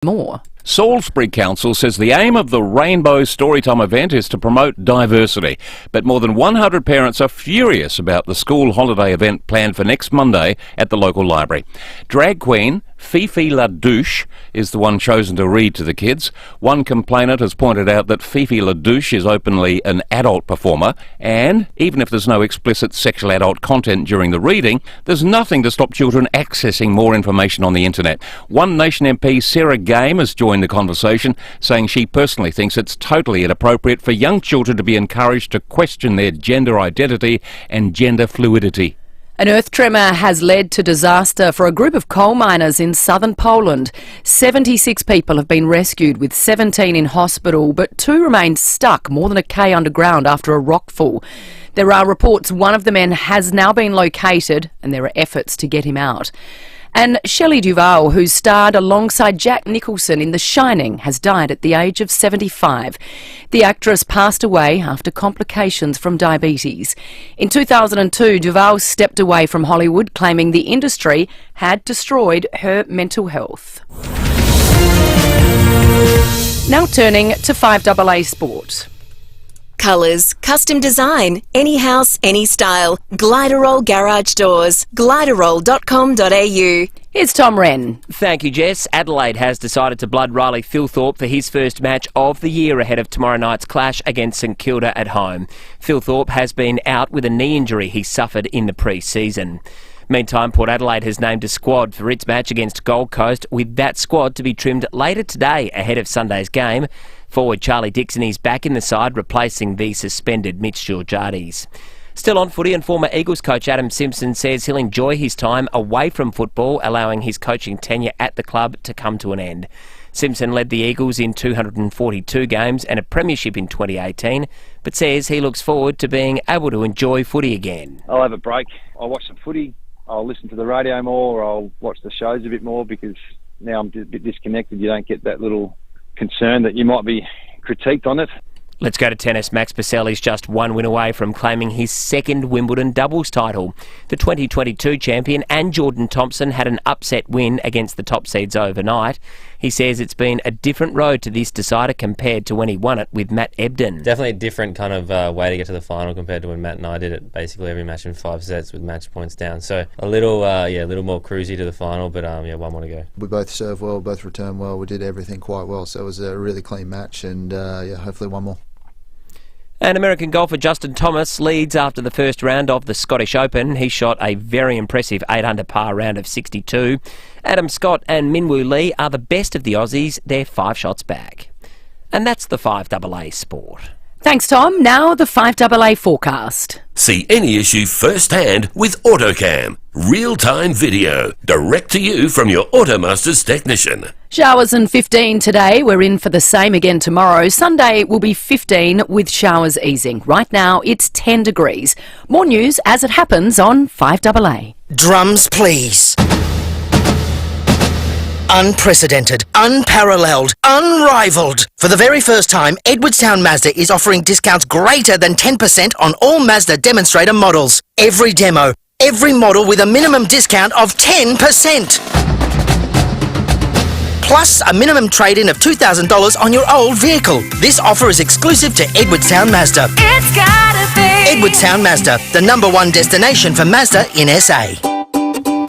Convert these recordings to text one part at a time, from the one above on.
more. Salisbury Council says the aim of the Rainbow Storytime event is to promote diversity, but more than 100 parents are furious about the school holiday event planned for next Monday at the local library. Drag queen FIVEAA is the one chosen to read to the kids. One complainant has pointed out that FIVEAA is openly an adult performer, and even if there's no explicit sexual adult content during the reading, there's nothing to stop children accessing more information on the internet. One Nation MP, Sarah Game, has joined the conversation, saying she personally thinks it's totally inappropriate for young children to be encouraged to question their gender identity and gender fluidity. An earth tremor has led to disaster for a group of coal miners in southern Poland. 76 people have been rescued, with 17 in hospital, but 2 remain stuck more than a K underground after a rockfall. There are reports one of the men has now been located, and there are efforts to get him out. And Shelley Duvall, who starred alongside Jack Nicholson in The Shining, has died at the age of 75. The actress passed away after complications from diabetes. In 2002, Duvall stepped away from Hollywood, claiming the industry had destroyed her mental health. Now turning to FIVEAA Sport. Colours, custom design, any house, any style. Gliderol Garage Doors. Gliderol.com.au. Here's Tom Wren. Thank you, Jess. Adelaide has decided to blood Riley Thilthorpe for his first match of the year ahead of tomorrow night's clash against St Kilda at home. Thilthorpe has been out with a knee injury he suffered in the pre-season. Meantime, Port Adelaide has named a squad for its match against Gold Coast, with that squad to be trimmed later today ahead of Sunday's game. Forward Charlie Dixon is back in the side, replacing the suspended Mitch Georgiades. Still on footy, and former Eagles coach Adam Simpson says he'll enjoy his time away from football, allowing his coaching tenure at the club to come to an end. Simpson led the Eagles in 242 games and a premiership in 2018, but says he looks forward to being able to enjoy footy again. I'll have a break. I'll watch some footy. I'll listen to the radio more, or I'll watch the shows a bit more, because now I'm a bit disconnected. You don't get that little concern that you might be critiqued on it. Let's go to tennis. Max Purcell is just 1 win away from claiming his second Wimbledon doubles title. The 2022 champion and Jordan Thompson had an upset win against the top seeds overnight. He says it's been a different road to this decider compared to when he won it with Matt Ebden. Definitely a different kind of way to get to the final compared to when Matt and I did it. Basically every match in 5 sets with match points down. So a little more cruisy to the final, but 1 more to go. We both served well, both returned well. We did everything quite well, so it was a really clean match, and hopefully 1 more. And American golfer Justin Thomas leads after the first round of the Scottish Open. He shot a very impressive 8-under par round of 62. Adam Scott and Minwoo Lee are the best of the Aussies. They're 5 shots back. And that's the FIVEAA Sport. Thanks, Tom. Now the FIVEAA forecast. See any issue firsthand with AutoCam. Real-time video, direct to you from your Automasters technician. Showers and 15 today. We're in for the same again tomorrow. Sunday will be 15 with showers easing. Right now it's 10 degrees. More news as it happens on FIVEAA. Drums, please. Unprecedented, unparalleled, unrivaled. For the very first time, Edwardstown Mazda is offering discounts greater than 10% on all Mazda demonstrator models. Every demo, every model with a minimum discount of 10%. Plus a minimum trade-in of $2,000 on your old vehicle. This offer is exclusive to Edwardstown Mazda. It's gotta be Edwardstown Mazda, the #1 destination for Mazda in SA.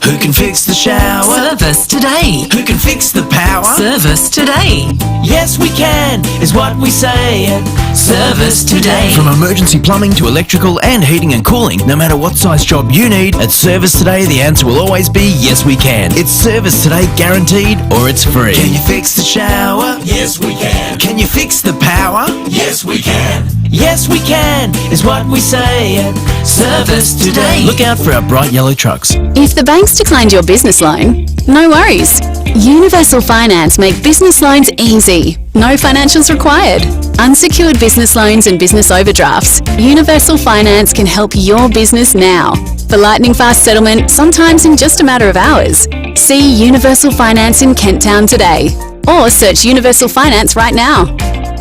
Who can fix the shower? Service today. Who can fix the power? Service today. Yes, we can, is what we say. Service today. From emergency plumbing to electrical and heating and cooling, no matter what size job you need, at Service Today the answer will always be yes we can. It's Service Today guaranteed, or it's free. Can you fix the shower? Yes, we can. Can you fix the power? Yes, we can. Yes, we can, is what we say. Service today. Look out for our bright yellow trucks. If the bank's declined your business loan, no worries. Universal Finance make business loans easy. No financials required. Unsecured business loans and business overdrafts. Universal Finance can help your business now. For lightning fast settlement, sometimes in just a matter of hours. See Universal Finance in Kent Town today. Or search Universal Finance right now.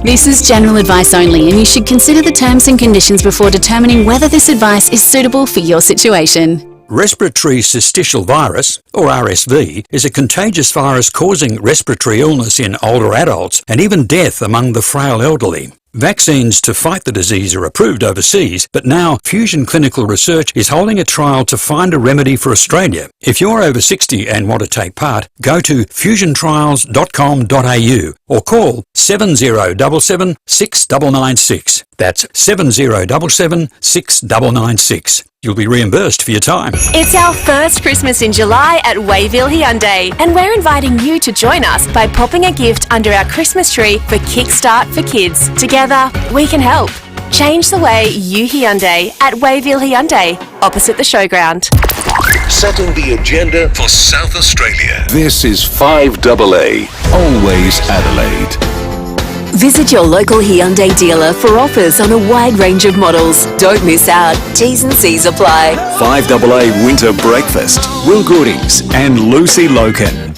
This is general advice only, and you should consider the terms and conditions before determining whether this advice is suitable for your situation. Respiratory syncytial virus, or RSV, is a contagious virus causing respiratory illness in older adults and even death among the frail elderly. Vaccines to fight the disease are approved overseas, but now Fusion Clinical Research is holding a trial to find a remedy for Australia. If you're over 60 and want to take part, go to fusiontrials.com.au or call 7077 6996. That's 7077 6996. You'll be reimbursed for your time. It's our first Christmas in July at Wayville Hyundai, and we're inviting you to join us by popping a gift under our Christmas tree for Kickstart for Kids. Together, we can help. Change the way you Hyundai at Wayville Hyundai, opposite the showground. Setting the agenda for South Australia. This is 5AA, always Adelaide. Visit your local Hyundai dealer for offers on a wide range of models. Don't miss out. T's and C's apply. 5AA Winter Breakfast. Will Goodings and Lucy Lokan.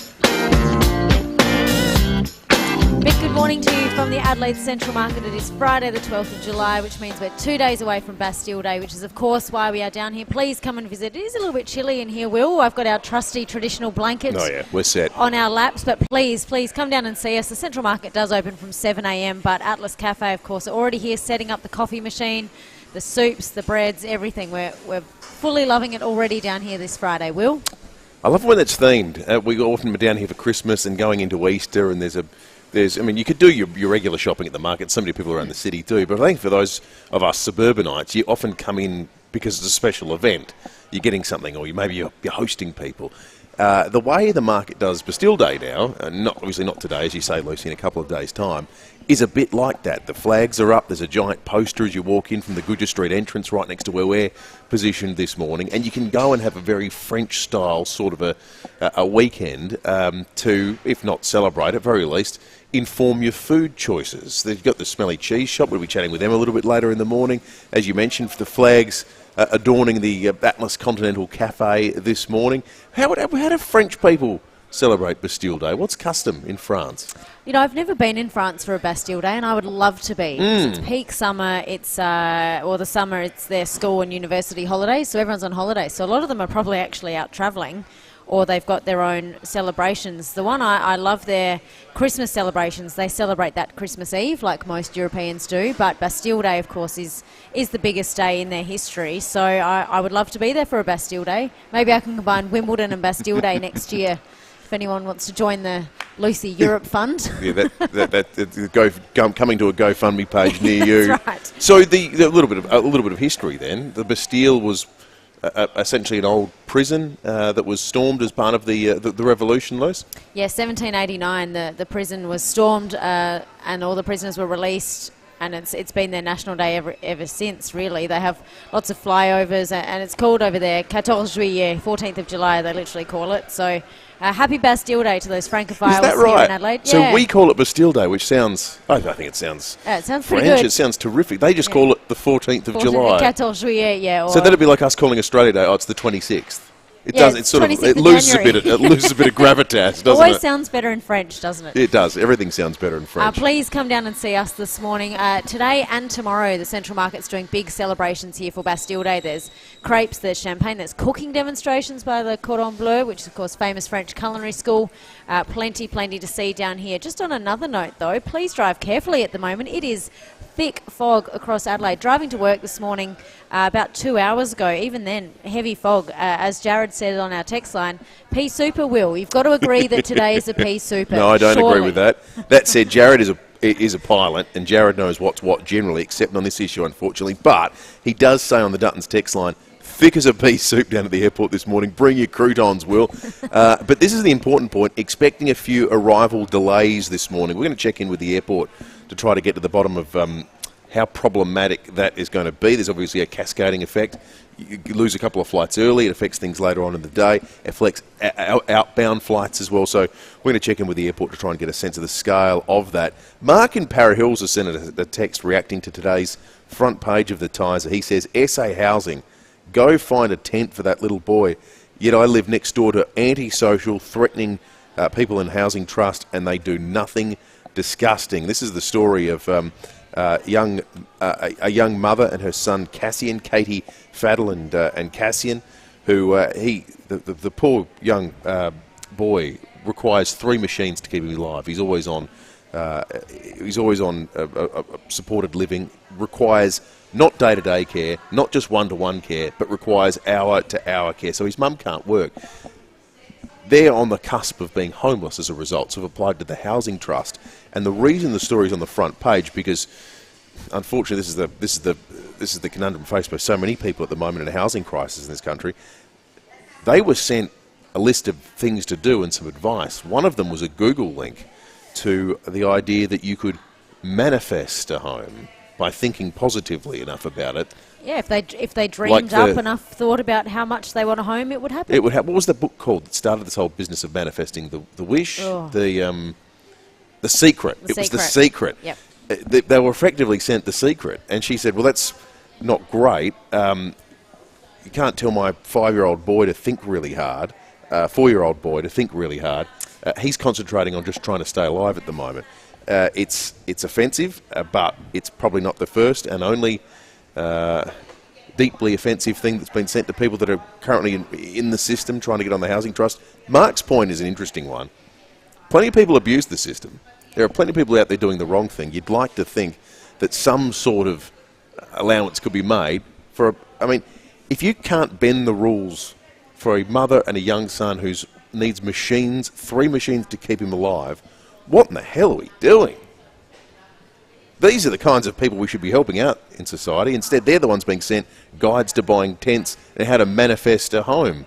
Good morning to you from the Adelaide Central Market. It is Friday the 12th of July, which means we're 2 days away from Bastille Day, which is of course why we are down here. Please come and visit. It is a little bit chilly in here, Will. I've got our trusty traditional blankets we're set on our laps, but please come down and see us. The Central Market does open from 7 a.m, but Atlas Cafe, of course, are already here setting up the coffee machine, the soups, the breads, everything. We're fully loving it already down here this Friday, Will. I love when it's themed. We often are down here for Christmas and going into Easter, and I mean, you could do your regular shopping at the market. So many people around the city do. But I think for those of us suburbanites, you often come in because it's a special event. You're getting something, or maybe you're hosting people. The way the market does Bastille Day now, obviously not today, as you say, Lucy, in a couple of days' time, is a bit like that. The flags are up. There's a giant poster as you walk in from the Goodger Street entrance right next to where we're positioned this morning. And you can go and have a very French-style sort of a weekend to, if not celebrate, at very least, inform your food choices. They've got the Smelly Cheese Shop. We'll be chatting with them a little bit later in the morning. As you mentioned, for the flags adorning the Atlas Continental Cafe this morning. How do French people celebrate Bastille Day? What's custom in France? You know, I've never been in France for a Bastille Day, and I would love to be. It's peak summer. It's the summer. It's their school and university holidays, so everyone's on holiday. So a lot of them are probably actually out travelling, or they've got their own celebrations. The one I love, their Christmas celebrations. They celebrate that Christmas Eve, like most Europeans do. But Bastille Day, of course, is the biggest day in their history. So I would love to be there for a Bastille Day. Maybe I can combine Wimbledon and Bastille Day next year. If anyone wants to join the Lucy Europe Fund. Yeah, coming to a GoFundMe page near you. That's right. So a little bit of history then. The Bastille was essentially an old prison that was stormed as part of the revolution, Luce? Yeah, 1789. The prison was stormed, and all the prisoners were released. And it's been their national day ever since, really. They have lots of flyovers, and it's called over there 14 Juillet, 14th of July, they literally call it. So happy Bastille Day to those Francophiles Is that right? here in Adelaide. So yeah. we call it Bastille Day, which sounds, I think it sounds pretty French. good. It sounds terrific. They just call it the 14th of July. 14 Juillet, yeah. So that'd be like us calling Australia Day, it's the 26th. It Yeah, does. It's sort of. 26th It of loses January. it loses a bit of gravitas, doesn't Always it? sounds better in French, doesn't it? It does. Everything sounds better in French. Please come down and see us this morning. Today and tomorrow, the Central Market's doing big celebrations here for Bastille Day. There's crepes, there's champagne, there's cooking demonstrations by the Cordon Bleu, which is, of course, famous French culinary school. Plenty to see down here. Just on another note, though, please drive carefully at the moment. It is thick fog across Adelaide. Driving to work this morning about 2 hours ago, even then, heavy fog. As Jared said on our text line, pea super, Will. You've got to agree that today is a pea super. No, I don't surely. agree with that. That said, Jared is a pilot, and Jared knows what's what generally, except on this issue, unfortunately. But he does say on the Duttons text line, thick as a pea soup down at the airport this morning. Bring your croutons, Will. But this is the important point. Expecting a few arrival delays this morning. We're going to check in with the airport to try to get to the bottom of how problematic that is going to be. There's obviously a cascading effect. You lose a couple of flights early. It affects things later on in the day. It affects outbound flights as well. So we're going to check in with the airport to try and get a sense of the scale of that. Mark in Para Hills has sent a text reacting to today's front page of the Tiser. He says, SA Housing, go find a tent for that little boy. Yet I live next door to antisocial, threatening people in Housing Trust, and they do nothing. Disgusting. This is the story of a young mother and her son Cassian, Katie Faddle and Cassian, who the poor young boy requires 3 machines to keep him alive. He's always on supported living. Requires not day-to-day care, not just one-to-one care, but requires hour-to-hour care. So his mum can't work. They're on the cusp of being homeless as a result, so have applied to the Housing Trust. And the reason the story's on the front page, because unfortunately this is the conundrum faced by so many people at the moment in a housing crisis in this country. They were sent a list of things to do and some advice. One of them was a Google link to the idea that you could manifest a home by thinking positively enough about it. Yeah, if they dreamed up enough, thought about how much they want a home, it would happen. It would happen. What was the book called that started this whole business of manifesting? The Wish? Oh. The Secret. It was The Secret. Yep. They were effectively sent The Secret. And she said, well, that's not great. You can't tell my 5-year-old boy to think really hard, 4-year-old boy to think really hard. He's concentrating on just trying to stay alive at the moment. It's offensive, but it's probably not the first and only deeply offensive thing that's been sent to people that are currently in the system trying to get on the Housing Trust. Mark's point is an interesting one. Plenty of people abuse the system. There are plenty of people out there doing the wrong thing. You'd like to think that some sort of allowance could be made for if you can't bend the rules for a mother and a young son who needs machines, 3 machines to keep him alive, what in the hell are we doing? These are the kinds of people we should be helping out in society. Instead, they're the ones being sent guides to buying tents and how to manifest a home.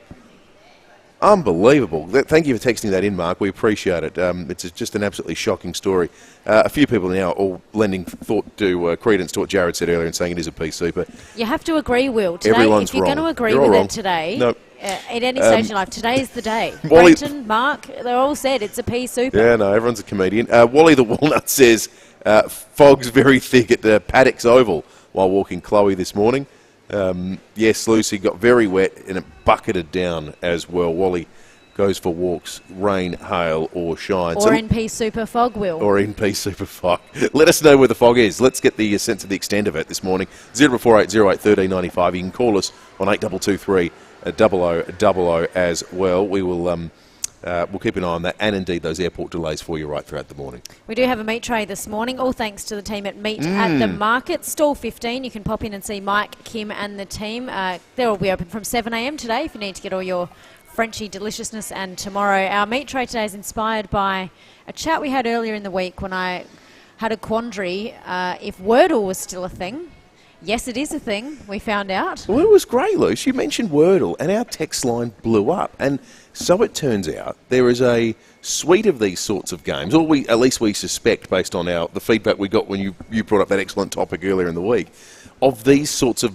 Unbelievable. Thank you for texting that in, Mark. We appreciate it. It's just an absolutely shocking story. A few people now all lending credence to what Jared said earlier and saying it is a peace super. You have to agree, Will. Today, Everyone's if you're wrong. going to agree You're all with wrong. it today, Nope. at any stage in your life, today is the day. Wally- Brenton, Mark, they're all said it's a peace super. Yeah, no, everyone's a comedian. Wally the Walnut says, fog's very thick at Paddocks Oval while walking Chloe this morning. Yes, Lucy got very wet and it bucketed down as well. Wally goes for walks, rain, hail or shine. Or in peace super fog, Will. Or in peace super fog. Let us know where the fog is. Let's get the sense of the extent of it this morning. 0480 1395. You can call us on 8223 0000 as well. We will we'll keep an eye on that and indeed those airport delays for you right throughout the morning. We do have a meat tray this morning, all thanks to the team at Meat at the Market. Stall 15, you can pop in and see Mike, Kim and the team. They'll be open from 7 a.m. today if you need to get all your Frenchy deliciousness. And tomorrow, our meat tray today is inspired by a chat we had earlier in the week when I had a quandary if Wordle was still a thing. Yes, it is a thing, we found out. Well, it was great, Luce. You mentioned Wordle and our text line blew up. And so it turns out there is a suite of these sorts of games, or at least we suspect based on the feedback we got when you brought up that excellent topic earlier in the week, of these sorts of,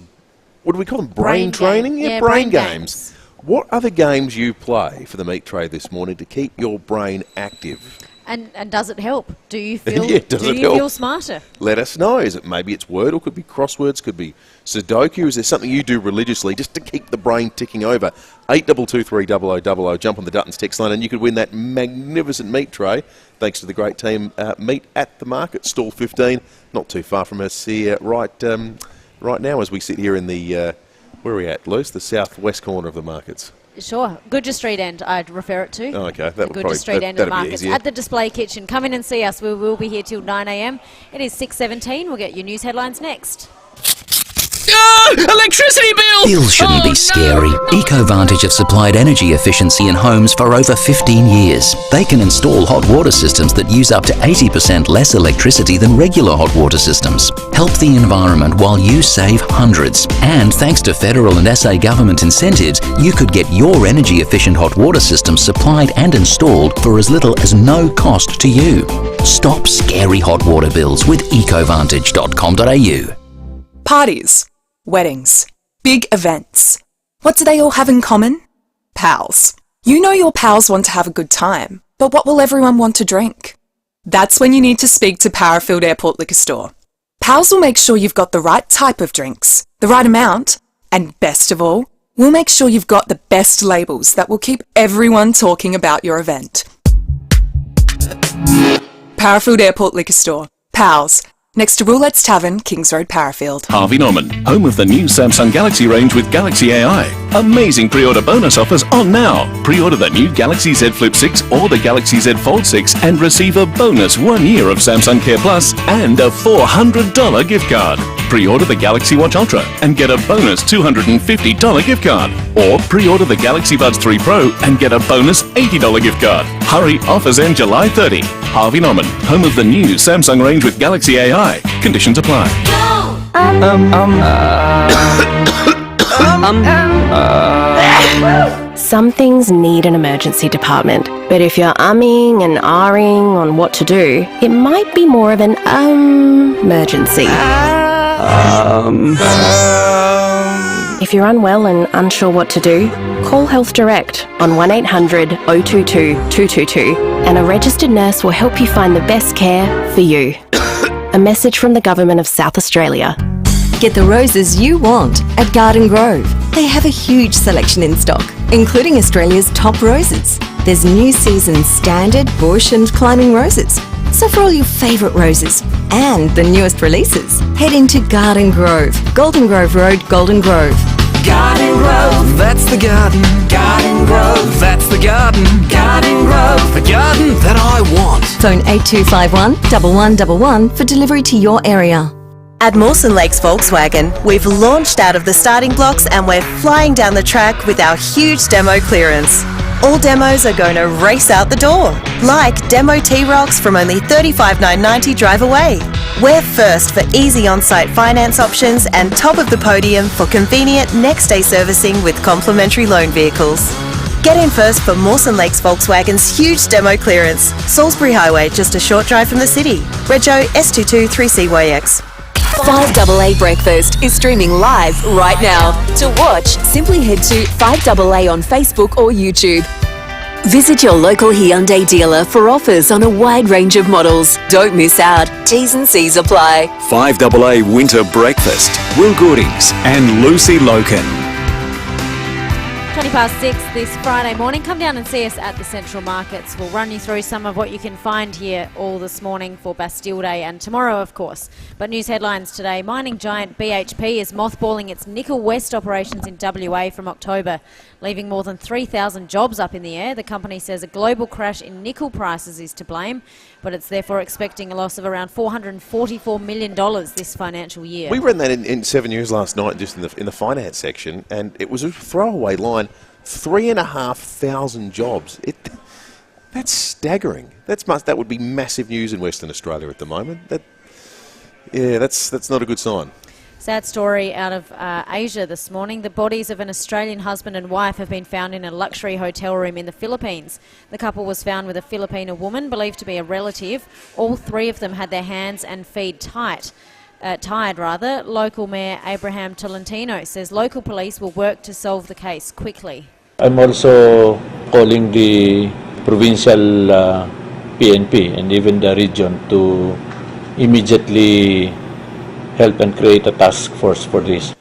what do we call them, brain training? Yeah, brain games. What other games you play for the meat tray this morning to keep your brain active? And does it help? Do you feel feel smarter? Let us know. Maybe it's Wordle, could be crosswords, could be Sudoku. Is there something you do religiously just to keep the brain ticking over? 8223 0000. Jump on the Duttons text line and you could win that magnificent meat tray thanks to the great team Meat at the Market, stall 15, not too far from us here right now as we sit here in the where are we at, Luce? The southwest corner of the markets. Sure. Goodger Street end, I'd refer it to. Oh, okay. The Goodger Street end of the markets. At the display kitchen. Come in and see us. We will be here till 9 a.m. It is 6:17. We'll get your news headlines next. Electricity bill! Bills shouldn't be scary. EcoVantage have supplied energy efficiency in homes for over 15 years. They can install hot water systems that use up to 80% less electricity than regular hot water systems. Help the environment while you save hundreds. And thanks to federal and SA government incentives, you could get your energy efficient hot water system supplied and installed for as little as no cost to you. Stop scary hot water bills with ecovantage.com.au. Parties, weddings, big events. What do they all have in common? Pals. You know your pals want to have a good time, but what will everyone want to drink? That's when you need to speak to Parafield Airport Liquor Store. Pals will make sure you've got the right type of drinks, the right amount, and best of all, we'll make sure you've got the best labels that will keep everyone talking about your event. Parafield Airport Liquor Store. Pals. Next to Roulette's Tavern, Kings Road, Parafield. Harvey Norman, home of the new Samsung Galaxy range with Galaxy AI. Amazing pre-order bonus offers on now. Pre-order the new Galaxy Z Flip 6 or the Galaxy Z Fold 6 and receive a bonus 1 year of Samsung Care Plus and a $400 gift card. Pre-order the Galaxy Watch Ultra and get a bonus $250 gift card. Or pre-order the Galaxy Buds 3 Pro and get a bonus $80 gift card. Hurry, offers end July 30. Harvey Norman, home of the new Samsung range with Galaxy AI. Conditions apply. Some things need an emergency department, but if you're umming and ahhing on what to do, it might be more of an emergency. If you're unwell and unsure what to do, call Health Direct on 1800 022 222 and a registered nurse will help you find the best care for you. A message from the Government of South Australia. Get the roses you want at Garden Grove. They have a huge selection in stock, including Australia's top roses. There's new season standard, bush and climbing roses. So for all your favourite roses and the newest releases, head into Garden Grove, Golden Grove Road, Golden Grove. Garden Grove, that's the garden. Garden Grove, that's the garden. Garden Grove, the garden that I want. Phone 8251 1111 for delivery to your area. At Mawson Lakes Volkswagen, we've launched out of the starting blocks and we're flying down the track with our huge demo clearance. All demos are going to race out the door, like Demo T-Rocks from only $35,990 drive away. We're first for easy on-site finance options and top of the podium for convenient next-day servicing with complimentary loan vehicles. Get in first for Mawson Lakes Volkswagen's huge demo clearance. Salisbury Highway, just a short drive from the city. Rego S22 3CYX. 5AA Breakfast is streaming live right now. To watch, simply head to 5AA on Facebook or YouTube. Visit your local Hyundai dealer for offers on a wide range of models. Don't miss out. T's and C's apply. 5AA Winter Breakfast. Will Goodings and Lucy Lokan. 6:20 this Friday morning. Come down and see us at the Central Markets. We'll run you through some of what you can find here all this morning for Bastille Day and tomorrow, of course. But news headlines today. Mining giant BHP is mothballing its Nickel West operations in WA from October, leaving more than 3,000 jobs up in the air. The company says a global crash in nickel prices is to blame, but it's therefore expecting a loss of around $444 million this financial year. We ran that in 7 News last night, just in the finance section, and it was a throwaway line. 3,500 jobs. That's staggering. That would be massive news in Western Australia at the moment. That's not a good sign. Sad story out of Asia this morning. The bodies of an Australian husband and wife have been found in a luxury hotel room in the Philippines. The couple was found with a Filipino woman believed to be a relative. All three of them had their hands and feet tied. Local Mayor Abraham Tolentino says local police will work to solve the case quickly. I'm also calling the provincial PNP and even the region to immediately help and create a task force for this.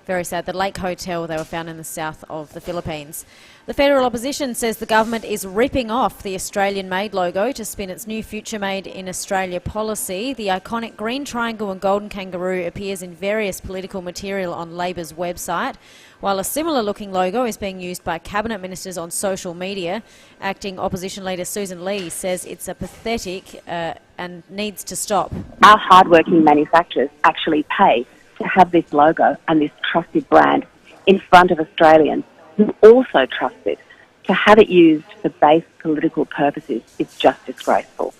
Very sad. The Lake Hotel, they were found in the south of the Philippines. The federal opposition says the government is ripping off the Australian-made logo to spin its new Future Made in Australia policy. The iconic green triangle and golden kangaroo appears in various political material on Labor's website, while a similar-looking logo is being used by cabinet ministers on social media. Acting opposition leader Susan Lee says it's a pathetic and needs to stop. Our hard-working manufacturers actually pay to have this logo and this trusted brand in front of Australians who also trust it. To have it used for base political purposes is just disgraceful.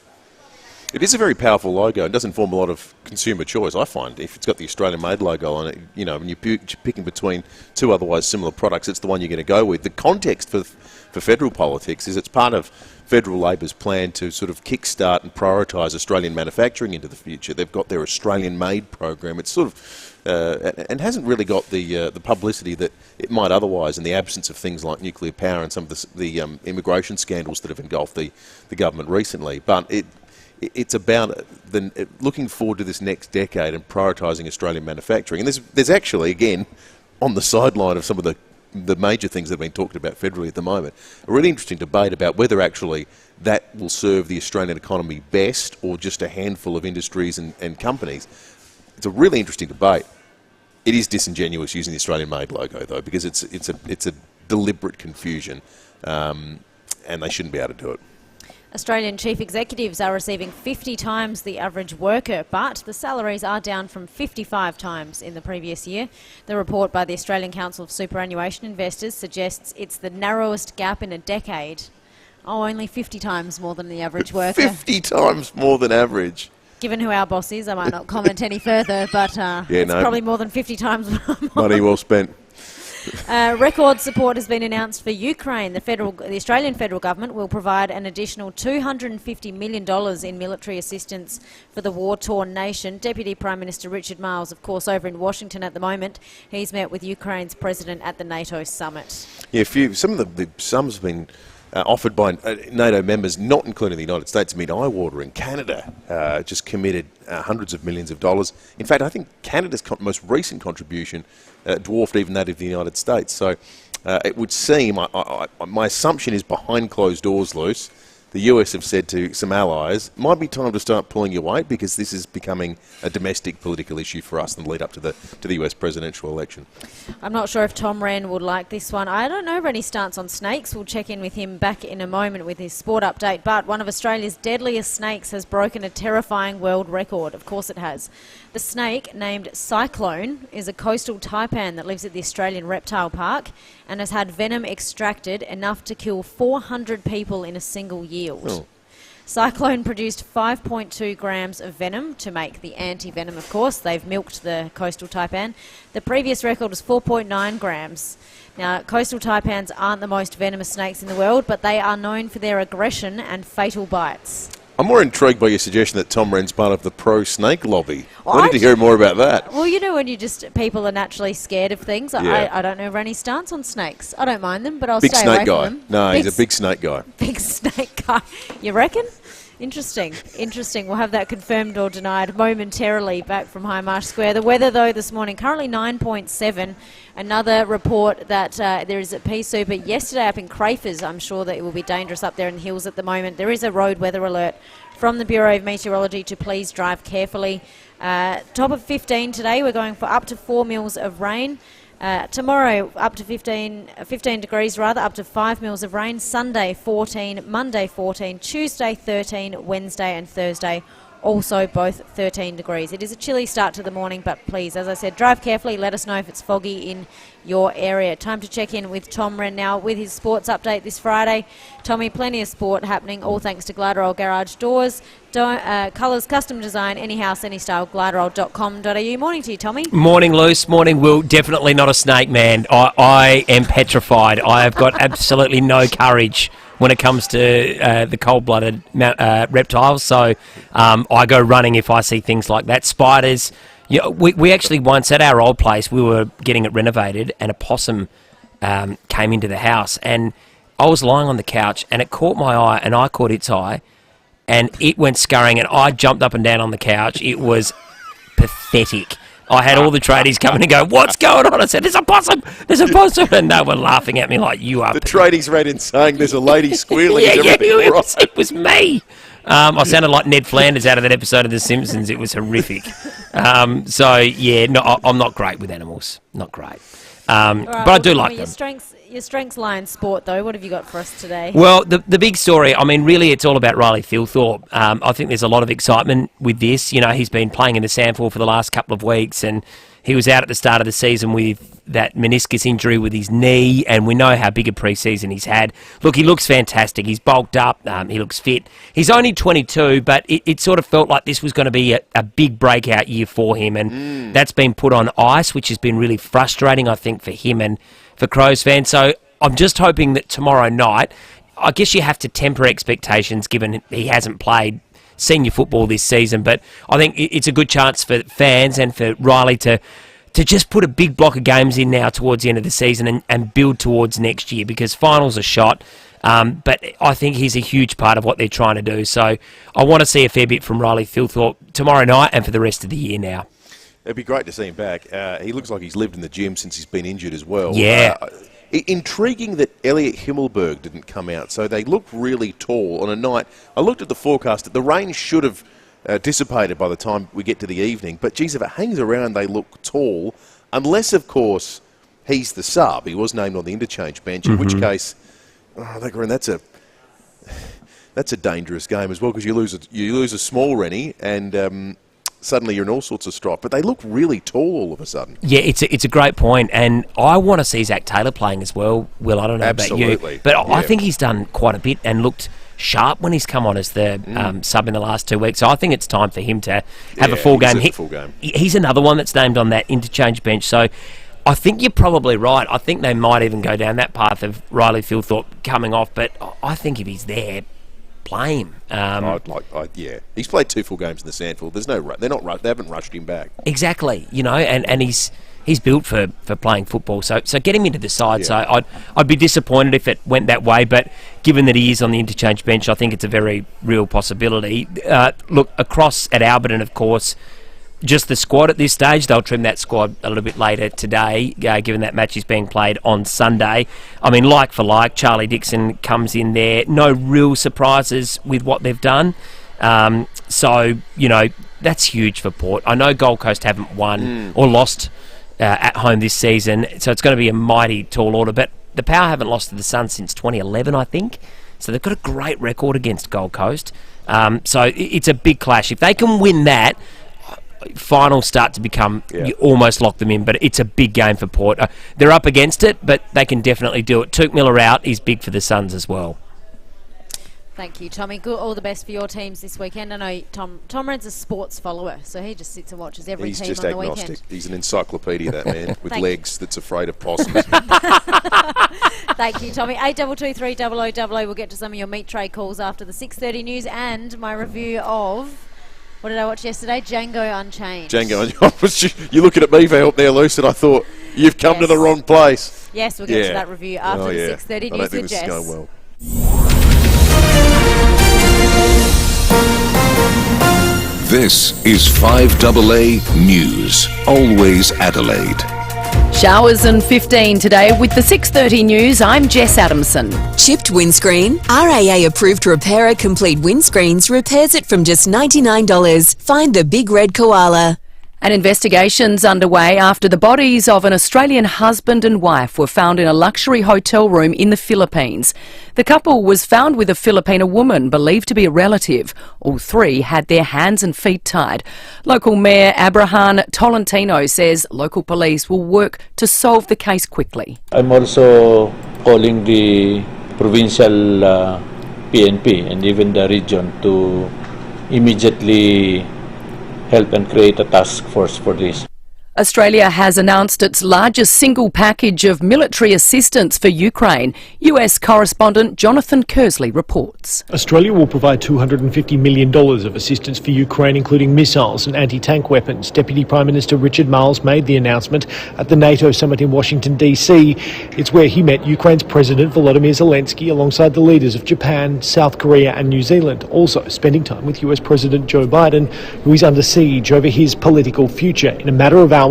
It is a very powerful logo. It does inform a lot of consumer choice, I find. If it's got the Australian-made logo on it, you know, when you're picking between two otherwise similar products, it's the one you're going to go with. The context for federal politics is it's part of Federal Labor's plan to sort of kickstart and prioritise Australian manufacturing into the future. They've got their Australian-made program. It's sort of and hasn't really got the publicity that it might otherwise in the absence of things like nuclear power and some of the immigration scandals that have engulfed the government recently. But it's about looking forward to this next decade and prioritising Australian manufacturing. And there's actually, again, on the sideline of some of the major things that have been talked about federally at the moment, a really interesting debate about whether actually that will serve the Australian economy best, or just a handful of industries and companies? It's a really interesting debate. It is disingenuous using the Australian-made logo, though, because it's a deliberate confusion, and they shouldn't be able to do it. Australian chief executives are receiving 50 times the average worker, but the salaries are down from 55 times in the previous year. The report by the Australian Council of Superannuation Investors suggests it's the narrowest gap in a decade. Oh, only 50 times more than the average worker. 50 times more than average. Given who our boss is, I might not comment any further, but it's probably more than 50 times more. Money well spent. Record support has been announced for Ukraine. The Australian federal government will provide an additional $250 million in military assistance for the war-torn nation. Deputy Prime Minister Richard Marles, of course, over in Washington at the moment. He's met with Ukraine's president at the NATO summit. Yeah, some of the sums have been offered by NATO members, not including the United States. I mean, eye-watering. Canada just committed hundreds of millions of dollars. In fact, I think Canada's most recent contribution dwarfed even that of the United States. So it would seem, my assumption is behind closed doors, Luce, the US have said to some allies, might be time to start pulling your weight, because this is becoming a domestic political issue for us in the lead up to the US presidential election. I'm not sure if Tom Wren would like this one. I don't know Rennie's stance on snakes. We'll check in with him back in a moment with his sport update. But one of Australia's deadliest snakes has broken a terrifying world record. Of course it has. The snake, named Cyclone, is a coastal taipan that lives at the Australian Reptile Park and has had venom extracted enough to kill 400 people in a single yield. Oh. Cyclone produced 5.2 grams of venom to make the anti-venom, of course. They've milked the coastal taipan. The previous record was 4.9 grams. Now, coastal taipans aren't the most venomous snakes in the world, but they are known for their aggression and fatal bites. I'm more intrigued by your suggestion that Tom Wren's part of the pro-snake lobby. I need to hear more about that. Well, you know, when people are naturally scared of things. Yeah. I don't know Rennie's stance on snakes. I don't mind them, but I'll big stay snake away guy. from them. No, he's a big snake guy. Big snake guy. You reckon? Interesting. We'll have that confirmed or denied momentarily back from High Marsh Square. The weather, though, this morning, currently 9.7. Another report that there is at Pea Super. Yesterday up in Crafers, I'm sure that it will be dangerous up there in the hills at the moment. There is a road weather alert from the Bureau of Meteorology to please drive carefully. Top of 15 today. We're going for up to 4 mils of rain. Tomorrow, up to 15 degrees rather, up to 5 mils of rain. Sunday, 14. Monday, 14. Tuesday, 13. Wednesday and Thursday, also both 13 degrees. It is a chilly start to the morning, but please, as I said, drive carefully. Let us know if it's foggy in your area. Time to check in with Tom Wren now with his sports update this Friday. Tommy, plenty of sport happening, all thanks to Gladroll Garage Doors. Colours, custom design, any house, any style, gladroll.com.au. Morning to you, Tommy. Morning, Luce. Morning, Will. Definitely not a snake, man. I am petrified. I have got absolutely no courage when it comes to the cold-blooded reptiles. So I go running if I see things like that. Spiders. Yeah, we actually once at our old place, we were getting it renovated, and a possum came into the house, and I was lying on the couch, and it caught my eye, and I caught its eye, and it went scurrying, and I jumped up and down on the couch. It was pathetic. I had all the tradies come in and go, "What's going on?" I said, "There's a possum! There's a possum!" And they were laughing at me like, "You are." The tradies ran in saying, "There's a lady squealing." It was me. I sounded like Ned Flanders out of that episode of The Simpsons. It was horrific. So, yeah, no, I'm not great with animals. Not great. Right, but I do like them. Your strengths lie in sport, though. What have you got for us today? Well, the big story, I mean, really it's all about Riley Thilthorpe. I think there's a lot of excitement with this. You know, he's been playing in the SANFL for the last couple of weeks, and he was out at the start of the season with that meniscus injury with his knee, and we know how big a pre-season he's had. Look, he looks fantastic. He's bulked up. He looks fit. He's only 22, but it sort of felt like this was going to be a big breakout year for him, and that's been put on ice, which has been really frustrating, I think, for him and for Crows fans. So I'm just hoping that tomorrow night, I guess you have to temper expectations given he hasn't played senior football this season, but I think it's a good chance for fans and for Riley to just put a big block of games in now towards the end of the season and build towards next year, because finals are shot. But I think he's a huge part of what they're trying to do. So I want to see a fair bit from Riley Thilthorpe tomorrow night and for the rest of the year now. It'd be great to see him back. He looks like he's lived in the gym since he's been injured as well. Yeah. Intriguing that Elliot Himmelberg didn't come out. So they look really tall on a night. I looked at the forecast. The rain should have dissipated by the time we get to the evening. But, geez, if it hangs around, they look tall. Unless, of course, he's the sub. He was named on the interchange bench, in which case, that's a dangerous game as well, because you lose a small Rennie and suddenly you're in all sorts of strife. But they look really tall all of a sudden. Yeah, it's a great point, and I want to see Zach Taylor playing as well. Will, I don't know about you, but I think he's done quite a bit and looked sharp when he's come on as the sub in the last 2 weeks. So I think it's time for him to have a full game. He's another one that's named on that interchange bench. So I think you're probably right. I think they might even go down that path of Riley Philthorpe coming off, but I think if he's there, play him. He's played 2 full games in the Sandfield. They haven't rushed him back. Exactly, and he's built for playing football. So get him into the side. Yeah. So I'd be disappointed if it went that way, but given that he is on the interchange bench, I think it's a very real possibility. Look, across at Alberton, of course, just the squad at this stage. They'll trim that squad a little bit later today, given that match is being played on Sunday. I mean, like for like, Charlie Dixon comes in there. No real surprises with what they've done. So, that's huge for Port. I know Gold Coast haven't won or lost at home this season, so it's going to be a mighty tall order. But the Power haven't lost to the Suns since 2011, I think. So they've got a great record against Gold Coast. So it's a big clash. If they can win that, finals start to become, you almost lock them in, but it's a big game for Port. They're up against it, but they can definitely do it. Tuke Miller out is big for the Suns as well. Thank you, Tommy. All the best for your teams this weekend. I know Tom Red's a sports follower, so he just sits and watches every team on the weekend. He's just agnostic. He's an encyclopedia, that man, with legs that's afraid of possums. Thank you, Tommy. 8223 0000. We'll get to some of your meat tray calls after the 6:30 news and my review of... What did I watch yesterday? Django Unchained. You're looking at me for help there, Luce, and I thought, you've come to the wrong place. Yes, we'll get to that review after the 6:30 news with Jess. I don't think this is going well. This is 5AA News. Always Adelaide. Showers and 15 today with the 6:30 news. I'm Jess Adamson. Chipped windscreen? RAA approved repairer Complete Windscreens repairs it from just $99. Find the big red koala. An investigation's underway after the bodies of an Australian husband and wife were found in a luxury hotel room in the Philippines. The couple was found with a Filipina woman believed to be a relative. All 3 had their hands and feet tied. Local Mayor Abraham Tolentino says local police will work to solve the case quickly. I'm also calling the provincial PNP and even the region to immediately help and create a task force for this. Australia has announced its largest single package of military assistance for Ukraine. US correspondent Jonathan Kersley reports. Australia will provide $250 million of assistance for Ukraine, including missiles and anti-tank weapons. Deputy Prime Minister Richard Marles made the announcement at the NATO summit in Washington, D.C. It's where he met Ukraine's President Volodymyr Zelensky alongside the leaders of Japan, South Korea and New Zealand, also spending time with US President Joe Biden, who is under siege over his political future. In a matter of hours,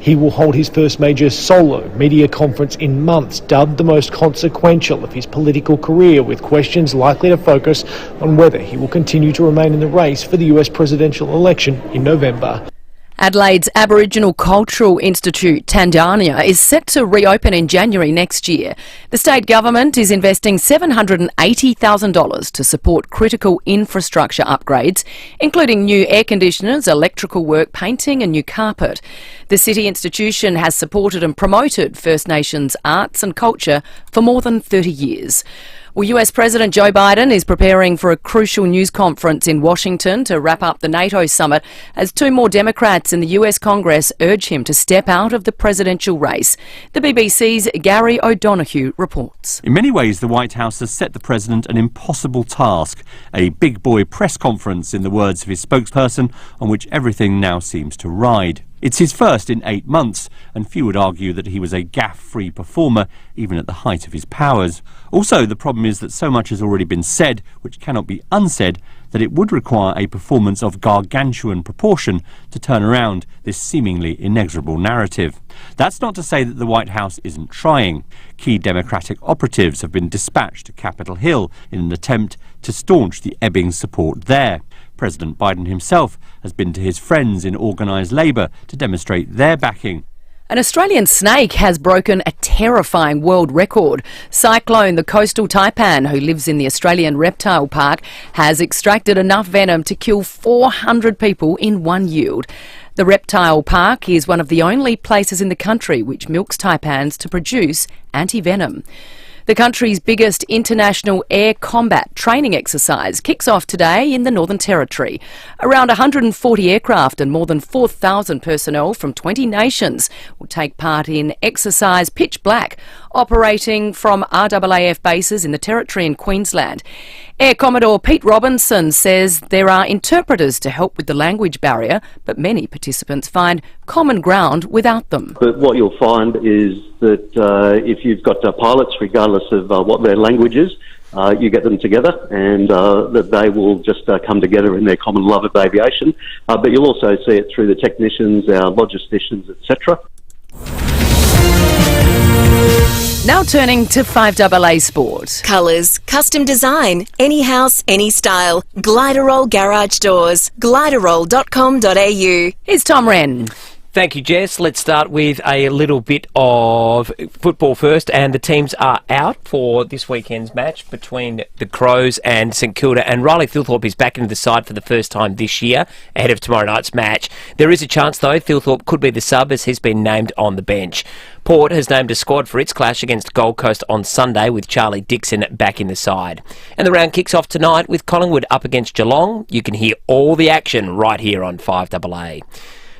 he will hold his first major solo media conference in months, dubbed the most consequential of his political career, with questions likely to focus on whether he will continue to remain in the race for the US presidential election in November. Adelaide's Aboriginal Cultural Institute, Tandania, is set to reopen in January next year. The state government is investing $780,000 to support critical infrastructure upgrades, including new air conditioners, electrical work, painting and new carpet. The city institution has supported and promoted First Nations arts and culture for more than 30 years. Well, US President Joe Biden is preparing for a crucial news conference in Washington to wrap up the NATO summit as 2 more Democrats in the US Congress urge him to step out of the presidential race. The BBC's Gary O'Donoghue reports. In many ways, the White House has set the president an impossible task, a big boy press conference, in the words of his spokesperson, on which everything now seems to ride. It's his first in 8 months, and few would argue that he was a gaffe-free performer, even at the height of his powers. Also, the problem is that so much has already been said, which cannot be unsaid, that it would require a performance of gargantuan proportion to turn around this seemingly inexorable narrative. That's not to say that the White House isn't trying. Key Democratic operatives have been dispatched to Capitol Hill in an attempt to staunch the ebbing support there. President Biden himself has been to his friends in organised Labour to demonstrate their backing. An Australian snake has broken a terrifying world record. Cyclone, the coastal taipan, who lives in the Australian Reptile Park, has extracted enough venom to kill 400 people in one yield. The Reptile Park is one of the only places in the country which milks taipans to produce anti-venom. The country's biggest international air combat training exercise kicks off today in the Northern Territory. Around 140 aircraft and more than 4,000 personnel from 20 nations will take part in Exercise Pitch Black, operating from RAAF bases in the Territory and Queensland. Air Commodore Pete Robinson says there are interpreters to help with the language barrier, but many participants find common ground without them. But what you'll find is that if you've got pilots, regardless of what their language is, you get them together and that they will just come together in their common love of aviation. But you'll also see it through the technicians, our logisticians, etc. Now turning to 5AA Sport. Colours, custom design, any house, any style. Gliderol Garage Doors. Gliderol.com.au. Here's Tom Wren. Thank you, Jess. Let's start with a little bit of football first, and the teams are out for this weekend's match between the Crows and St Kilda, and Riley Thilthorpe is back into the side for the first time this year ahead of tomorrow night's match. There is a chance, though, Thilthorpe could be the sub as he's been named on the bench. Port has named a squad for its clash against Gold Coast on Sunday with Charlie Dixon back in the side. And the round kicks off tonight with Collingwood up against Geelong. You can hear all the action right here on 5AA.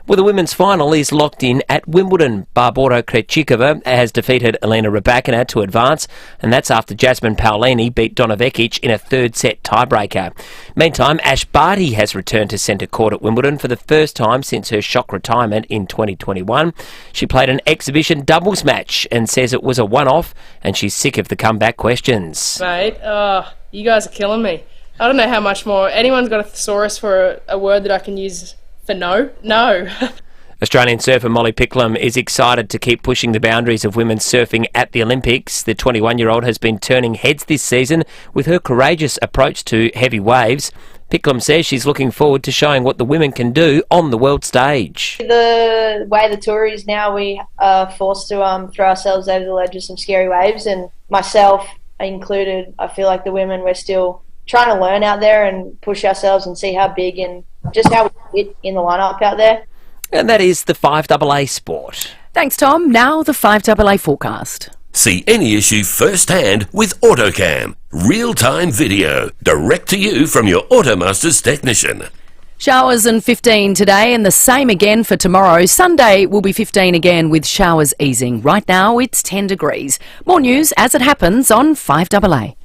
Well, the women's final is locked in at Wimbledon. Barbora Krejcikova has defeated Elena Rybakina to advance, and that's after Jasmine Paolini beat Donna Vekic in a third-set tiebreaker. Meantime, Ash Barty has returned to centre court at Wimbledon for the first time since her shock retirement in 2021. She played an exhibition doubles match and says it was a one-off, and she's sick of the comeback questions. Mate, you guys are killing me. I don't know how much more. Anyone's got a thesaurus for a word that I can use for no? No. Australian surfer Molly Picklum is excited to keep pushing the boundaries of women's surfing at the Olympics. The 21-year-old has been turning heads this season with her courageous approach to heavy waves. Picklum says she's looking forward to showing what the women can do on the world stage. The way the tour is now, we are forced to throw ourselves over the ledge of some scary waves, and myself included, I feel like the women, we're still trying to learn out there and push ourselves and see how big and just how we fit in the lineup out there. And that is the 5AA Sport. Thanks, Tom. Now the 5AA forecast. See any issue firsthand with AutoCam. Real-time video, direct to you from your Automaster's technician. Showers and 15 today and the same again for tomorrow. Sunday will be 15 again with showers easing. Right now it's 10 degrees. More news as it happens on 5AA.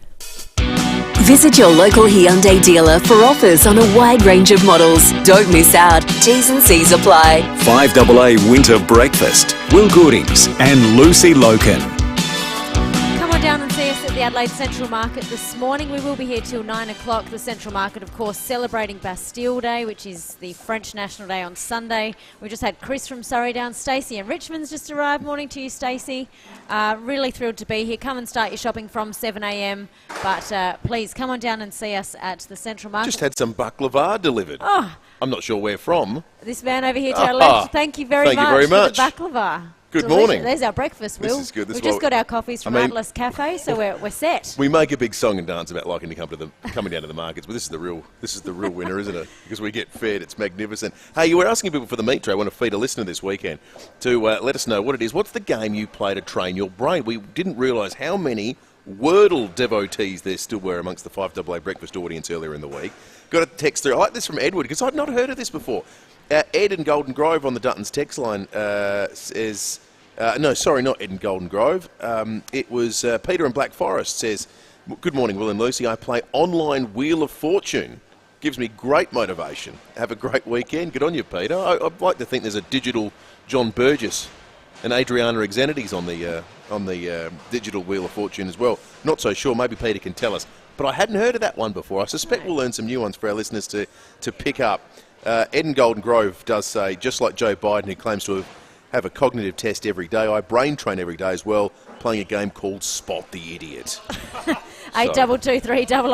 Visit your local Hyundai dealer for offers on a wide range of models. Don't miss out. T's and C's apply. 5AA Winter Breakfast. Will Goodings and Lucy Lokan. Come on down and see us at the Adelaide Central Market this morning. We will be here till 9 o'clock. The Central Market, of course, celebrating Bastille Day, which is the French National Day on Sunday. We just had Chris from Surrey down. Stacey and Richmond's just arrived. Morning to you, Stacey. Really thrilled to be here. Come and start your shopping from 7 a.m. But please come on down and see us at the Central Market. Just had some baklava delivered. Oh, I'm not sure where from. this man over here to our left. Thank you very much for the baklava. Good Delicious. morning. There's our breakfast, Will. This is good. We've just got our coffees from Atlas Cafe, so we're set. We make a big song and dance about liking to coming down to the markets, but this is the real winner, isn't it? Because we get fed. It's magnificent. Hey, you were asking people for the meat tray. I want to feed a listener this weekend to let us know what it is. What's the game you play to train your brain? We didn't realise how many Wordle devotees there still were amongst the 5AA breakfast audience earlier in the week. Got a text through. I like this from Edward because I'd not heard of this before. Ed in Golden Grove on the Duttons text line says... no, sorry, not Ed in Golden Grove. It was Peter in Black Forest says, good morning, Will and Lucy. I play online Wheel of Fortune. Gives me great motivation. Have a great weekend. Good on you, Peter. I'd like to think there's a digital John Burgess and Adriana Exenides on the digital Wheel of Fortune as well. Not so sure. Maybe Peter can tell us. but I hadn't heard of that one before. I suspect we'll learn some new ones for our listeners to pick up. Ed in Golden Grove does say, just like Joe Biden, who claims to have a cognitive test every day, I brain train every day as well, playing a game called Spot the Idiot. 8223 0000.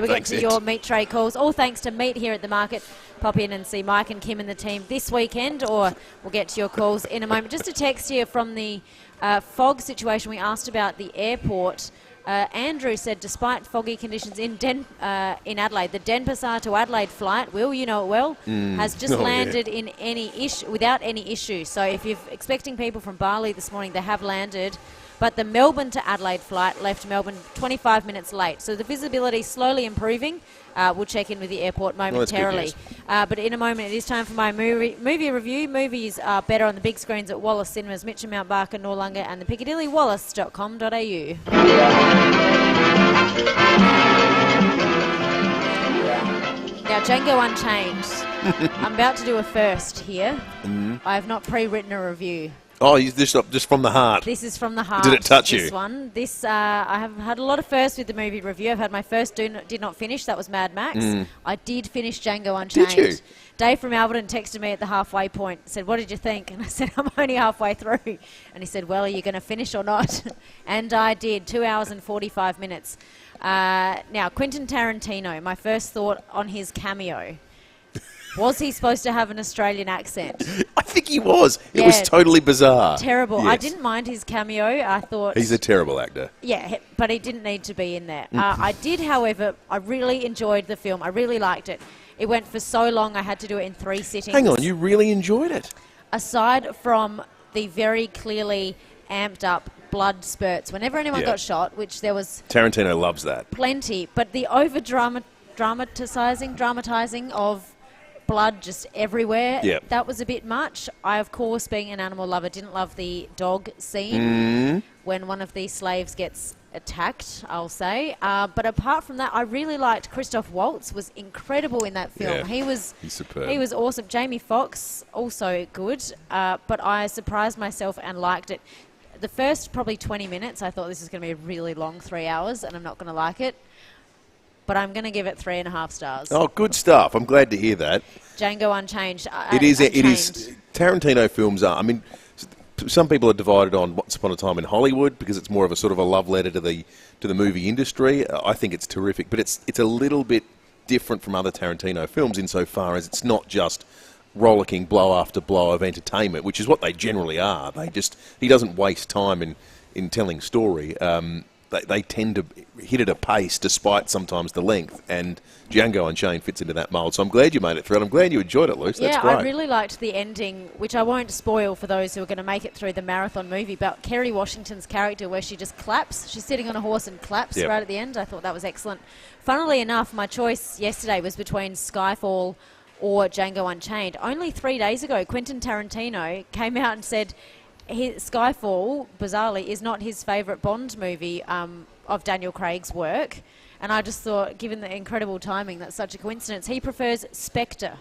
We get Thanks, to Ed. your meat tray calls. All thanks to Meat here at the market. Pop in and see Mike and Kim and the team this weekend, or we'll get to your calls in a moment. Just a text here from the fog situation we asked about the airport. Andrew said, despite foggy conditions in Adelaide, the Denpasar to Adelaide flight, Will, you know it well, has just landed without any issue. So if you're expecting people from Bali this morning, they have landed. But the Melbourne to Adelaide flight left Melbourne 25 minutes late. So the visibility slowly improving. We'll check in with the airport momentarily. But in a moment, it is time for my movie review. Movies are better on the big screens at Wallace Cinemas, Mitcham, Mount Barker, Noarlunga and the Piccadilly, wallace.com.au. Now, Django Unchained. I'm about to do a first here. I have not pre-written a review. Oh, just from the heart. This is from the heart. Did it touch you? This one. I have had a lot of firsts with the movie review. I've had my first did not finish. That was Mad Max. I did finish Django Unchained. Did you? Dave from Alberton texted me at the halfway point. Said, "What did you think?" And I said, "I'm only halfway through." And he said, "Well, are you going to finish or not?" And I did. 2 hours and 45 minutes. Now, Quentin Tarantino. My first thought on his cameo. Was he supposed to have an Australian accent? I think he was. It was totally bizarre. Terrible. Yes. I didn't mind his cameo. I thought... He's a terrible actor. Yeah, but he didn't need to be in there. I did, however, I really enjoyed the film. I really liked it. It went for so long, I had to do it in 3 sittings. Hang on, you really enjoyed it? Aside from the very clearly amped up blood spurts, whenever anyone got shot, which there was... Tarantino loves that. Plenty, but the dramatising of blood just everywhere, that was a bit much. I, of course, being an animal lover, didn't love the dog scene when one of these slaves gets attacked, I'll say. But apart from that, I really liked Christoph Waltz. Was incredible in that film. He's superb. He was awesome. Jamie Foxx, also good. But I surprised myself and liked it. The first probably 20 minutes, I thought this is going to be a really long 3 hours, and I'm not going to like it. But I'm going to give it 3.5 stars. Oh, good stuff. I'm glad to hear that. Django Unchained. It is. Tarantino films are. I mean, some people are divided on Once Upon a Time in Hollywood because it's more of a sort of a love letter to the movie industry. I think it's terrific, but it's a little bit different from other Tarantino films insofar as it's not just rollicking blow after blow of entertainment, which is what they generally are. He doesn't waste time in telling story. They tend to hit at a pace despite sometimes the length, and Django Unchained fits into that mould. So I'm glad you made it through, and I'm glad you enjoyed it, Luce. That's great. I really liked the ending, which I won't spoil for those who are going to make it through the marathon movie, but Kerry Washington's character where she just claps. She's sitting on a horse and claps right at the end. I thought that was excellent. Funnily enough, my choice yesterday was between Skyfall or Django Unchained. Only 3 days ago, Quentin Tarantino came out and said... Skyfall, bizarrely, is not his favourite Bond movie of Daniel Craig's work. And I just thought, given the incredible timing, that's such a coincidence. He prefers Spectre,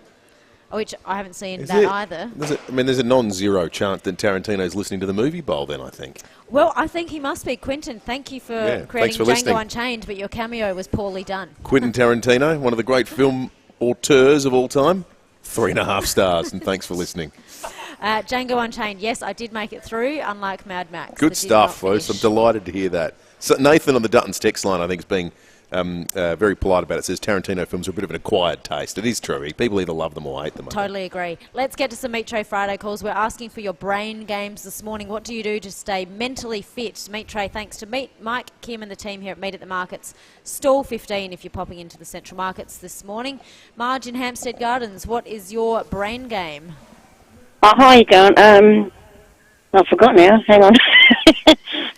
which I haven't seen either. There's a non-zero chance that Tarantino's listening to the Movie Bowl then, I think. Well, I think he must be. Quentin, thank you for creating Django Unchained, but your cameo was poorly done. Quentin Tarantino, one of the great film auteurs of all time, 3.5 stars, and thanks for listening. Django Unchained, yes, I did make it through, unlike Mad Max. Good stuff, Luce. I'm delighted to hear that. So Nathan on the Dutton's text line, I think, is being very polite about it. Says Tarantino films are a bit of an acquired taste. It is true. People either love them or hate them. Totally agree. Let's get to some Meat Tray Friday calls. We're asking for your brain games this morning. What do you do to stay mentally fit? Meat Tray, thanks to Mike, Kim and the team here at Meat at the Markets. Stall 15 if you're popping into the Central Markets this morning. Marge in Hampstead Gardens, what is your brain game? Oh, how you going? I forgot now. Hang on.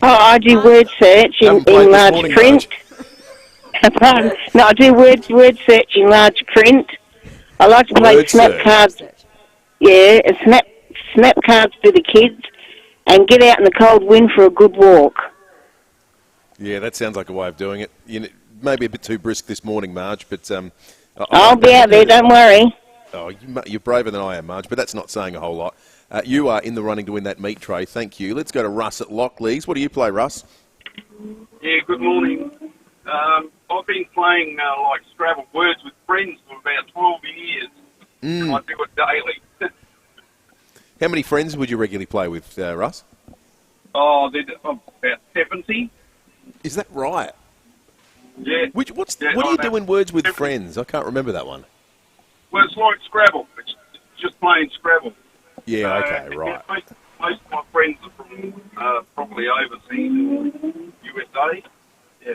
I do word search in large print. No, I do word search in large print. I like to play snap cards. Yeah, snap cards for the kids, and get out in the cold wind for a good walk. Yeah, that sounds like a way of doing it. Maybe a bit too brisk this morning, Marge, but I'll be out there. Don't worry. Oh, you're braver than I am, Marge, but that's not saying a whole lot. You are in the running to win that meat tray. Thank you. Let's go to Russ at Lockleys. What do you play, Russ? Yeah, good morning. I've been playing like Scrabble Words with Friends for about 12 years. And I do it daily. How many friends would you regularly play with, Russ? Oh, there's about 70. Is that right? Yeah. What do you do in Words with Friends? I can't remember that one. Well, it's like Scrabble. It's just playing Scrabble. Yeah, okay, right. Yeah, most of my friends are from probably overseas, USA. Yeah.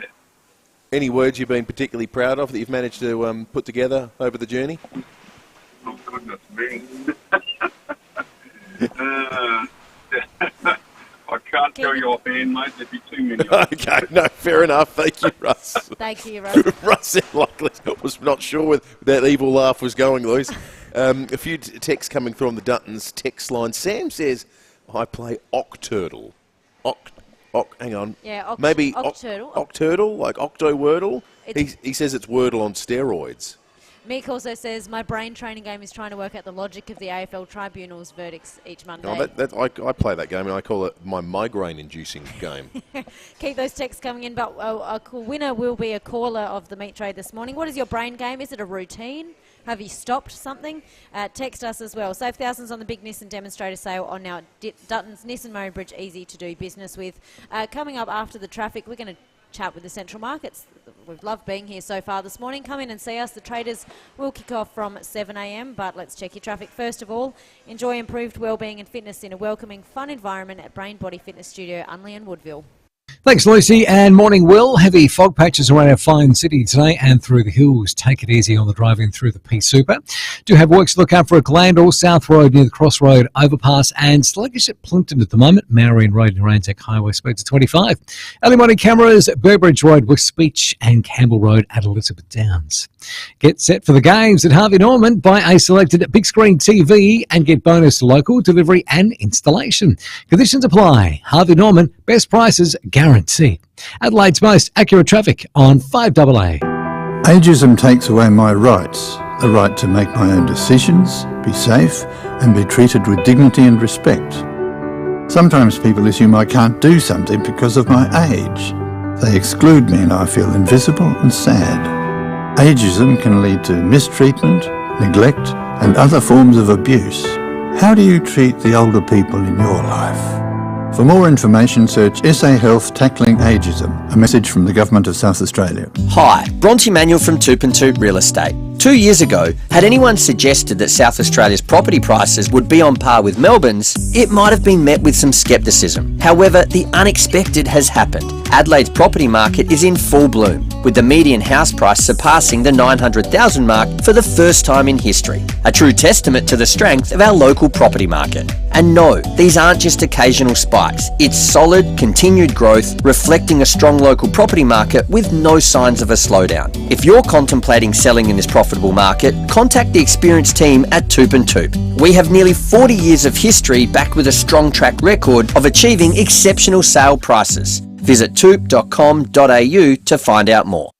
Any words you've been particularly proud of that you've managed to put together over the journey? Oh, goodness me. I can't tell you offhand, mate. There'd be too many. Okay, no, fair enough. Thank you, Russ. Thank you, Russ. Russ was not sure where that evil laugh was going, Louise. A few texts coming through on the Duttons text line. Sam says, I play Octurtle. Hang on. Yeah, maybe Octurtle. Octurtle, like Octo-Wordle. He says it's Wordle on steroids. Mick also says, my brain training game is trying to work out the logic of the AFL tribunal's verdicts each Monday. Oh, I play that game and I call it my migraine-inducing game. Keep those texts coming in, but a winner will be a caller of the meat trade this morning. What is your brain game? Is it a routine? Have you stopped something? Text us as well. Save thousands on the big Nissan demonstrator sale on now Dutton's Nissan Murray Bridge, easy to do business with. Coming up after the traffic, we're going to chat with the Central Markets. We've loved being here so far this morning. Come in and see us. The traders will kick off from 7 a.m, but let's check your traffic first of all. Enjoy improved wellbeing and fitness in a welcoming, fun environment at Brain Body Fitness Studio, Unley and Woodville. Thanks, Lucy, and morning, Will. Heavy fog patches around our fine city today and through the hills. Take it easy on the drive in through the P Super. Do have works to look out for at Glandall, South Road near the Crossroad overpass, and sluggish at Plimpton at the moment. Marion Road and Anzac Highway speeds 25. Early morning cameras, Burbridge Road, West Beach, and Campbell Road at Elizabeth Downs. Get set for the games at Harvey Norman. Buy a selected big screen TV and get bonus local delivery and installation. Conditions apply. Harvey Norman, best prices guaranteed. Adelaide's most accurate traffic on 5AA. Ageism takes away my rights, the right to make my own decisions, be safe, and be treated with dignity and respect. Sometimes people assume I can't do something because of my age. They exclude me and I feel invisible and sad. Ageism can lead to mistreatment, neglect, and other forms of abuse. How do you treat the older people in your life? For more information, search SA Health Tackling Ageism, a message from the Government of South Australia. Hi, Bronte Manuel from Toop and Toop Real Estate. 2 years ago, had anyone suggested that South Australia's property prices would be on par with Melbourne's, it might have been met with some scepticism. However, the unexpected has happened. Adelaide's property market is in full bloom, with the median house price surpassing the $900,000 mark for the first time in history. A true testament to the strength of our local property market. And no, these aren't just occasional spikes. It's solid, continued growth, reflecting a strong local property market with no signs of a slowdown. If you're contemplating selling in this profitable market, contact the experienced team at Toop and Toop. We have nearly 40 years of history backed with a strong track record of achieving exceptional sale prices. Visit toop.com.au to find out more.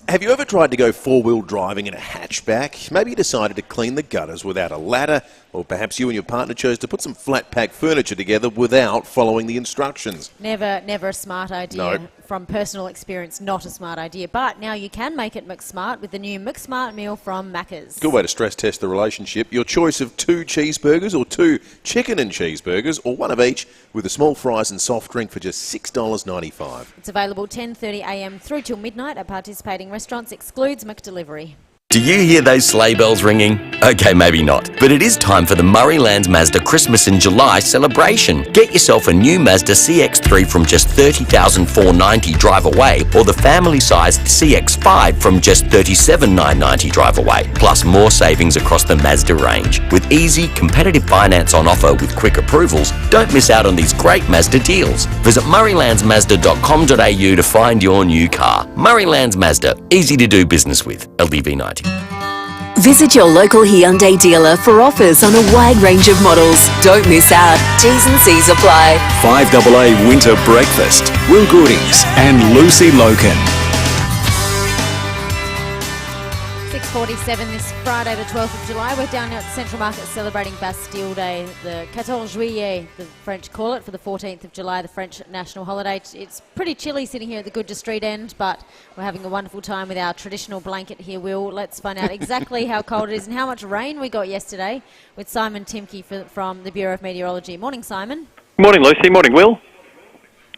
Have you ever tried to go four-wheel driving in a hatchback? Maybe you decided to clean the gutters without a ladder, or perhaps you and your partner chose to put some flat-pack furniture together without following the instructions. Never a smart idea. No. From personal experience, not a smart idea. But now you can make it McSmart with the new McSmart meal from Macca's. Good way to stress test the relationship. Your choice of 2 cheeseburgers or 2 chicken and cheeseburgers, or one of each, with the small fries and soft drink for just $6.95. It's available 10:30 a.m. through till midnight at participating restaurants. Excludes McDelivery. Do you hear those sleigh bells ringing? Okay, maybe not. But it is time for the Murraylands Mazda Christmas in July celebration. Get yourself a new Mazda CX-3 from just $30,490 drive away, or the family-sized CX-5 from just $37,990 drive away. Plus more savings across the Mazda range. With easy, competitive finance on offer with quick approvals, don't miss out on these great Mazda deals. Visit murraylandsmazda.com.au to find your new car. Murraylands Mazda, easy to do business with. LDV 90. Visit your local Hyundai dealer for offers on a wide range of models. Don't miss out. T's and C's apply. 5AA Winter Breakfast. Will Goodings and Lucy Lokan. 6:47 this Friday, the 12th of July. We're down here at Central Market celebrating Bastille Day, the 14 Juillet, the French call it, for the 14th of July, the French national holiday. It's pretty chilly sitting here at the Goodings Street end, but we're having a wonderful time with our traditional blanket here, Will. Let's find out exactly how cold it is and how much rain we got yesterday with Simon Timke from the Bureau of Meteorology. Morning, Simon. Morning, Lucy. Morning, Will.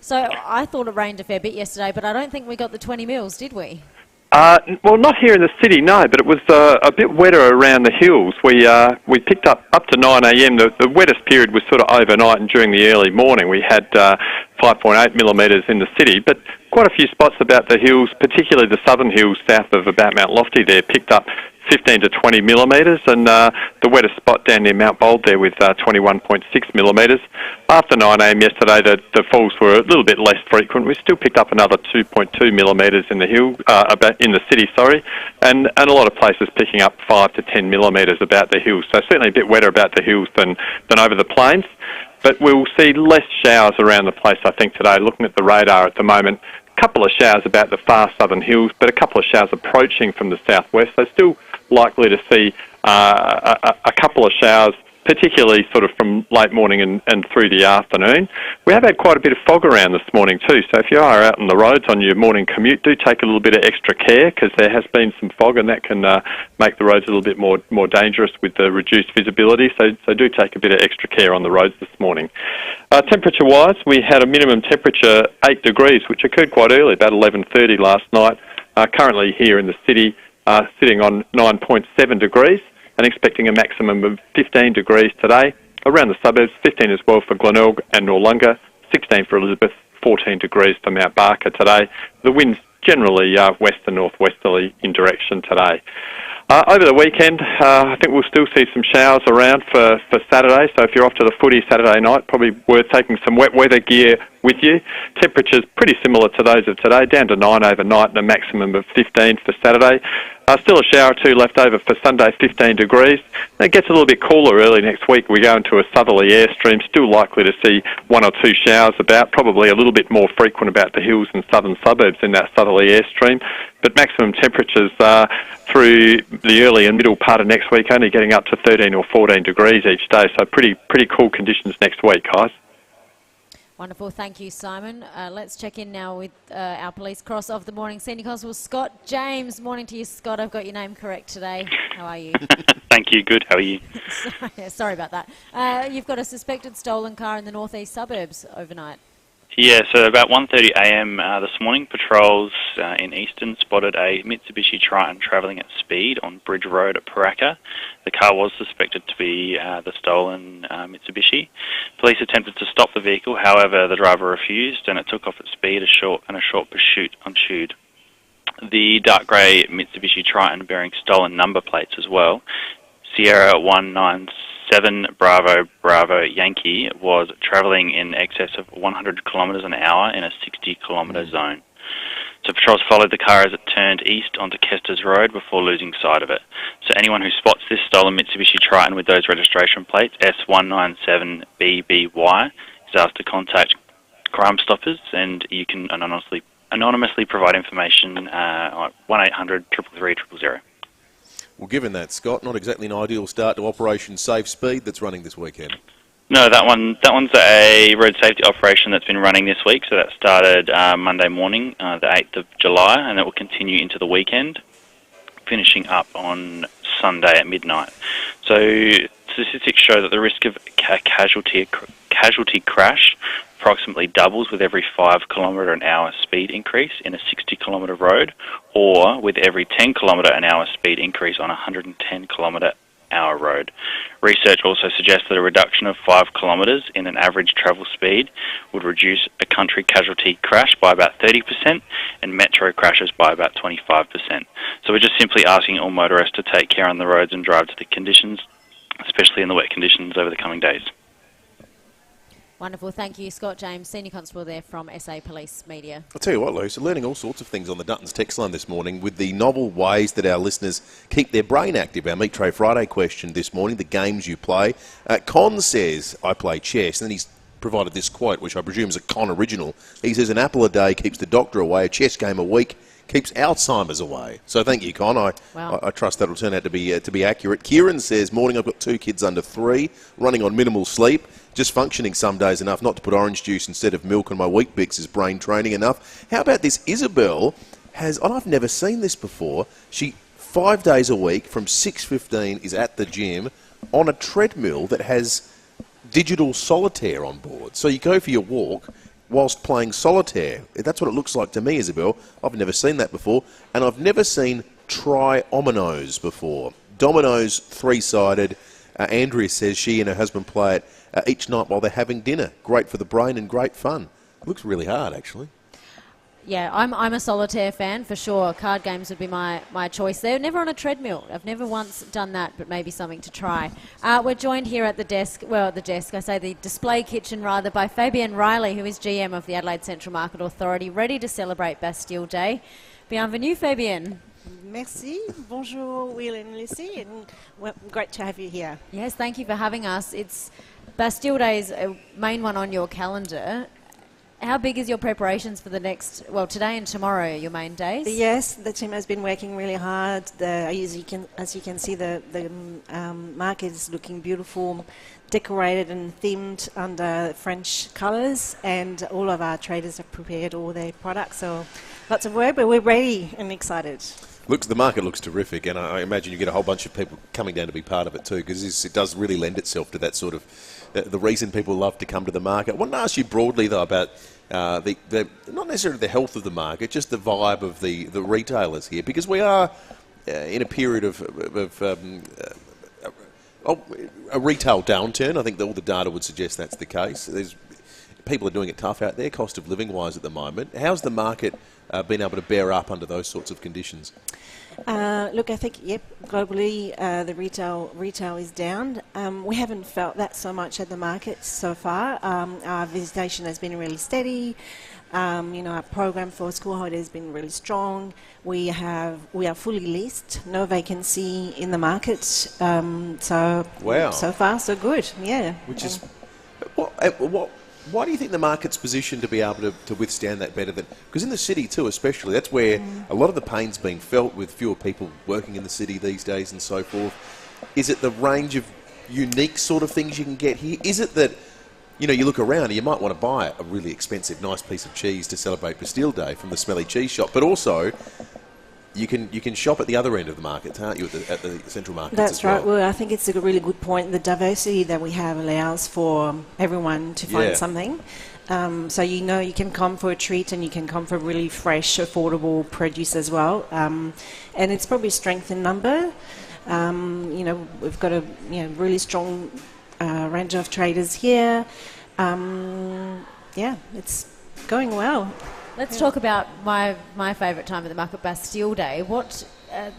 So I thought it rained a fair bit yesterday, but I don't think we got the 20 mils, did we? Well, not here in the city, no, but it was a bit wetter around the hills. We picked up to 9 a.m. The wettest period was sort of overnight and during the early morning. We had 5.8 millimetres in the city, but quite a few spots about the hills, particularly the southern hills south of about Mount Lofty there, picked up 15 to 20 millimetres, and the wettest spot down near Mount Bold there with 21.6 millimetres. After 9 a.m. yesterday, the falls were a little bit less frequent. We still picked up another 2.2 millimetres in the hill, in the city, and a lot of places picking up 5 to 10 millimetres about the hills. So certainly a bit wetter about the hills than over the plains. But we'll see less showers around the place, I think, today. Looking at the radar at the moment, a couple of showers about the far southern hills, but a couple of showers approaching from the southwest. So still likely to see a couple of showers, particularly sort of from late morning and through the afternoon. We have had quite a bit of fog around this morning too, so if you are out on the roads on your morning commute, do take a little bit of extra care, because there has been some fog and that can make the roads a little bit more dangerous with the reduced visibility, so do take a bit of extra care on the roads this morning. Temperature-wise, we had a minimum temperature 8 degrees, which occurred quite early, about 11:30 last night. Currently here in the city, sitting on 9.7 degrees, and expecting a maximum of 15 degrees today. Around the suburbs, 15 as well for Glenelg and Noarlunga, 16 for Elizabeth, 14 degrees for Mount Barker today. The wind's generally west and northwesterly in direction today. Over the weekend, I think we'll still see some showers around for Saturday, so if you're off to the footy Saturday night, probably worth taking some wet weather gear with you. Temperatures pretty similar to those of today, down to 9 overnight and a maximum of 15 for Saturday. Still a shower or two left over for Sunday, 15 degrees. It gets a little bit cooler early next week. We go into a southerly airstream, still likely to see 1 or 2 showers about, probably a little bit more frequent about the hills and southern suburbs in that southerly airstream. But maximum temperatures through the early and middle part of next week only getting up to 13 or 14 degrees each day, so pretty cool conditions next week, guys. Wonderful. Thank you, Simon. Let's check in now with our police cross of the morning. Senior Constable Scott James. Morning to you, Scott. I've got your name correct today. How are you? Thank you. Good. How are you? Sorry about that. You've got a suspected stolen car in the northeast suburbs overnight. Yeah, so about 1:30 a.m. This morning, patrols in Easton spotted a Mitsubishi Triton travelling at speed on Bridge Road at Paraka. The car was suspected to be the stolen Mitsubishi. Police attempted to stop the vehicle, however, the driver refused, and it took off at speed, a short pursuit ensued. The dark grey Mitsubishi Triton, bearing stolen number plates as well, Sierra 197 Bravo Yankee, was travelling in excess of 100 kilometres an hour in a 60 kilometre zone. So patrols followed the car as it turned east onto Kester's Road before losing sight of it. So anyone who spots this stolen Mitsubishi Triton with those registration plates, S197BBY, is asked to contact Crime Stoppers, and you can anonymously provide information on 1-800 333 000. Well, given that, Scott, not exactly an ideal start to Operation Safe Speed that's running this weekend. No, that one's a road safety operation that's been running this week. So that started Monday morning, the 8th of July, and it will continue into the weekend, finishing up on Sunday at midnight. So statistics show that the risk of casualty crash approximately doubles with every 5 kilometre an hour speed increase in a 60 kilometre road, or with every 10 kilometre an hour speed increase on a 110 kilometre hour road. Research also suggests that a reduction of 5 kilometres in an average travel speed would reduce a country casualty crash by about 30% and metro crashes by about 25%. So we're just simply asking all motorists to take care on the roads and drive to the conditions, especially in the wet conditions over the coming days. Wonderful. Thank you, Scott James, Senior Constable there from SA Police Media. I'll tell you what, Luce, learning all sorts of things on the Duttons text line this morning with the novel ways that our listeners keep their brain active. Our Meat Tray Friday question this morning, the games you play. Con says, I play chess, and then he's provided this quote, which I presume is a Con original. He says, an apple a day keeps the doctor away, a chess game a week keeps Alzheimer's away. So thank you, Con. Wow. I trust that'll turn out to be accurate. Kieran says, morning, I've got 2 kids under 3, running on minimal sleep, just functioning some days enough not to put orange juice instead of milk on my Wheat Bix is brain training enough. How about this? Isabel has, and I've never seen this before, she 5 days a week from 6:15 is at the gym on a treadmill that has digital solitaire on board. So you go for your walk whilst playing solitaire. That's what it looks like to me, Isabel. I've never seen that before. And I've never seen tri-ominoes before. Dominoes, 3-sided. Andrea says she and her husband play it each night while they're having dinner. Great for the brain and great fun. It looks really hard, actually. Yeah, I'm a solitaire fan for sure. Card games would be my choice there. Never on a treadmill. I've never once done that, but maybe something to try. We're joined here at the desk, I say the display kitchen rather, by Fabienne Riley, who is GM of the Adelaide Central Market Authority, ready to celebrate Bastille Day. Bienvenue, Fabienne. Merci. Bonjour, Will and Lucy, and great to have you here. Yes, thank you for having us. It's Bastille Day is a main one on your calendar. How big is your preparations for the next, today and tomorrow are your main days? Yes, the team has been working really hard. As you can see, the market is looking beautiful, decorated and themed under French colours, and all of our traders have prepared all their products. So lots of work, but we're ready and excited. The market looks terrific, and I imagine you get a whole bunch of people coming down to be part of it too, because it does really lend itself to that sort of the reason people love to come to the market. I want to ask you broadly though about the not necessarily the health of the market, just the vibe of the retailers here, because we are in a period of a retail downturn. I think that all the data would suggest that's the case. People are doing it tough out there, cost of living wise at the moment. How's the market been able to bear up under those sorts of conditions? Look, I think, globally the retail is down. We haven't felt that so much at the market so far. Our visitation has been really steady. Our program for school holidays has been really strong. We are fully leased, no vacancy in the market. So far so good. Yeah. Which is why do you think the market's positioned to be able to withstand that better? Because in the city too, especially, that's where a lot of the pain's being felt with fewer people working in the city these days and so forth. Is it the range of unique sort of things you can get here? Is it that, you look around and you might want to buy a really expensive, nice piece of cheese to celebrate Bastille Day from the smelly cheese shop, but also you can shop at the other end of the market, can't you, at the central markets? That's right. Well, I think it's a really good point. The diversity that we have allows for everyone to find something. So you can come for a treat, and you can come for really fresh, affordable produce as well. And it's probably strength in number. We've got a really strong range of traders here. It's going well. Let's talk about my favourite time of the market, Bastille Day.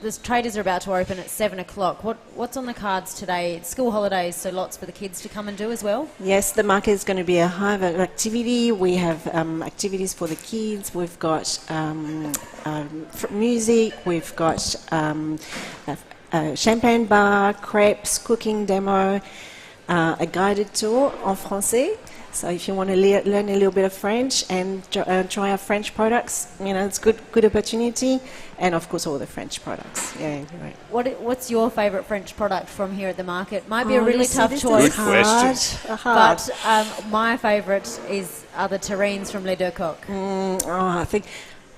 The traders are about to open at 7 o'clock. What's on the cards today? It's school holidays, so lots for the kids to come and do as well? Yes, the market is going to be a hive of activity. We have activities for the kids. We've got music. We've got a champagne bar, crepes, cooking demo, a guided tour en français. So if you want to learn a little bit of French and try our French products, it's good opportunity. And of course, all the French products. Yeah, right. What's your favourite French product from here at the market? Might be a really tough choice. Good question. But my favourite are the terrines from Les Deux Coqs. I think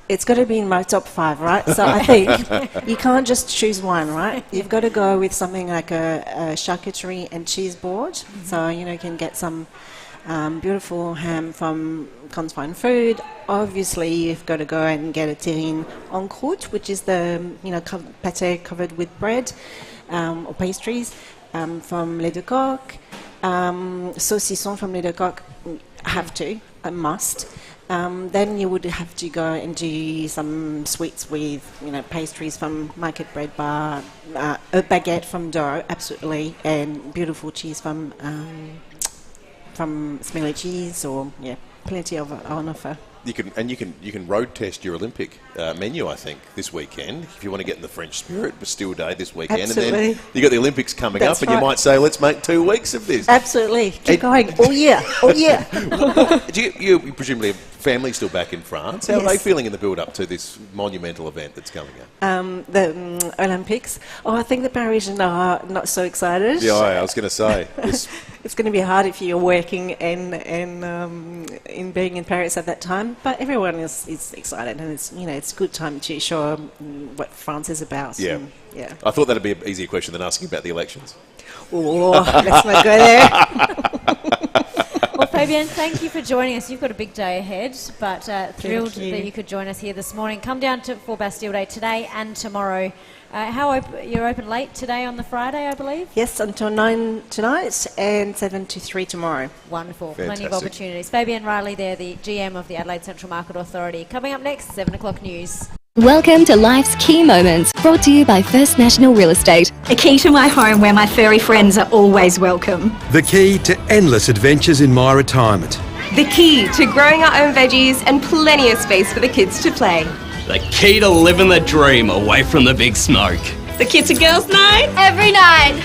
it's got to be in my top 5, right? So I think you can't just choose one, right? You've got to go with something like a charcuterie and cheese board. Mm-hmm. So you can get some beautiful ham from Consfine Food. Obviously, you've got to go and get a terrine en croûte, which is the pâté covered with bread or pastries from Les Deux Coqs. Saucisson from Les Deux Coqs, a must. Then you would have to go and do some sweets with pastries from Market Bread Bar, a baguette from Dough, absolutely, and beautiful cheese from smelly cheese, or plenty of on offer. You can road test your Olympic menu, I think, this weekend if you want to get in the French spirit. Bastille Day this weekend, Absolutely. and then you got the Olympics coming That's up, and you might say, let's make 2 weeks of this. Absolutely. Keep going all year. All year. You presumably have family still back in France. How are they Yes. feeling in the build-up to this monumental event that's coming up? The Olympics. Oh, I think the Parisians are not so excited. Yeah, I was going to say. It's going to be hard if you're working and in being in Paris at that time. But everyone is excited, and it's a good time to show what France is about. Yeah. And, yeah. I thought that'd be an easier question than asking about the elections. Oh, let's not go there. Well, Fabian, thank you for joining us. You've got a big day ahead, but thrilled you. that you could join us here this morning. Come down for Bastille Day today and tomorrow. You're open late today on the Friday, I believe? Yes, until 9 tonight and 7 to 3 tomorrow. Wonderful. Fantastic. Plenty of opportunities. Fabian Riley there, the GM of the Adelaide Central Market Authority. Coming up next, 7 o'clock news. Welcome to Life's Key Moments, brought to you by First National Real Estate. A key to my home where my furry friends are always welcome. The key to endless adventures in my retirement. The key to growing our own veggies and plenty of space for the kids to play. The key to living the dream away from the big smoke. The kids and girls night every night.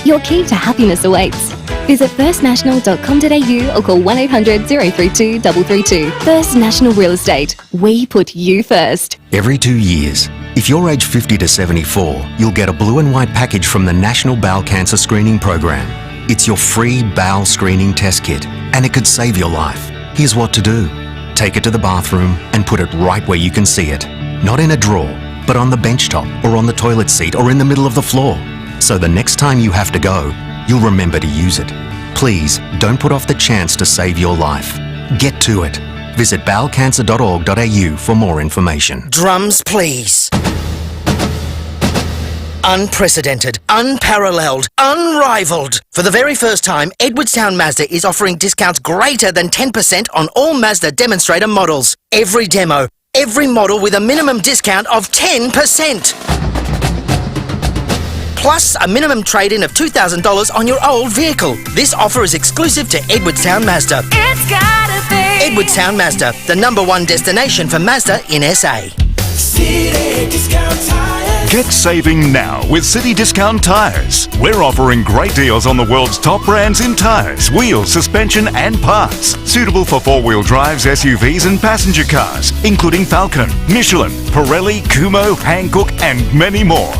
Your key to happiness awaits. Visit firstnational.com.au or call 1800 032 332. First National Real Estate. We put you first. Every 2 years, if you're aged 50 to 74, you'll get a blue and white package from the National Bowel Cancer Screening Program. It's your free bowel screening test kit, and it could save your life. Here's what to do. Take it to the bathroom and put it right where you can see it. Not in a drawer, but on the bench top or on the toilet seat or in the middle of the floor. So the next time you have to go, you'll remember to use it. Please don't put off the chance to save your life. Get to it. Visit bowelcancer.org.au for more information. Drums, please. Unprecedented, unparalleled, unrivaled. For the very first time, Edwardstown Mazda is offering discounts greater than 10% on all Mazda demonstrator models. Every demo, every model with a minimum discount of 10%. Plus a minimum trade-in of $2,000 on your old vehicle. This offer is exclusive to Edwardstown Mazda. It's gotta be Edwardstown Mazda, the #1 destination for Mazda in SA. City Discount Tires. Get saving now with City Discount Tires. We're offering great deals on the world's top brands in tyres, wheels, suspension and parts. Suitable for four-wheel drives, SUVs and passenger cars, including Falcon, Michelin, Pirelli, Kumho, Hankook and many more.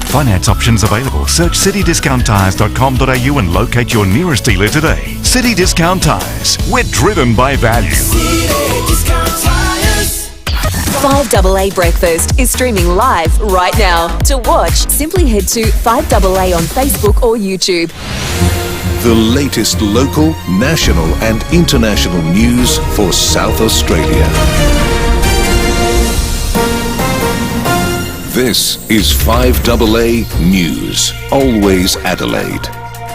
Finance options available. Search citydiscounttires.com.au and locate your nearest dealer today. City Discount Tires. We're driven by value. City Discount Tires. 5AA Breakfast is streaming live right now. To watch, simply head to 5AA on Facebook or YouTube. The latest local, national and international news for South Australia. This is 5AA News, always Adelaide.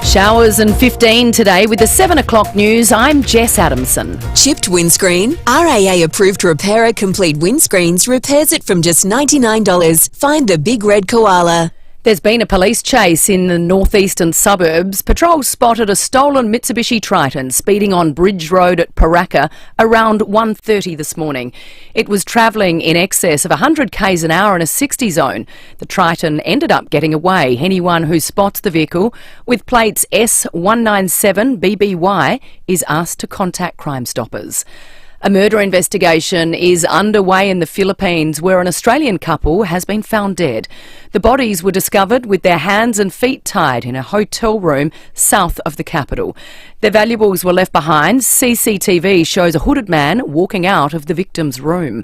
Showers and 15 today with the 7 o'clock news. I'm Jess Adamson. Chipped windscreen. RAA approved repairer complete windscreens repairs it from just $99. Find the big red koala. There's been a police chase in the northeastern suburbs. Patrol spotted a stolen Mitsubishi Triton speeding on Bridge Road at Paraka around 1:30 this morning. It was travelling in excess of 100 k's an hour in a 60 zone. The Triton ended up getting away. Anyone who spots the vehicle with plates S197BBY is asked to contact Crime Stoppers. A murder investigation is underway in the Philippines where an Australian couple has been found dead. The bodies were discovered with their hands and feet tied in a hotel room south of the capital. Their valuables were left behind. CCTV shows a hooded man walking out of the victim's room.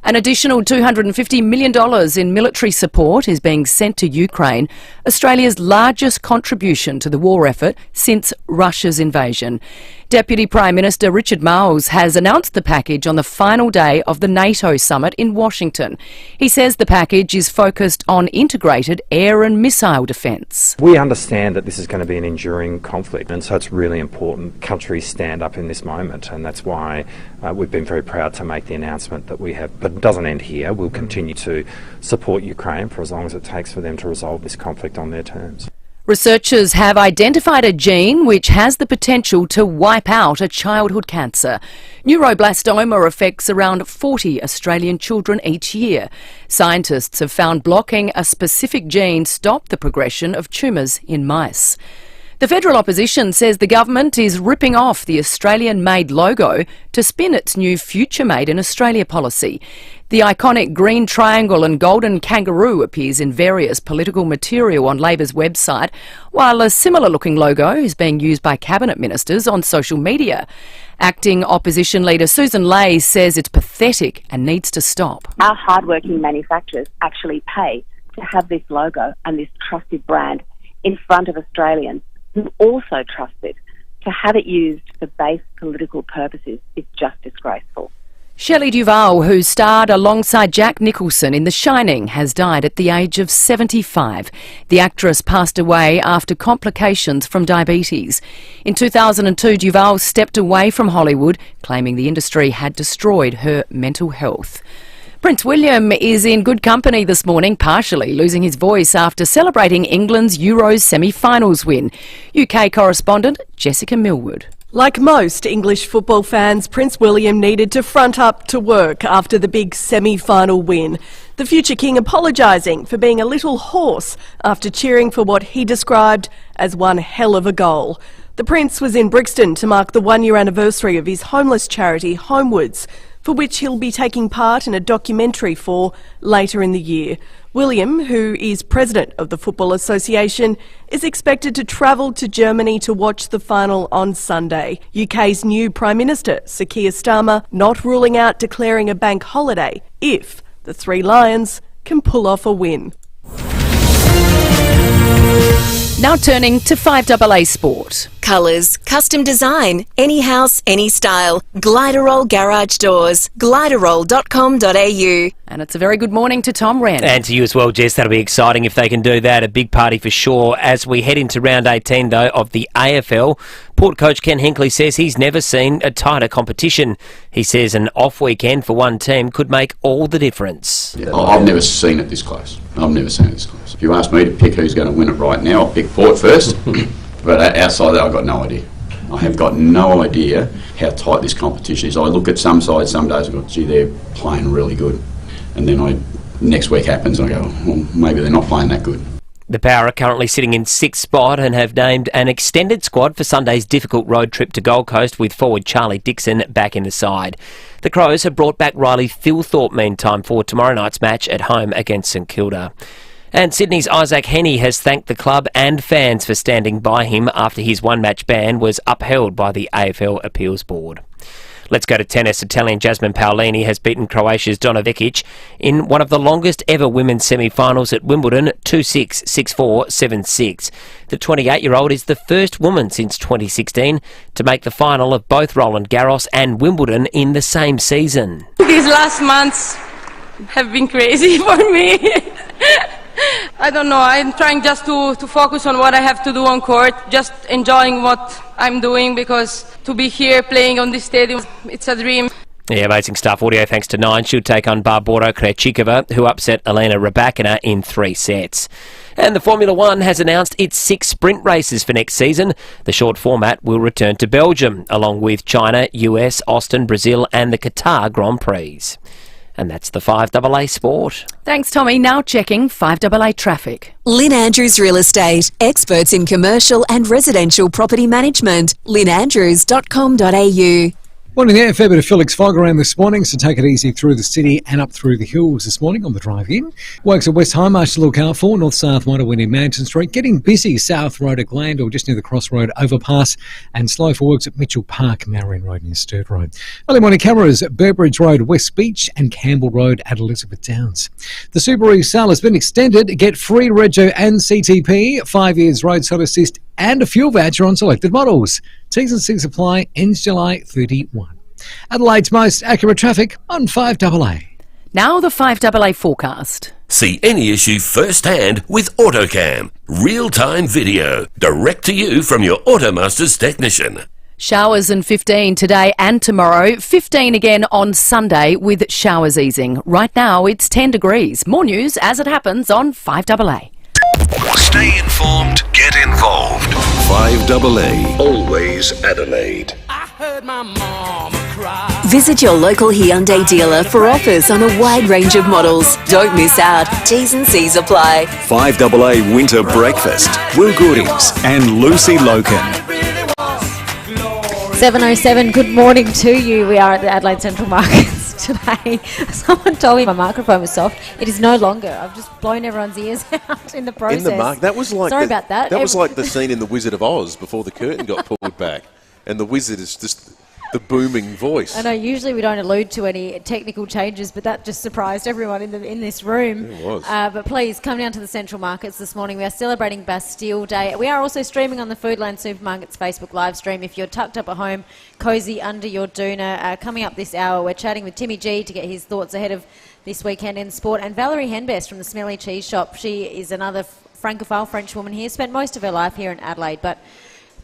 An additional $250 million in military support is being sent to Ukraine, Australia's largest contribution to the war effort since Russia's invasion. Deputy Prime Minister Richard Marles has announced the package on the final day of the NATO summit in Washington. He says the package is focused on integrated air and missile defence. We understand that this is going to be an enduring conflict, and so it's really important countries stand up in this moment, and that's why we've been very proud to make the announcement that we have. But it doesn't end here. We'll continue to support Ukraine for as long as it takes for them to resolve this conflict on their terms. Researchers have identified a gene which has the potential to wipe out a childhood cancer. Neuroblastoma affects around 40 Australian children each year. Scientists have found blocking a specific gene stopped the progression of tumours in mice. The federal opposition says the government is ripping off the Australian-made logo to spin its new Future Made in Australia policy. The iconic green triangle and golden kangaroo appears in various political material on Labor's website, while a similar-looking logo is being used by cabinet ministers on social media. Acting opposition leader Susan Lay says it's pathetic and needs to stop. Our hard-working manufacturers actually pay to have this logo and this trusted brand in front of Australians who also trust it. To have it used for base political purposes is just disgraceful. Shelley Duvall, who starred alongside Jack Nicholson in The Shining, has died at the age of 75. The actress passed away after complications from diabetes. In 2002, Duvall stepped away from Hollywood, claiming the industry had destroyed her mental health. Prince William is in good company this morning, partially losing his voice after celebrating England's Euros semi-finals win. UK correspondent Jessica Millwood. Like most English football fans, Prince William needed to front up to work after the big semi-final win. The future king apologising for being a little hoarse after cheering for what he described as one hell of a goal. The Prince was in Brixton to mark the one-year anniversary of his homeless charity Homewards, for which he'll be taking part in a documentary for later in the year. William, who is president of the Football Association, is expected to travel to Germany to watch the final on Sunday. UK's new Prime Minister, Sir Keir Starmer, not ruling out declaring a bank holiday if the Three Lions can pull off a win. Now turning to 5AA Sport. Colours, custom design, any house, any style. Gliderol Garage Doors. Gliderol.com.au. And it's a very good morning to Tom Wren. And to you as well, Jess. That'll be exciting if they can do that. A big party for sure. As we head into round 18, though, of the AFL, Port coach Ken Hinkley says he's never seen a tighter competition. He says an off weekend for one team could make all the difference. Yeah, I've never seen it this close. I've never seen it this close. If you ask me to pick who's going to win it right now, I'll pick Port first. But outside that, I've got no idea. I have got no idea how tight this competition is. I look at some sides some days and go, gee, they're playing really good. And then next week happens and I go, well, maybe they're not playing that good. The Power are currently sitting in 6th spot and have named an extended squad for Sunday's difficult road trip to Gold Coast with forward Charlie Dixon back in the side. The Crows have brought back Riley Philthorpe meantime for tomorrow night's match at home against St Kilda. And Sydney's Isaac Henney has thanked the club and fans for standing by him after his one-match ban was upheld by the AFL Appeals Board. Let's go to tennis. Italian Jasmine Paolini has beaten Croatia's Donna Vekic in one of the longest ever women's semi-finals at Wimbledon, 2-6, 6-4, 7-6. The 28-year-old is the first woman since 2016 to make the final of both Roland Garros and Wimbledon in the same season. These last months have been crazy for me. I don't know, I'm trying just to focus on what I have to do on court, just enjoying what I'm doing, because to be here playing on this stadium, it's a dream. Yeah, amazing stuff. Audio thanks to Nine. She'll take on Barbora Krejcikova, who upset Elena Rybakina in 3 sets. And the Formula One has announced its 6 sprint races for next season. The short format will return to Belgium, along with China, US, Austin, Brazil and the Qatar Grand Prix. And that's the 5AA Sport. Thanks, Tommy. Now checking 5AA traffic. Lynn Andrews Real Estate, experts in commercial and residential property management. lynnandrews.com.au. Morning there, fair bit of Felix fog around this morning, so take it easy through the city and up through the hills this morning on the drive in. Works at West High Marsh to look out for, north-south motorwind in Manton Street. Getting busy South Road at Gland or just near the Crossroad overpass, and slow for works at Mitchell Park, Marion Road near Sturt Road. Early morning cameras at Burbridge Road, West Beach and Campbell Road at Elizabeth Downs. The Subaru sale has been extended. Get free rego and CTP, 5 years roadside assist and a fuel voucher on selected models. T's and C's apply, ends July 31. Adelaide's most accurate traffic on 5AA. Now the 5AA forecast. See any issue firsthand with AutoCam. Real-time video, direct to you from your Automasters technician. Showers and 15 today and tomorrow, 15 again on Sunday with showers easing. Right now it's 10 degrees. More news as it happens on 5AA. Stay informed, get involved. 5AA, always Adelaide. Visit your local Hyundai dealer for offers on a wide range of models. Don't miss out. T's and C's apply. 5AA Winter Breakfast. Will Goodings and Lucy Lokan. 7:07, good morning to you. We are at the Adelaide Central Markets today. Someone told me my microphone was soft. It is no longer. I've just blown everyone's ears out in the process. In the market. That was like Sorry about that. That was like the scene in The Wizard of Oz before the curtain got pulled back. And the wizard is just the booming voice. I know, usually we don't allude to any technical changes, but that just surprised everyone in this room. It was. But please, come down to the Central Markets this morning. We are celebrating Bastille Day. We are also streaming on the Foodland Supermarkets Facebook live stream. If you're tucked up at home, cosy under your doona, coming up this hour, we're chatting with Timmy G to get his thoughts ahead of this weekend in sport. And Valerie Henbest from the Smelly Cheese Shop. She is another Francophile French woman here, spent most of her life here in Adelaide, but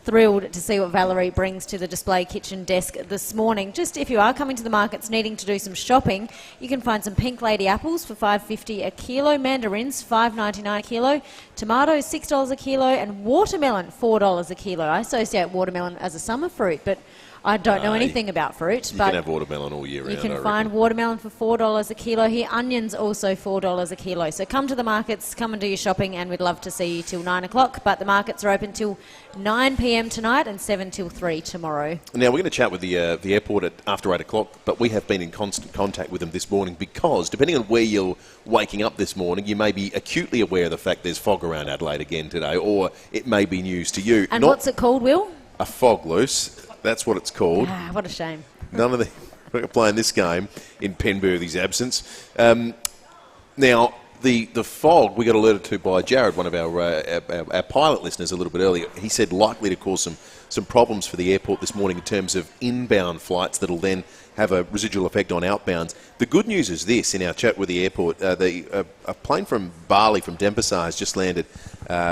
thrilled to see what Valerie brings to the display kitchen desk this morning. Just if you are coming to the markets needing to do some shopping, you can find some Pink Lady apples for $5.50 a kilo, mandarins $5.99 a kilo, tomatoes $6 a kilo, and watermelon $4 a kilo. I associate watermelon as a summer fruit, but I don't know anything about fruit. You but can have watermelon all year round. You can find watermelon for $4 a kilo here. Onions also $4 a kilo. So come to the markets, come and do your shopping, and we'd love to see you till 9 o'clock. But the markets are open till 9 p.m. tonight and 7 till 3 tomorrow. Now, we're going to chat with the airport after 8 o'clock, but we have been in constant contact with them this morning because, depending on where you're waking up this morning, you may be acutely aware of the fact there's fog around Adelaide again today, or it may be news to you. And what's it called, Will? A fog loose. That's what it's called. Ah, what a shame. None of the... We're playing this game in Penberthy's absence. Now, the fog we got alerted to by Jared, one of our pilot listeners, a little bit earlier. He said likely to cause some problems for the airport this morning in terms of inbound flights that'll then have a residual effect on outbounds. The good news is this, in our chat with the airport, a plane from Bali, from Denpasar, has just landed,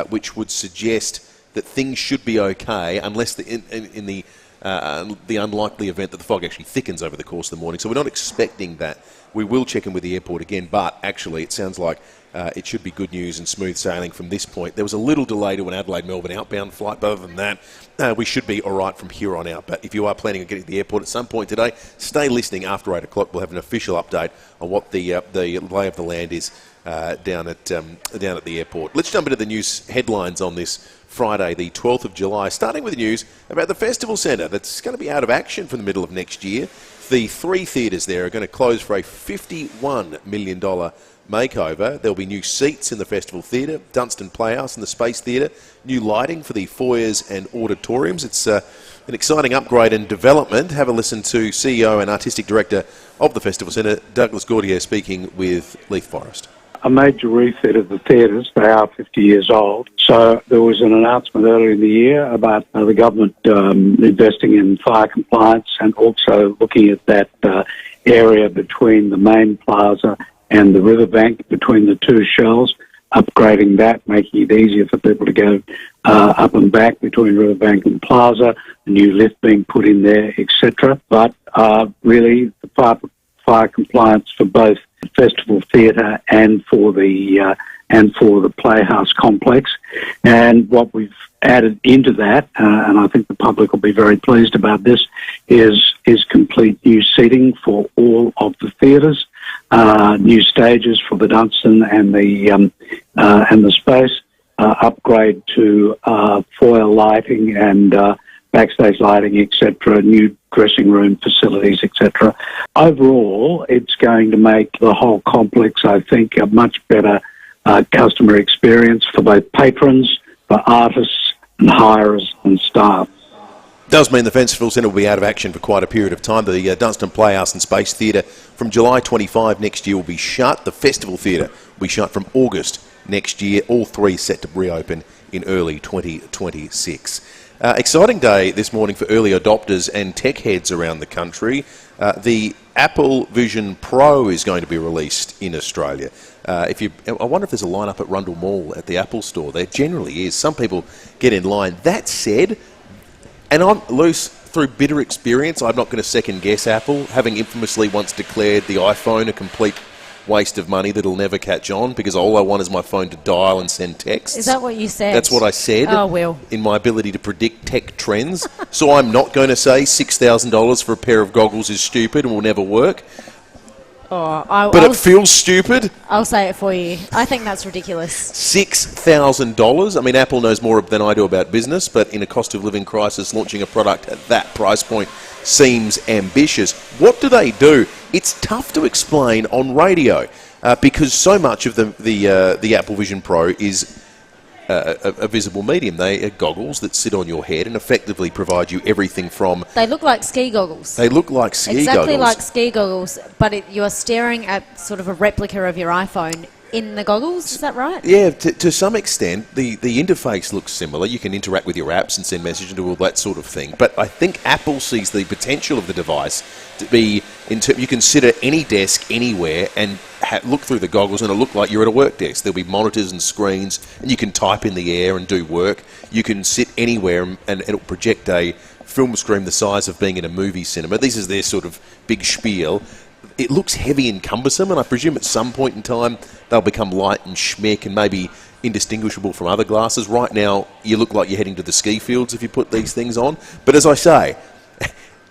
which would suggest that things should be okay unless in the unlikely event that the fog actually thickens over the course of the morning. So we're not expecting that. We will check in with the airport again, but actually it sounds like it should be good news and smooth sailing from this point. There was a little delay to an Adelaide-Melbourne outbound flight, but other than that, we should be all right from here on out. But if you are planning on getting to the airport at some point today, stay listening. After 8 o'clock, we'll have an official update on what the lay of the land is down at the airport. Let's jump into the news headlines on this Friday, the 12th of July, starting with the news about the Festival Centre that's going to be out of action for the middle of next year. The 3 theatres there are going to close for a $51 million makeover. There'll be new seats in the Festival Theatre, Dunstan Playhouse and the Space Theatre, new lighting for the foyers and auditoriums. It's an exciting upgrade and development. Have a listen to CEO and Artistic Director of the Festival Centre, Douglas Gaudier, speaking with Leith Forrest. A major refit of the theatres. They are 50 years old. So there was an announcement earlier in the year about the government investing in fire compliance and also looking at that area between the main plaza and the riverbank, between the two shells, upgrading that, making it easier for people to go up and back between riverbank and plaza, a new lift being put in there, etc. But really, the fire compliance for both the Festival Theatre and for the Playhouse complex. And what we've added into that, and I think the public will be very pleased about this, is complete new seating for all of the theatres, new stages for the Dunstan and the Space, upgrade to foyer lighting and backstage lighting, etc., new dressing room facilities, etc. Overall, it's going to make the whole complex, I think, a much better customer experience for both patrons, for artists and hirers and staff. Does mean the Festival Centre will be out of action for quite a period of time. The Dunstan Playhouse and Space Theatre from July 25 next year will be shut. The Festival Theatre will be shut from August next year. All three set to reopen in early 2026. Exciting day this morning for early adopters and tech heads around the country. The Apple Vision Pro is going to be released in Australia. I wonder if there's a line-up at Rundle Mall at the Apple store. There generally is. Some people get in line. That said, and I'm loose through bitter experience, I'm not going to second-guess Apple, having infamously once declared the iPhone a complete waste of money that'll never catch on because all I want is my phone to dial and send texts. Is that what you said? That's what I said. Oh, Will. In my ability to predict tech trends. So I'm not going to say $6,000 for a pair of goggles is stupid and will never work. But it feels stupid. I'll say it for you. I think that's ridiculous. $6,000. I mean, Apple knows more than I do about business, but in a cost of living crisis, launching a product at that price point seems ambitious. What do they do? It's tough to explain on radio because so much of the Apple Vision Pro is a visible medium. They are goggles that sit on your head and effectively provide you everything from... They look like ski goggles. They look like ski goggles. Exactly like ski goggles, but you are staring at sort of a replica of your iPhone in the goggles, is that right? Yeah, to some extent, the interface looks similar. You can interact with your apps and send messages and do all that sort of thing. But I think Apple sees the potential of the device to be... you can sit at any desk anywhere and look through the goggles and it'll look like you're at a work desk. There'll be monitors and screens and you can type in the air and do work. You can sit anywhere and it'll project a film screen the size of being in a movie cinema. This is their sort of big spiel. It looks heavy and cumbersome, and I presume at some point in time they'll become light and schmick and maybe indistinguishable from other glasses. Right now, you look like you're heading to the ski fields if you put these things on. But as I say,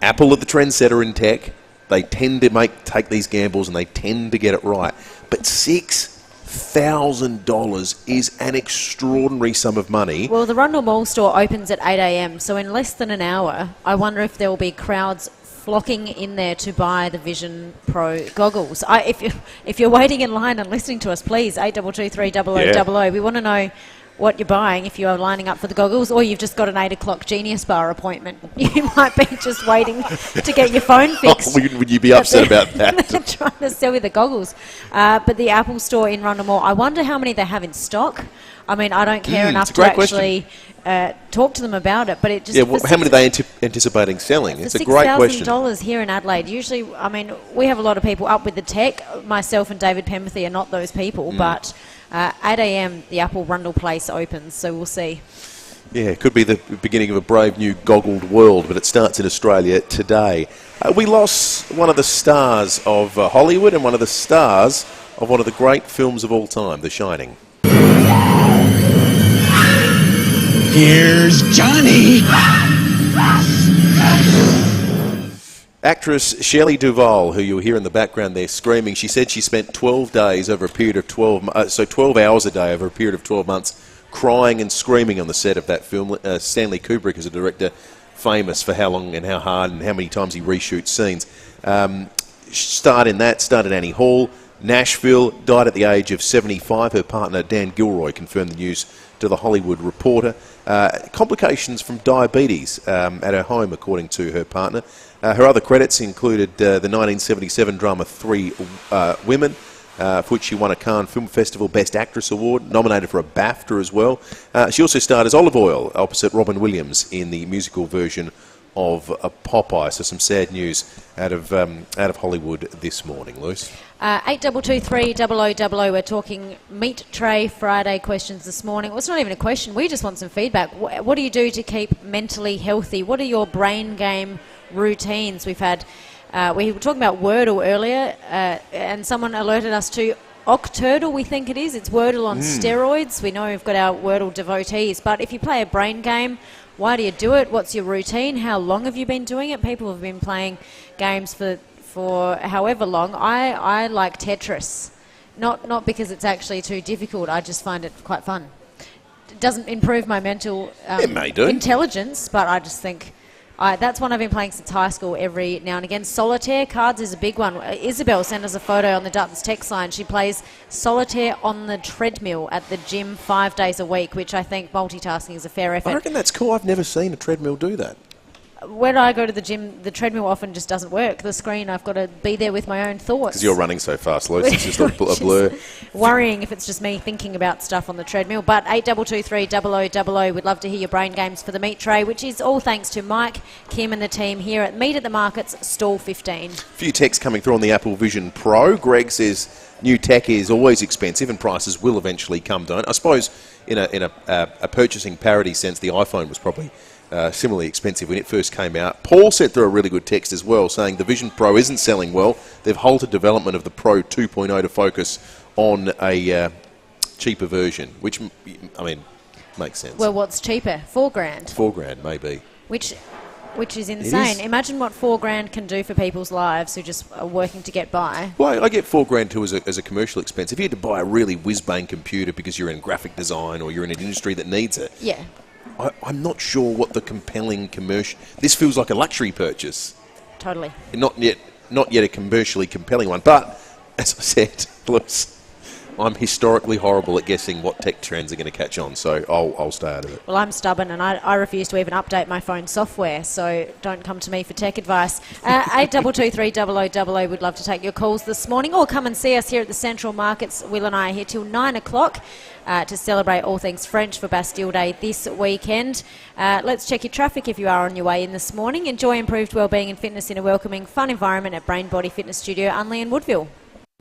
Apple are the trendsetter in tech. They tend to take these gambles and they tend to get it right. But $6,000 is an extraordinary sum of money. Well, the Rundle Mall store opens at 8 a.m, so in less than an hour, I wonder if there will be crowds flocking in there to buy the Vision Pro goggles. If you're waiting in line and listening to us, please, 8223 We want to know what you're buying if you are lining up for the goggles, or you've just got an 8 o'clock Genius Bar appointment. You might be just waiting to get your phone fixed. Would you be upset about that? They're trying to sell you the goggles. But the Apple store in Rundle Mall, I wonder how many they have in stock. I mean, I don't care enough to actually talk to them about it, but it just... Yeah, how many are they anticipating selling? It's a great question. $6,000 here in Adelaide. Usually, I mean, we have a lot of people up with the tech. Myself and David Pemberthy are not those people, but 8 a.m, the Apple Rundle place opens, so we'll see. Yeah, it could be the beginning of a brave new goggled world, but it starts in Australia today. We lost one of the stars of Hollywood and one of the stars of one of the great films of all time, The Shining. Here's Johnny. Actress Shelley Duvall, who you'll hear in the background there screaming, she said she spent 12 days over a period of 12 hours a day over a period of 12 months crying and screaming on the set of that film. Stanley Kubrick is a director famous for how long and how hard and how many times he reshoots scenes. Starred in Annie Hall. Nashville, died at the age of 75. Her partner Dan Gilroy confirmed the news to the Hollywood Reporter. Complications from diabetes at her home, according to her partner. Her other credits included the 1977 drama Three Women, for which she won a Cannes Film Festival Best Actress Award, nominated for a BAFTA as well. She also starred as Olive Oyl opposite Robin Williams in the musical version of Popeye. So some sad news out of Hollywood this morning, Luce. 8223 we're talking Meat Tray Friday questions this morning. Well, it's not even a question. We just want some feedback. What do you do to keep mentally healthy? What are your brain game routines? We were talking about Wordle earlier, and someone alerted us to Octurdle, we think it is. It's Wordle on steroids. We know we've got our Wordle devotees, but if you play a brain game, why do you do it? What's your routine? How long have you been doing it? People have been playing games for however long. I like Tetris, not because it's actually too difficult. I just find it quite fun. It doesn't improve my mental intelligence, but I just think that's one I've been playing since high school every now and again. Solitaire cards is a big one. Isabel sent us a photo on the Duttons text line. She plays solitaire on the treadmill at the gym 5 days a week, which I think multitasking is a fair effort. I reckon that's cool. I've never seen a treadmill do that. When I go to the gym, the treadmill often just doesn't work. The screen, I've got to be there with my own thoughts. Because you're running so fast, Luce. It's just a blur. Worrying if it's just me thinking about stuff on the treadmill. But 8223 we'd love to hear your brain games for the Meat Tray, which is all thanks to Mike, Kim and the team here at Meat at the Markets, stall 15. A few texts coming through on the Apple Vision Pro. Greg says new tech is always expensive, and prices will eventually come down. I suppose in a purchasing parity sense, the iPhone was probably similarly expensive when it first came out. Paul sent through a really good text as well, saying the Vision Pro isn't selling well. They've halted development of the Pro 2.0 to focus on a cheaper version, which, I mean, makes sense. Well, what's cheaper? $4,000. $4,000 maybe. Which is insane. Imagine what $4,000 can do for people's lives who just are working to get by. Well, I get $4,000 too as a commercial expense. If you had to buy a really whiz-bang computer because you're in graphic design or you're in an industry that needs it, yeah, I'm not sure what the compelling commercial. This feels like a luxury purchase. Totally. Not yet a commercially compelling one. But as I said, Lewis, I'm historically horrible at guessing what tech trends are going to catch on, so I'll stay out of it. Well, I'm stubborn, and I refuse to even update my phone software, so don't come to me for tech advice. 8223 would love to take your calls this morning, or come and see us here at the Central Markets. Will and I are here till 9 o'clock to celebrate all things French for Bastille Day this weekend. Let's check your traffic if you are on your way in this morning. Enjoy improved wellbeing and fitness in a welcoming, fun environment at Brain Body Fitness Studio, Unley and Woodville.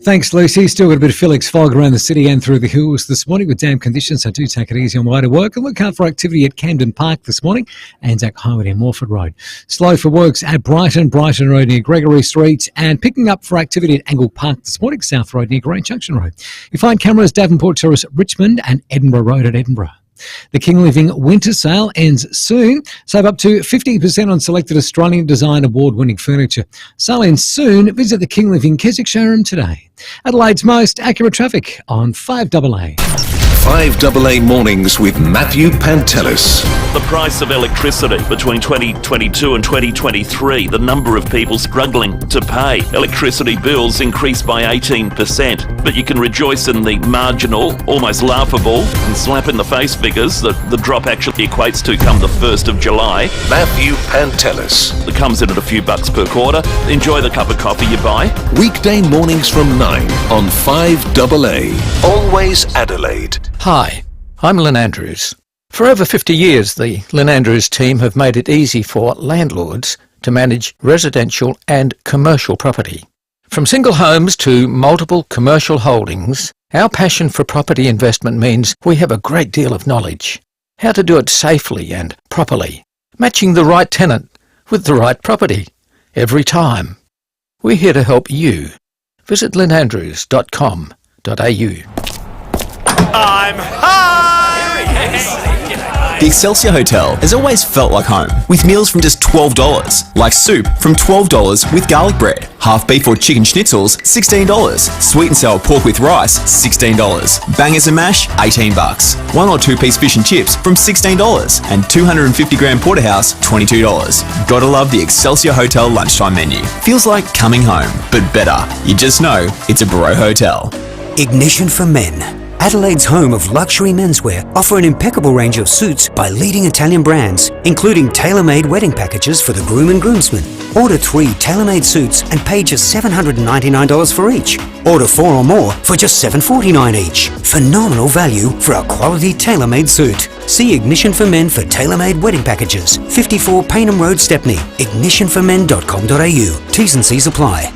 Thanks, Lucy. Still got a bit of Felix fog around the city and through the hills this morning with damp conditions, so do take it easy on the way to work. And look out for activity at Camden Park this morning, Anzac Highway and Morford Road. Slow for works at Brighton Road near Gregory Street, and picking up for activity at Angle Park this morning, South Road near Grand Junction Road. You find cameras Davenport Terrace, Richmond, and Edinburgh Road at Edinburgh. The King Living Winter Sale ends soon. Save up to 50% on selected Australian Design Award-winning furniture. Sale ends soon. Visit the King Living Keswick showroom today. Adelaide's most accurate traffic on 5AA. 5AA Mornings with Matthew Pantelis. The price of electricity between 2022 and 2023, the number of people struggling to pay. Electricity bills increased by 18%, but you can rejoice in the marginal, almost laughable, and slap in the face figures that the drop actually equates to come the 1st of July. Matthew Pantelis. It comes in at a few bucks per quarter. Enjoy the cup of coffee you buy. Weekday mornings from 9 on 5AA. Always Adelaide. Hi, I'm Lynn Andrews. For over 50 years, the Lynn Andrews team have made it easy for landlords to manage residential and commercial property. From single homes to multiple commercial holdings, our passion for property investment means we have a great deal of knowledge. How to do it safely and properly, matching the right tenant with the right property every time. We're here to help you. Visit lynnandrews.com.au. I'm high! The Excelsior Hotel has always felt like home, with meals from just $12, like soup from $12 with garlic bread, half beef or chicken schnitzels $16, sweet and sour pork with rice $16, bangers and mash $18, 1 or 2 piece fish and chips from $16, and 250 gram porterhouse $22. Gotta love the Excelsior Hotel lunchtime menu. Feels like coming home, but better. You just know it's a bro hotel. Ignition for Men. Adelaide's home of luxury menswear offer an impeccable range of suits by leading Italian brands, including tailor-made wedding packages for the groom and groomsmen. Order 3 tailor-made suits and pay just $799 for each. Order 4 or more for just $749 each. Phenomenal value for a quality tailor-made suit. See Ignition for Men for tailor-made wedding packages. 54 Paynham Road, Stepney. ignitionformen.com.au. T's and C's apply.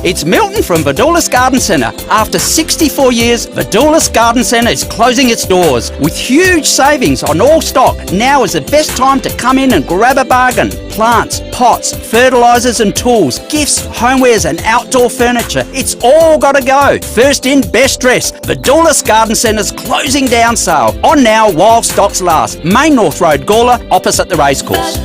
It's Milton from Vidulas Garden Centre. After 64 years, Vidulas Garden Centre is closing its doors with huge savings on all stock. Now is the best time to come in and grab a bargain. Plants, pots, fertilisers and tools, gifts, homewares and outdoor furniture. It's all got to go. First in, best dressed. Vidulas Garden Centre's closing down sale. On now while stocks last. Main North Road, Gawler, opposite the racecourse.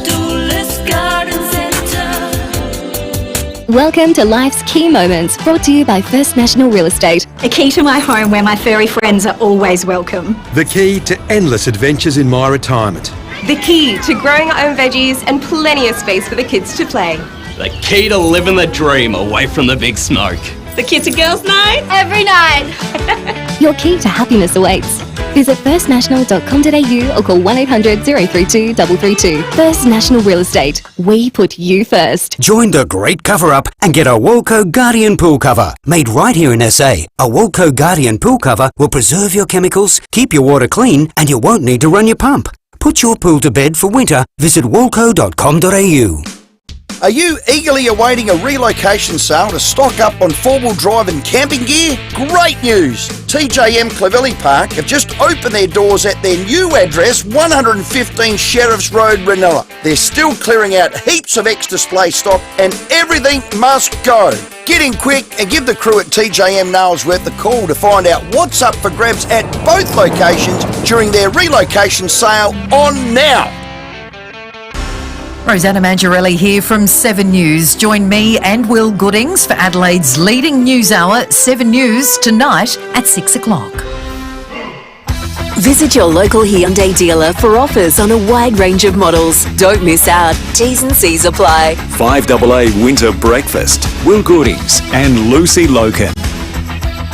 Welcome to Life's Key Moments, brought to you by First National Real Estate. A key to my home where my furry friends are always welcome. The key to endless adventures in my retirement. The key to growing our own veggies and plenty of space for the kids to play. The key to living the dream away from the big smoke. The kids and girls night every night. Your key to happiness awaits. Visit firstnational.com.au or call 1800 032 332. First National Real Estate. We put you first. Join the great cover-up and get a Walco Guardian pool cover. Made right here in SA. A Walco Guardian pool cover will preserve your chemicals, keep your water clean, and you won't need to run your pump. Put your pool to bed for winter. Visit walco.com.au. Are you eagerly awaiting a relocation sale to stock up on four-wheel drive and camping gear? Great news! TJM Clovelly Park have just opened their doors at their new address, 115 Sheriffs Road, Ranilla. They're still clearing out heaps of ex-display stock and everything must go. Get in quick and give the crew at TJM Nailsworth a call to find out what's up for grabs at both locations during their relocation sale on now. Rosanna Mangiarelli here from 7 News. Join me and Will Goodings for Adelaide's leading news hour, 7 News, tonight at 6 o'clock. Visit your local Hyundai dealer for offers on a wide range of models. Don't miss out. T's and C's apply. 5AA Winter Breakfast. Will Goodings and Lucy Lokan.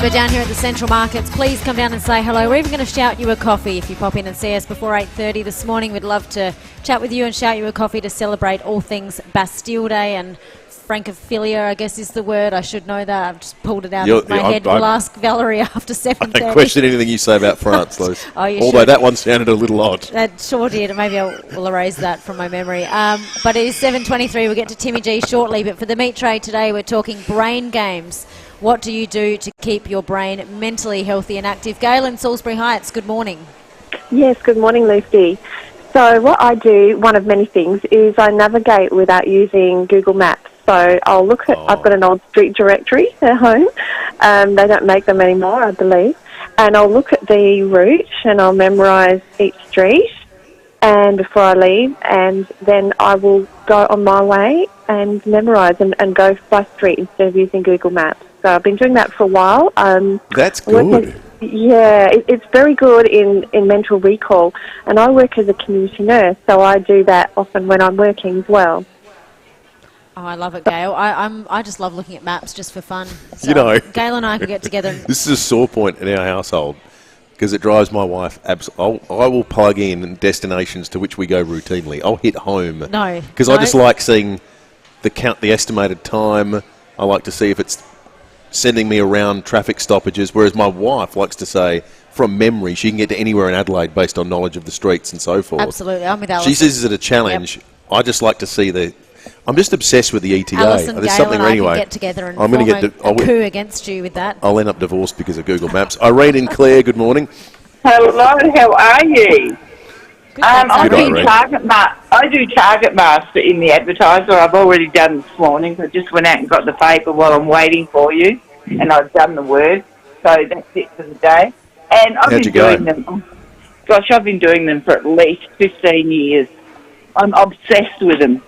We're down here at the Central Markets. Please come down and say hello. We're even going to shout you a coffee if you pop in and see us before 8:30 this morning. We'd love to chat with you and shout you a coffee to celebrate all things Bastille Day and FIVEAA, I guess is the word. I should know that. I've just pulled it out of my head. We'll ask Valerie after 7:30. I don't question anything you say about France, Luce. Although should. That one sounded a little odd. That sure did. Maybe we'll erase that from my memory. But it is 7:23. We'll get to Timmy G shortly. But for the meat tray today, we're talking brain games. What do you do to keep your brain mentally healthy and active? Gail in Salisbury Heights, good morning. Yes, good morning, Lucy. So what I do, one of many things, is I navigate without using Google Maps. So I'll look at, I've got an old street directory at home. They don't make them anymore, I believe. And I'll look at the route and I'll memorise each street and before I leave, and then I will go on my way and memorise and go by street instead of using Google Maps. So I've been doing that for a while. That's good. It's very good in mental recall. And I work as a community nurse, so I do that often when I'm working as well. Oh, I love it, Gail. I just love looking at maps just for fun. So You know. Gail and I could get together. This is a sore point in our household because it drives my wife. I will plug in destinations to which we go routinely. I'll hit home. No. Because I just like seeing the estimated time. I like to see if it's sending me around traffic stoppages, whereas my wife likes to say, from memory, she can get to anywhere in Adelaide based on knowledge of the streets and so forth. Absolutely, I'm with Alison. She says it's a challenge. Yep. I just like to see I'm just obsessed with the ETA. Alison, There's Gail something and I anyway. can get together and I'm form going to get a coup against you with that. I'll end up divorced because of Google Maps. Irene and Claire, good morning. Hello, how are you? I do Target Master in the advertiser. I've already done this morning. I just went out and got the paper while I'm waiting for you, and I've done the work. So that's it for the day. And I've been doing them. Gosh, I've been doing them for at least 15 years. I'm obsessed with them.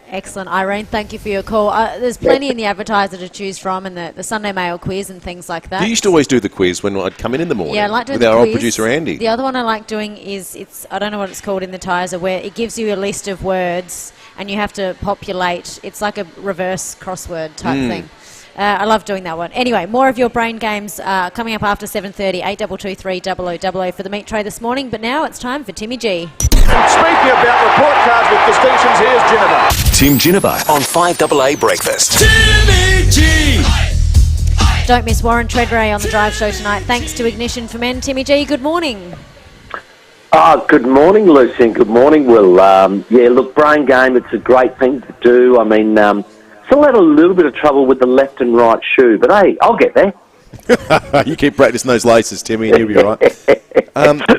Excellent, Irene. Thank you for your call. There's plenty in the advertiser to choose from, and the Sunday Mail quiz and things like that. You used to always do the quiz when I'd come in the morning. Yeah, I like doing with the our quiz. old producer Andy. The other one I like doing is I don't know what it's called in the Tizer, where it gives you a list of words and you have to populate. It's like a reverse crossword type thing. I love doing that one. Anyway, more of your brain games coming up after 7:30. 8223 for the meat tray this morning. But now it's time for Timmy G. Speaking about report cards with distinctions, here's Ginnivan. Tim Ginnivan on 5AA Breakfast. Timmy G! Don't miss Warren Treadray on the Drive Show tonight. Thanks to Ignition for Men. Timmy G, good morning. Good morning, Lucy, and good morning, Will. Look, brain game, it's a great thing to do. I mean, still had a little bit of trouble with the left and right shoe, but hey, I'll get there. You keep practicing those laces, Timmy, and you'll be right.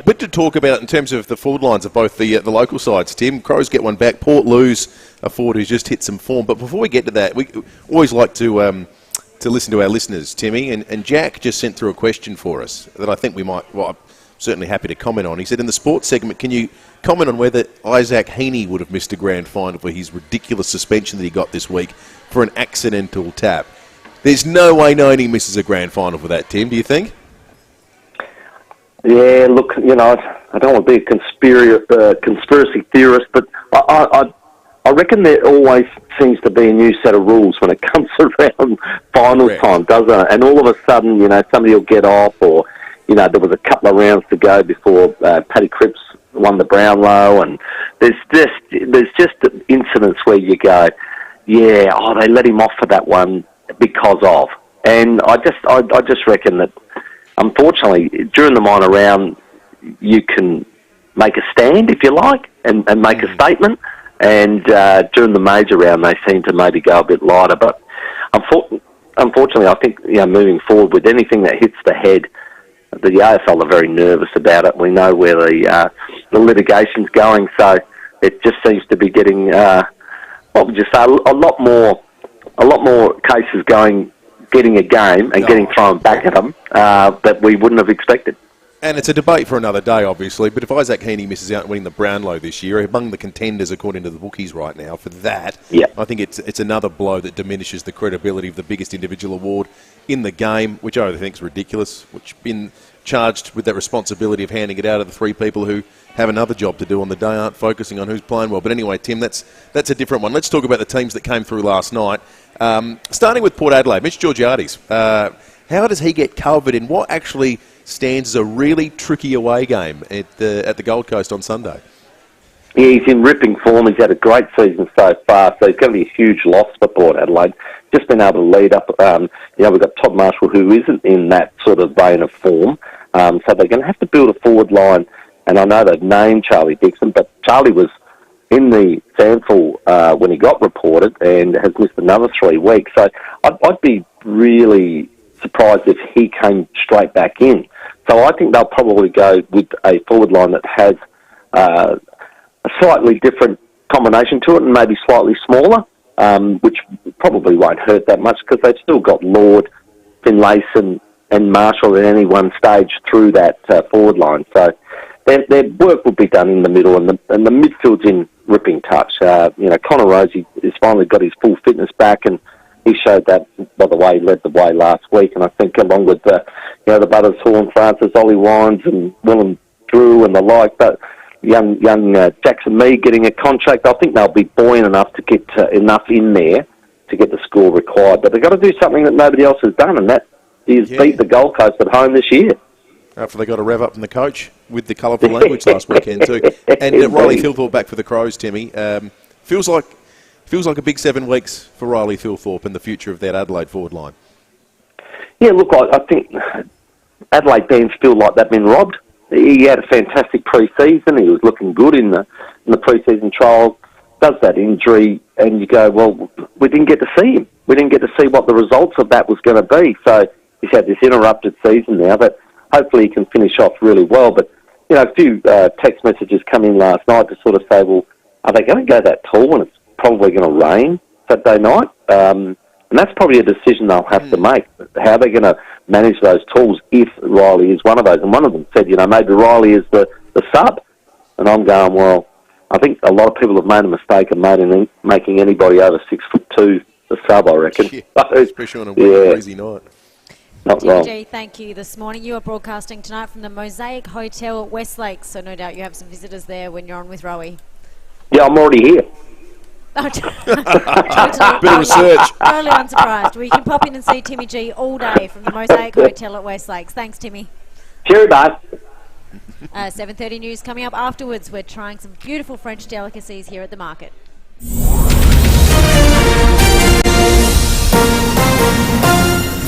But to talk about in terms of the forward lines of both the local sides, Tim, Crows get one back. Port lose a forward who's just hit some form. But before we get to that, we always like to listen to our listeners, Timmy. And Jack just sent through a question for us that I think we might, I'm certainly happy to comment on. He said, in the sports segment, can you comment on whether Isaac Heaney would have missed a grand final for his ridiculous suspension that he got this week for an accidental tap? There's no way Heaney misses a grand final for that, Tim, do you think? Yeah, look, I don't want to be a conspiracy theorist, but I reckon there always seems to be a new set of rules when it comes around finals time, doesn't it? And all of a sudden, somebody will get off, or, there was a couple of rounds to go before Paddy Cripps won the Brownlow, and there's just incidents where you go, they let him off for that one because of. And I just reckon that, unfortunately, during the minor round, you can make a stand, if you like, and make a statement. and during the major round they seem to maybe go a bit lighter. But unfortunately, I think moving forward with anything that hits the head, the AFL are very nervous about it. We know where the litigation's going, so it just seems to be getting a lot more cases getting a game and getting thrown back at them that we wouldn't have expected. And it's a debate for another day, obviously, but if Isaac Heaney misses out on winning the Brownlow this year, among the contenders according to the bookies right now for that, I think it's another blow that diminishes the credibility of the biggest individual award in the game, which I think is ridiculous, which been charged with that responsibility of handing it out to the three people who have another job to do on the day, aren't focusing on who's playing well. But anyway, Tim, that's a different one. Let's talk about the teams that came through last night. Starting with Port Adelaide, Mitch Georgiades. How does he get covered in what actually stands as a really tricky away game at the Gold Coast on Sunday? Yeah, he's in ripping form. He's had a great season so far, so it's going to be a huge loss for Port Adelaide. Just been able to lead up. We've got Todd Marshall, who isn't in that sort of vein of form, so they're going to have to build a forward line. And I know they've named Charlie Dixon, but Charlie was in the sample when he got reported and has missed another 3 weeks. So I'd be really surprised if he came straight back in. So I think they'll probably go with a forward line that has a slightly different combination to it and maybe slightly smaller, which probably won't hurt that much because they've still got Lord, Finlayson and Marshall at any one stage through that forward line. So their work will be done in the middle, and the midfield's in ripping touch. Connor Rosie has finally got his full fitness back, and he showed that, by the way, he led the way last week. And I think along with the Butters, Horn, Francis, Ollie Wines and Willem Drew and the like, but young Jackson Mead getting a contract, I think they'll be buoyant enough to get enough in there to get the score required. But they've got to do something that nobody else has done, and that is beat the Gold Coast at home this year. After they got a rev up from the coach with the colourful language last weekend too. And Riley Thilthorpe back for the Crows, Timmy. Feels like a big 7 weeks for Riley Thilthorpe and the future of that Adelaide forward line. Yeah, look, I think Adelaide fans feel like they've been robbed. He had a fantastic pre-season. He was looking good in the pre-season trial. Does that injury, and you go, well, we didn't get to see him. We didn't get to see what the results of that was going to be. So he's had this interrupted season now, but hopefully he can finish off really well. But, a few text messages come in last night to sort of say, well, are they going to go that tall when it's probably going to rain Saturday night? And that's probably a decision they'll have to make. How are they going to manage those tools if Riley is one of those? And one of them said, maybe Riley is the sub. And I'm going, well, I think a lot of people have made a mistake of making anybody over 6'2" the sub, I reckon. Yeah, especially on a crazy night. Not wrong. TJ, thank you this morning. You are broadcasting tonight from the Mosaic Hotel at Westlake, so no doubt you have some visitors there when you're on with Rowie. Yeah, I'm already here. Oh, Bit of research. Totally unsurprised. Well, you can pop in and see Timmy G all day from the Mosaic Hotel at Westlake. Thanks, Timmy. Cheery, bye. 7:30 news coming up afterwards. We're trying some beautiful French delicacies here at the market.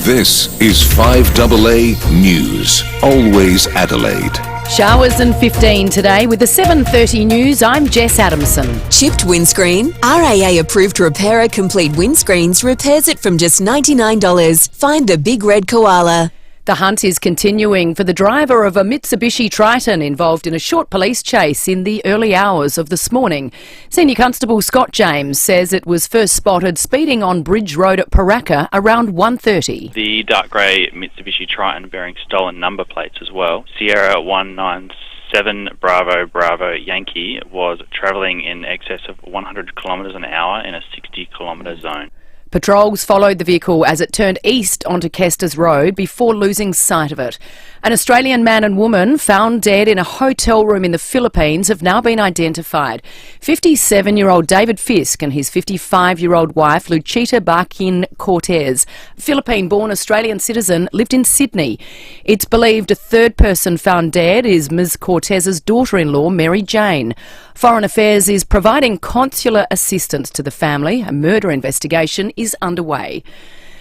This is 5AA News. Always Adelaide. Showers and 15 today with the 7:30 news. I'm Jess Adamson. Chipped windscreen? RAA approved repairer complete windscreens repairs it from just $99. Find the big red koala. The hunt is continuing for the driver of a Mitsubishi Triton involved in a short police chase in the early hours of this morning. Senior Constable Scott James says it was first spotted speeding on Bridge Road at Paraka around 1:30. The dark grey Mitsubishi Triton bearing stolen number plates as well. Sierra 197 Bravo Bravo Yankee was travelling in excess of 100 kilometres an hour in a 60 kilometre zone. Patrols followed the vehicle as it turned east onto Kestas Road before losing sight of it. An Australian man and woman found dead in a hotel room in the Philippines have now been identified. 57-year-old David Fisk and his 55-year-old wife Luchita Barkin Cortez, Philippine-born Australian citizen, lived in Sydney. It's believed a third person found dead is Ms Cortez's daughter-in-law Mary Jane. Foreign Affairs is providing consular assistance to the family. A murder investigation is underway.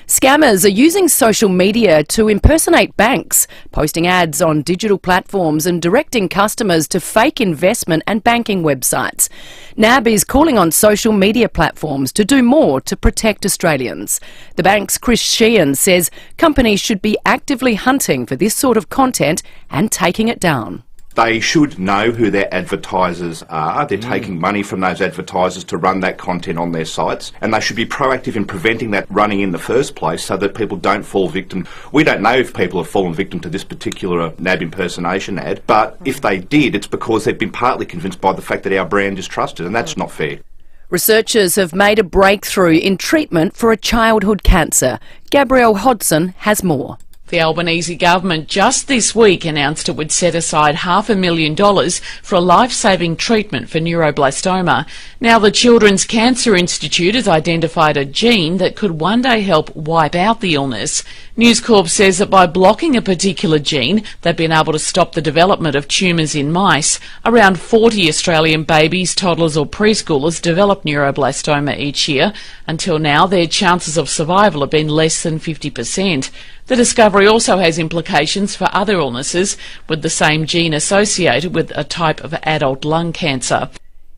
Scammers are using social media to impersonate banks, posting ads on digital platforms and directing customers to fake investment and banking websites. NAB is calling on social media platforms to do more to protect Australians. The bank's Chris Sheehan says companies should be actively hunting for this sort of content and taking it down. They should know who their advertisers are. They're taking money from those advertisers to run that content on their sites, and they should be proactive in preventing that running in the first place so that people don't fall victim. We don't know if people have fallen victim to this particular NAB impersonation ad, but if they did, it's because they've been partly convinced by the fact that our brand is trusted, and that's not fair. Researchers have made a breakthrough in treatment for a childhood cancer. Gabrielle Hodson has more. The Albanese government just this week announced it would set aside $500,000 for a life-saving treatment for neuroblastoma. Now the Children's Cancer Institute has identified a gene that could one day help wipe out the illness. News Corp says that by blocking a particular gene, they've been able to stop the development of tumours in mice. Around 40 Australian babies, toddlers or preschoolers develop neuroblastoma each year. Until now, their chances of survival have been less than 50%. The discovery also has implications for other illnesses with the same gene associated with a type of adult lung cancer.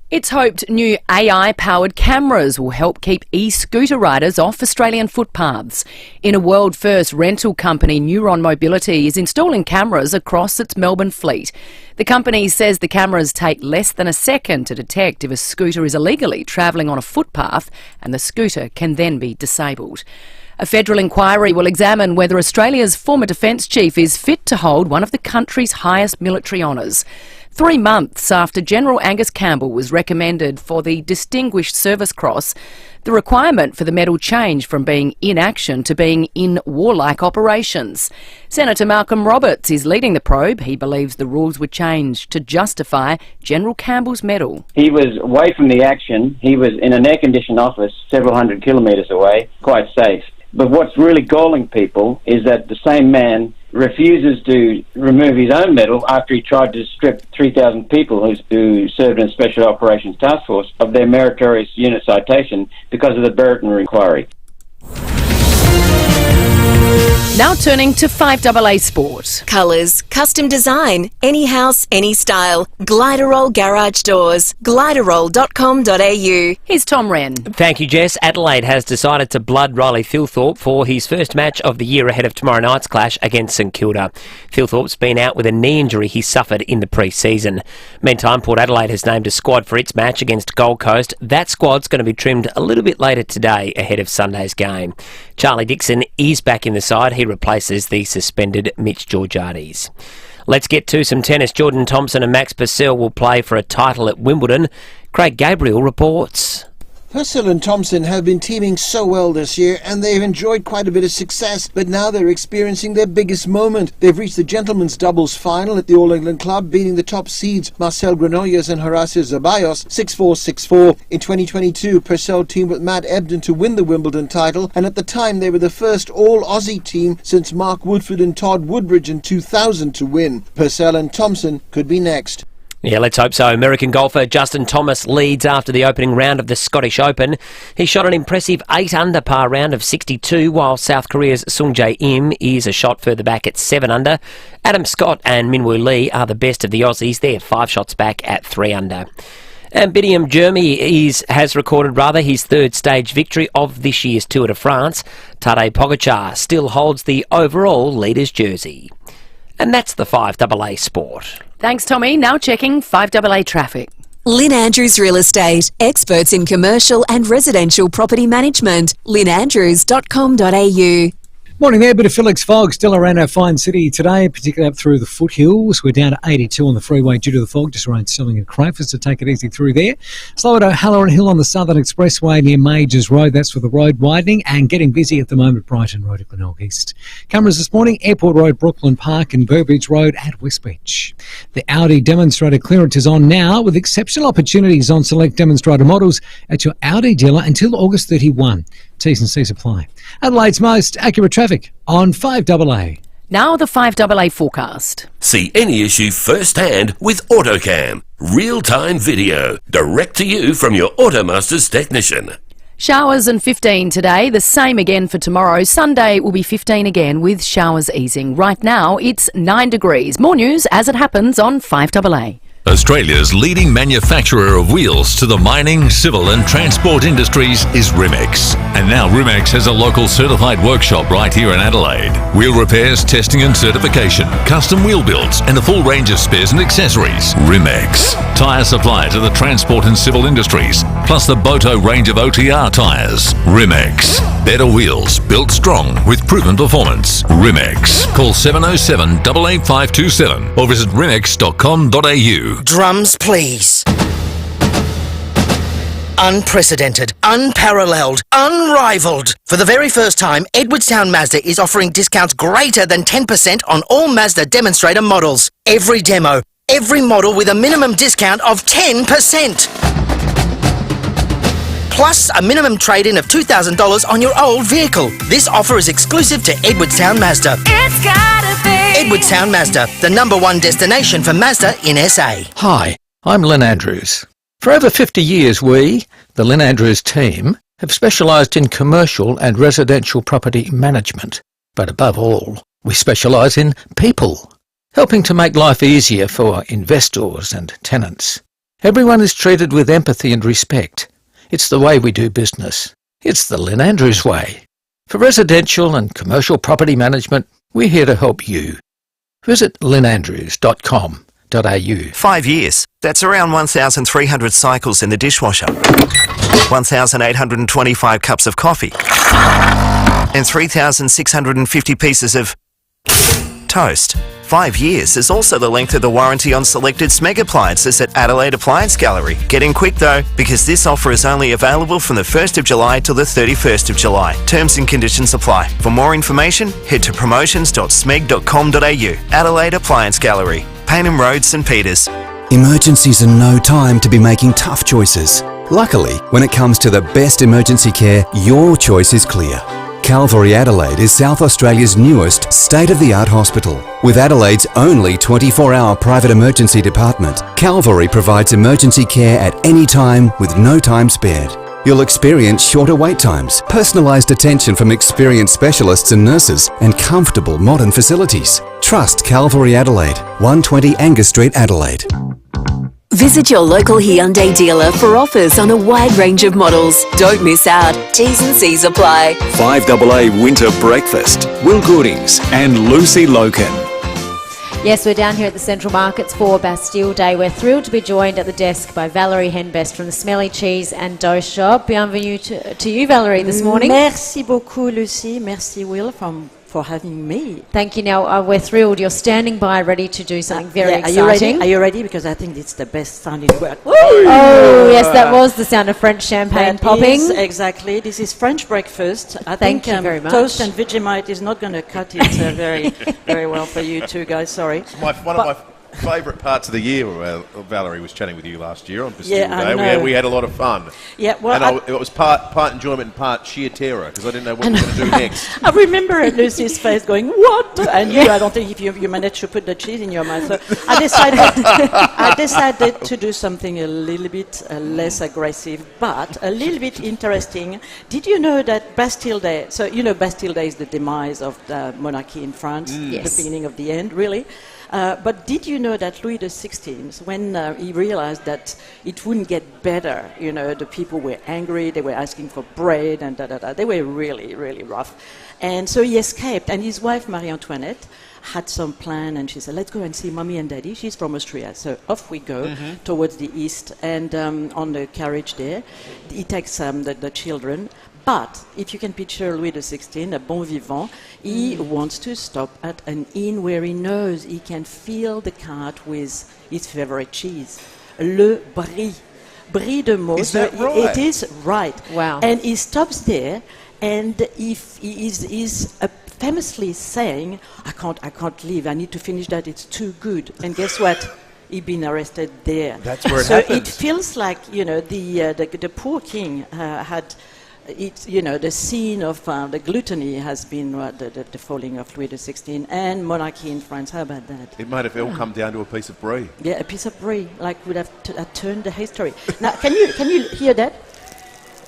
It's hoped new AI-powered cameras will help keep e-scooter riders off Australian footpaths. In a world-first, rental company Neuron Mobility is installing cameras across its Melbourne fleet. The company says the cameras take less than a second to detect if a scooter is illegally travelling on a footpath, and the scooter can then be disabled. A federal inquiry will examine whether Australia's former Defence Chief is fit to hold one of the country's highest military honours. 3 months after General Angus Campbell was recommended for the Distinguished Service Cross, the requirement for the medal changed from being in action to being in warlike operations. Senator Malcolm Roberts is leading the probe. He believes the rules were changed to justify General Campbell's medal. He was away from the action. He was in an air-conditioned office several hundred kilometres away, quite safe. But what's really galling people is that the same man refuses to remove his own medal after he tried to strip 3,000 people who served in a Special Operations Task Force of their meritorious unit citation because of the Brereton inquiry. Now turning to 5AA Sport. Colours, custom design, any house, any style. Gliderol Garage Doors. Gliderol.com.au. Here's Tom Wren. Thank you, Jess. Adelaide has decided to blood Riley Thilthorpe for his first match of the year ahead of tomorrow night's clash against St Kilda. Thilthorpe's been out with a knee injury he suffered in the pre-season. Meantime, Port Adelaide has named a squad for its match against Gold Coast. That squad's going to be trimmed a little bit later today ahead of Sunday's game. Charlie Dixon is back in the side. He replaces the suspended Mitch Georgiades. Let's get to some tennis. Jordan Thompson and Max Purcell will play for a title at Wimbledon. Craig Gabriel reports. Purcell and Thompson have been teaming so well this year and they've enjoyed quite a bit of success, but now they're experiencing their biggest moment. They've reached the gentlemen's doubles final at the All England Club, beating the top seeds Marcel Granollers and Horacio Zeballos 6-4, 6-4. In 2022, Purcell teamed with Matt Ebden to win the Wimbledon title, and at the time they were the first all-Aussie team since Mark Woodford and Todd Woodbridge in 2000 to win. Purcell and Thompson could be next. Yeah, let's hope so. American golfer Justin Thomas leads after the opening round of the Scottish Open. He shot an impressive 8-under par round of 62, while South Korea's Sung Jae Im is a shot further back at 7-under. Adam Scott and Minwoo Lee are the best of the Aussies. They're 5 shots back at 3-under. And Bidiam Jeremy has recorded his third stage victory of this year's Tour de France. Tadej Pogacar still holds the overall leader's jersey. And that's the 5AA Sport. Thanks, Tommy. Now checking 5AA traffic. Lynn Andrews Real Estate. Experts in commercial and residential property management. lynnandrews.com.au. Morning there, bit of Felix fog still around our fine city today, particularly up through the foothills. We're down to 82 on the freeway due to the fog, just around Stilling and Crafers, so take it easy through there. Slow at O'Halloran Hill on the Southern Expressway near Majors Road, that's for the road widening, and getting busy at the moment, Brighton Road at Glenelg East. Cameras this morning, Airport Road, Brooklyn Park and Burbridge Road at West Beach. The Audi demonstrator clearance is on now, with exceptional opportunities on select demonstrator models at your Audi dealer until August 31. T's and C's apply. Adelaide's most accurate traffic on 5AA. Now the 5AA forecast. See any issue firsthand with AutoCam. Real-time video, direct to you from your Automasters technician. Showers and 15 today, the same again for tomorrow. Sunday will be 15 again with showers easing. Right now it's 9 degrees. More news as it happens on 5AA. Australia's leading manufacturer of wheels to the mining, civil and transport industries is Rimex. And now Rimex has a local certified workshop right here in Adelaide. Wheel repairs, testing and certification, custom wheel builds and a full range of spares and accessories. Rimex. Tyre supplier to the transport and civil industries, plus the Boto range of OTR tyres. Rimex. Better wheels, built strong with proven performance. Rimex. Call 707 88527 or visit rimex.com.au. Drums, please. Unprecedented, unparalleled, unrivaled. For the very first time, Edwardstown Mazda is offering discounts greater than 10% on all Mazda demonstrator models. Every demo, every model with a minimum discount of 10%. Plus a minimum trade-in of $2,000 on your old vehicle. This offer is exclusive to Edwardstown Mazda. It's gotta be Edwardstown Mazda, the #1 destination for Mazda in SA. Hi, I'm Lynn Andrews. For over 50 years we, the Lynn Andrews team, have specialised in commercial and residential property management. But above all, we specialise in people, helping to make life easier for investors and tenants. Everyone is treated with empathy and respect. It's the way we do business. It's the Lynn Andrews way. For residential and commercial property management, we're here to help you. Visit lynnandrews.com.au. 5 years. That's around 1,300 cycles in the dishwasher, 1,825 cups of coffee, and 3,650 pieces of toast. 5 years is also the length of the warranty on selected Smeg appliances at Adelaide Appliance Gallery. Get in quick though, because this offer is only available from the 1st of July till the 31st of July. Terms and conditions apply. For more information, head to promotions.smeg.com.au. Adelaide Appliance Gallery, Payneham Road, St Peters. Emergencies are no time to be making tough choices. Luckily, when it comes to the best emergency care, your choice is clear. Calvary Adelaide is South Australia's newest state-of-the-art hospital. With Adelaide's only 24-hour private emergency department, Calvary provides emergency care at any time with no time spared. You'll experience shorter wait times, personalised attention from experienced specialists and nurses, and comfortable modern facilities. Trust Calvary Adelaide, 120 Angus Street, Adelaide. Visit your local Hyundai dealer for offers on a wide range of models. Don't miss out. T's and C's apply. 5AA Winter Breakfast. Will Goodings and Lucy Lokan. Yes, we're down here at the Central Markets for Bastille Day. We're thrilled to be joined at the desk by Valerie Henbest from the Smelly Cheese and Dough Shop. Bienvenue to you, Valerie, this morning. Merci beaucoup, Lucy. Merci, Will, for having me. Thank you. Now, we're thrilled. You're standing by ready to do something very exciting. Are you ready? Because I think it's the best sounding word. Oh, yes, that was the sound of French champagne popping. Exactly. This is French breakfast. Thank you very much. Toast and Vegemite is not going to cut it very, very well for you two guys. Sorry. One of my favourite parts of the year, Valerie was chatting with you last year on Bastille Day. We had a lot of fun. Yeah, well, and it was part enjoyment and part sheer terror because I didn't know what we were going to do next. I remember Lucy's face going, "What?" And I don't think if you managed to put the cheese in your mouth. So I decided to do something a little bit less aggressive, but a little bit interesting. Did you know that Bastille Day? So you know Bastille Day is the demise of the monarchy in France, the beginning of the end, really. But did you know that Louis XVI, when he realized that it wouldn't get better, the people were angry, they were asking for bread and they were really, really rough. And so he escaped, and his wife, Marie Antoinette, had some plan, and she said, let's go and see Mommy and Daddy. She's from Austria. So off we go towards the east, and on the carriage there, he takes the children. But if you can picture Louis XVI, a bon vivant, he wants to stop at an inn where he knows he can fill the cart with his favorite cheese, Le Brie. Brie de Meaux. Is that right? It is right. Wow. And he stops there, and he's famously saying, I can't leave, I need to finish that, it's too good. And guess what? He'd been arrested there. That's where it happens. happens. So it feels like, the poor king had... the scene of the gluttony has been the falling of Louis XVI and monarchy in France. How about that? It might have all come down to a piece of brie. Yeah, a piece of brie, like would have turned the history. Now, can you hear that?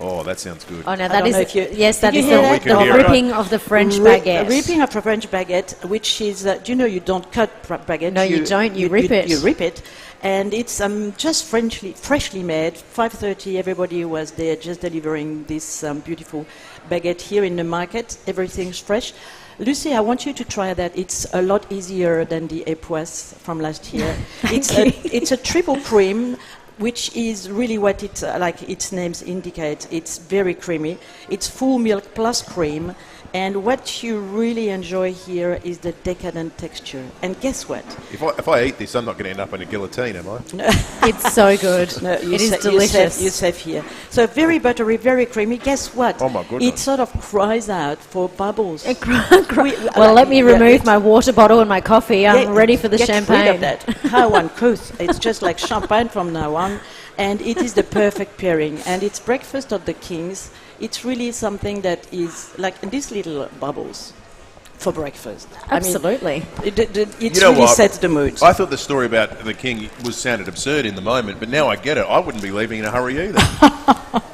Oh, that sounds good. Oh, no, I that don't know is... if you- Yes, that Did is you hear the that? can hear it. ripping of the French baguette. Ripping of a French baguette, which is, do you know you don't cut baguette? No, you don't. You rip it. You rip it. And it's just freshly made. 5:30, everybody was there just delivering this beautiful baguette here in the market. Everything's fresh. Lucy, I want you to try that. It's a lot easier than the FIVEAA from last year. It's a triple cream, which is really what it, like its names indicate. It's very creamy. It's full milk plus cream. And what you really enjoy here is the decadent texture. And guess what? If I eat this, I'm not going to end up in a guillotine, am I? No. It's so good. No, it is delicious. You're safe here. So very buttery, very creamy. Guess what? Oh, my goodness. It sort of cries out for bubbles. Well, let me remove my water bottle and my coffee. I'm ready for the get champagne. Rid of that. How uncouth. It's just like champagne from now on. And it is the perfect pairing. And it's breakfast of the kings. It's really something that is like these little bubbles for breakfast. Absolutely. I mean, it You know really what? sets the mood. I thought the story about the king sounded absurd in the moment, but now I get it. I wouldn't be leaving in a hurry either.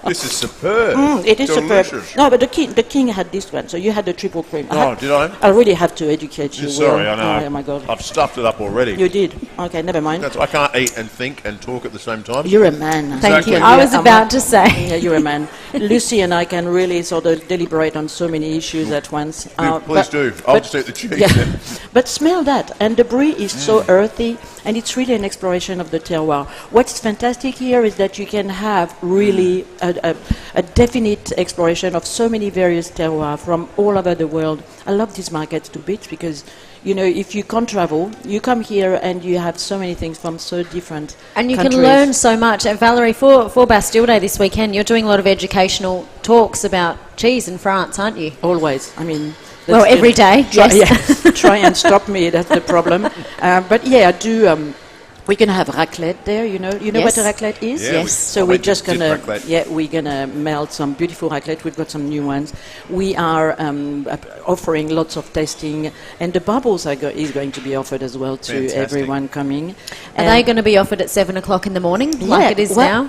This is superb. It is delicious. superb. No, but the king had this one, so you had the triple cream. Did I? I really have to educate you. Sorry, Will. I know. Oh my God. I've stuffed it up already. You did. Okay, never mind. I can't eat and think and talk at the same time. You're a man. Thank you. Exactly. I was about to say. Yeah, you're a man. Lucy and I can really sort of deliberate on so many issues at once. Please do. I'll just eat the cheese. Yeah. But smell that. And the brie is so earthy, and it's really an exploration of the terroir. What's fantastic here is that you can have really a definite exploration of so many various terroirs from all over the world. I love these markets to bits because, you know, if you can't travel, you come here and you have so many things from so different And you countries. can learn so much. And Valerie, for Bastille Day this weekend, you're doing a lot of educational talks about cheese in France, aren't you? Always. I mean... Well, every day, yes. Try and stop me, that's the problem. But yeah, I do... we're going to have raclette there, you know Yes. what a raclette is? Yeah, yes. So we're just going to, raclette. we're going to melt some beautiful raclette. We've got some new ones. We are offering lots of tasting, and the bubbles is going to be offered as well to Fantastic. everyone coming. Are they going to be offered at 7 o'clock in the morning, like it is now?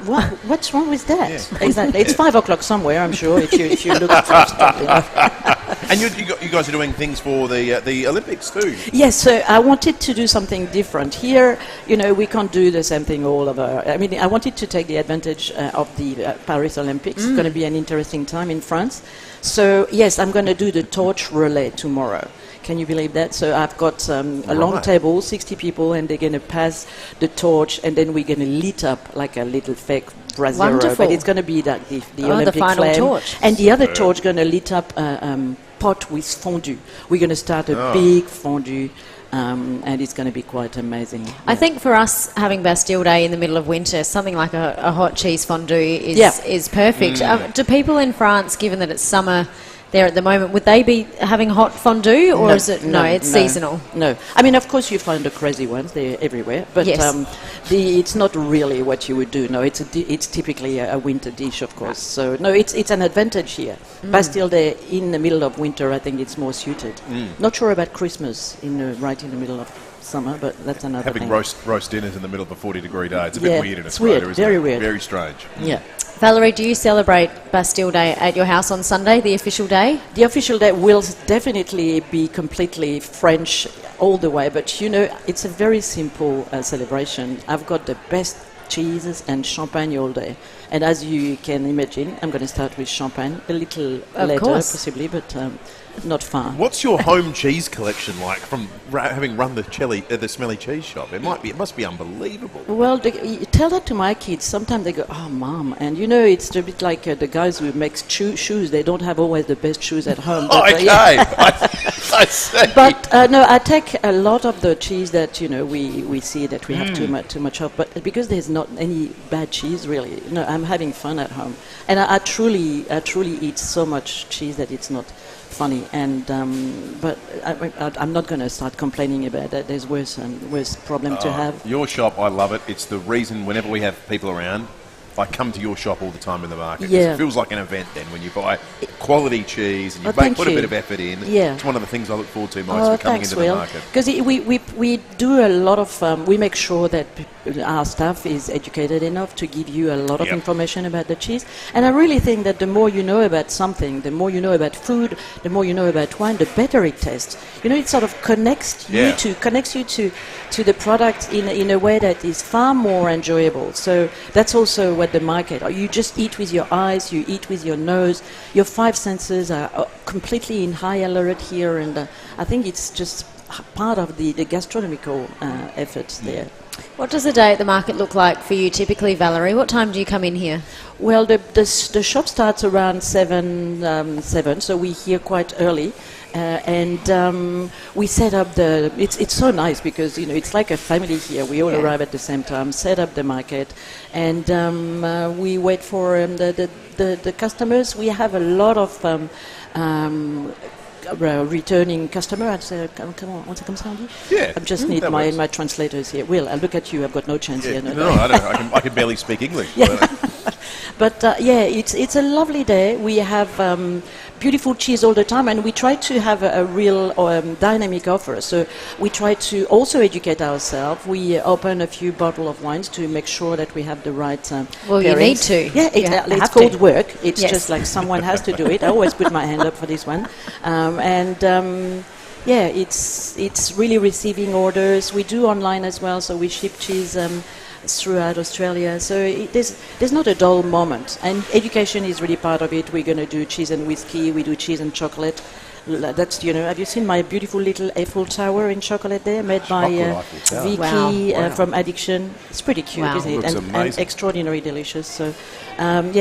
What's wrong with that? Exactly. It's 5 o'clock somewhere, I'm sure, if you look fast enough. And you guys are doing things for the Olympics too. Yes, so I wanted to do something different. Here, you know, we can't do the same thing all over. I mean, I wanted to take the advantage of the Paris Olympics. It's going to be an interesting time in France. So, yes, I'm going to do the torch relay tomorrow. Can you believe that? So I've got a long table, 60 people, and they're going to pass the torch, and then we're going to lit up like a little fake brazier. Wonderful. But it's going to be the Olympic the final flame. torch. And the other torch going to lit up pot with fondue. We're going to start a big fondue, and it's going to be quite amazing. I think for us, having Bastille Day in the middle of winter, something like a hot cheese fondue is perfect. Do people in France, given that it's summer there at the moment, would they be having hot fondue, or is it it's seasonal? No, I mean, of course you find the crazy ones, they're everywhere, but it's not really what you would do. No, it's typically a winter dish, of course. So no, it's an advantage here. Bastille Day in the middle of winter, I think it's more suited. Not sure about Christmas right in the middle of summer, but that's another Having thing. roast dinners in the middle of a 40-degree day. It's a bit weird in it's Australia, weird, isn't very it? weird. Very strange. Yeah. Valerie, do you celebrate Bastille Day at your house on Sunday, the official day? The official day will definitely be completely French all the way, but you know, it's a very simple celebration. I've got the best cheeses and champagne all day. And as you can imagine, I'm going to start with champagne a little later, possibly, but not far. What's your home cheese collection like from having run the Smelly Cheese Shop? It must be unbelievable. Well, tell that to my kids. Sometimes they go, "Oh, Mom," and you know, it's a bit like the guys who make shoes. They don't have always the best shoes at home. But, I see. But no, I take a lot of the cheese that we see that we have too much of. But because there's not any bad cheese really, no, I'm having fun at home, and I truly eat so much cheese that it's not funny. And but I'm not going to start complaining about that. There's worse problem to have. Your shop, I love it. It's the reason whenever we have people around, I come to your shop all the time in the market. Yeah. It feels like an event then when you buy quality cheese and you put a bit of effort in. Yeah. It's one of the things I look forward to most for coming into the market. Because we do a lot of, we make sure that our staff is educated enough to give you a lot of information about the cheese. And I really think that the more you know about something, the more you know about food, the more you know about wine, the better it tastes. You know, it sort of connects you to the product in a way that is far more enjoyable. So that's also what the market. You just eat with your eyes, you eat with your nose. Your five senses are completely in high alert here, and I think it's just part of the gastronomical efforts there. What does a day at the market look like for you typically, Valerie? What time do you come in here? Well, the shop starts around 7, so we're here quite early. And we set up it's so nice because, you know, it's like a family here. We all arrive at the same time, set up the market, and we wait for the customers. We have a lot of returning customer. I just need my translators here. Will, I look at you. I've got no chance here. No, I don't. I can barely speak English. But it's a lovely day. We have beautiful cheese all the time, and we try to have a real dynamic offer. So we try to also educate ourselves. We open a few bottles of wines to make sure that we have the right well, pairings. You need to. Yeah, it's called work. It's just like someone has to do it. I always put my hand up for this one. It's really receiving orders. We do online as well, so we ship cheese throughout Australia. So there's not a dull moment. And education is really part of it. We're going to do cheese and whiskey. We do cheese and chocolate. That's, you know, have you seen my beautiful little Eiffel Tower in chocolate there, made by Vicky from Addiction? It's pretty cute, isn't it? And extraordinarily delicious. So,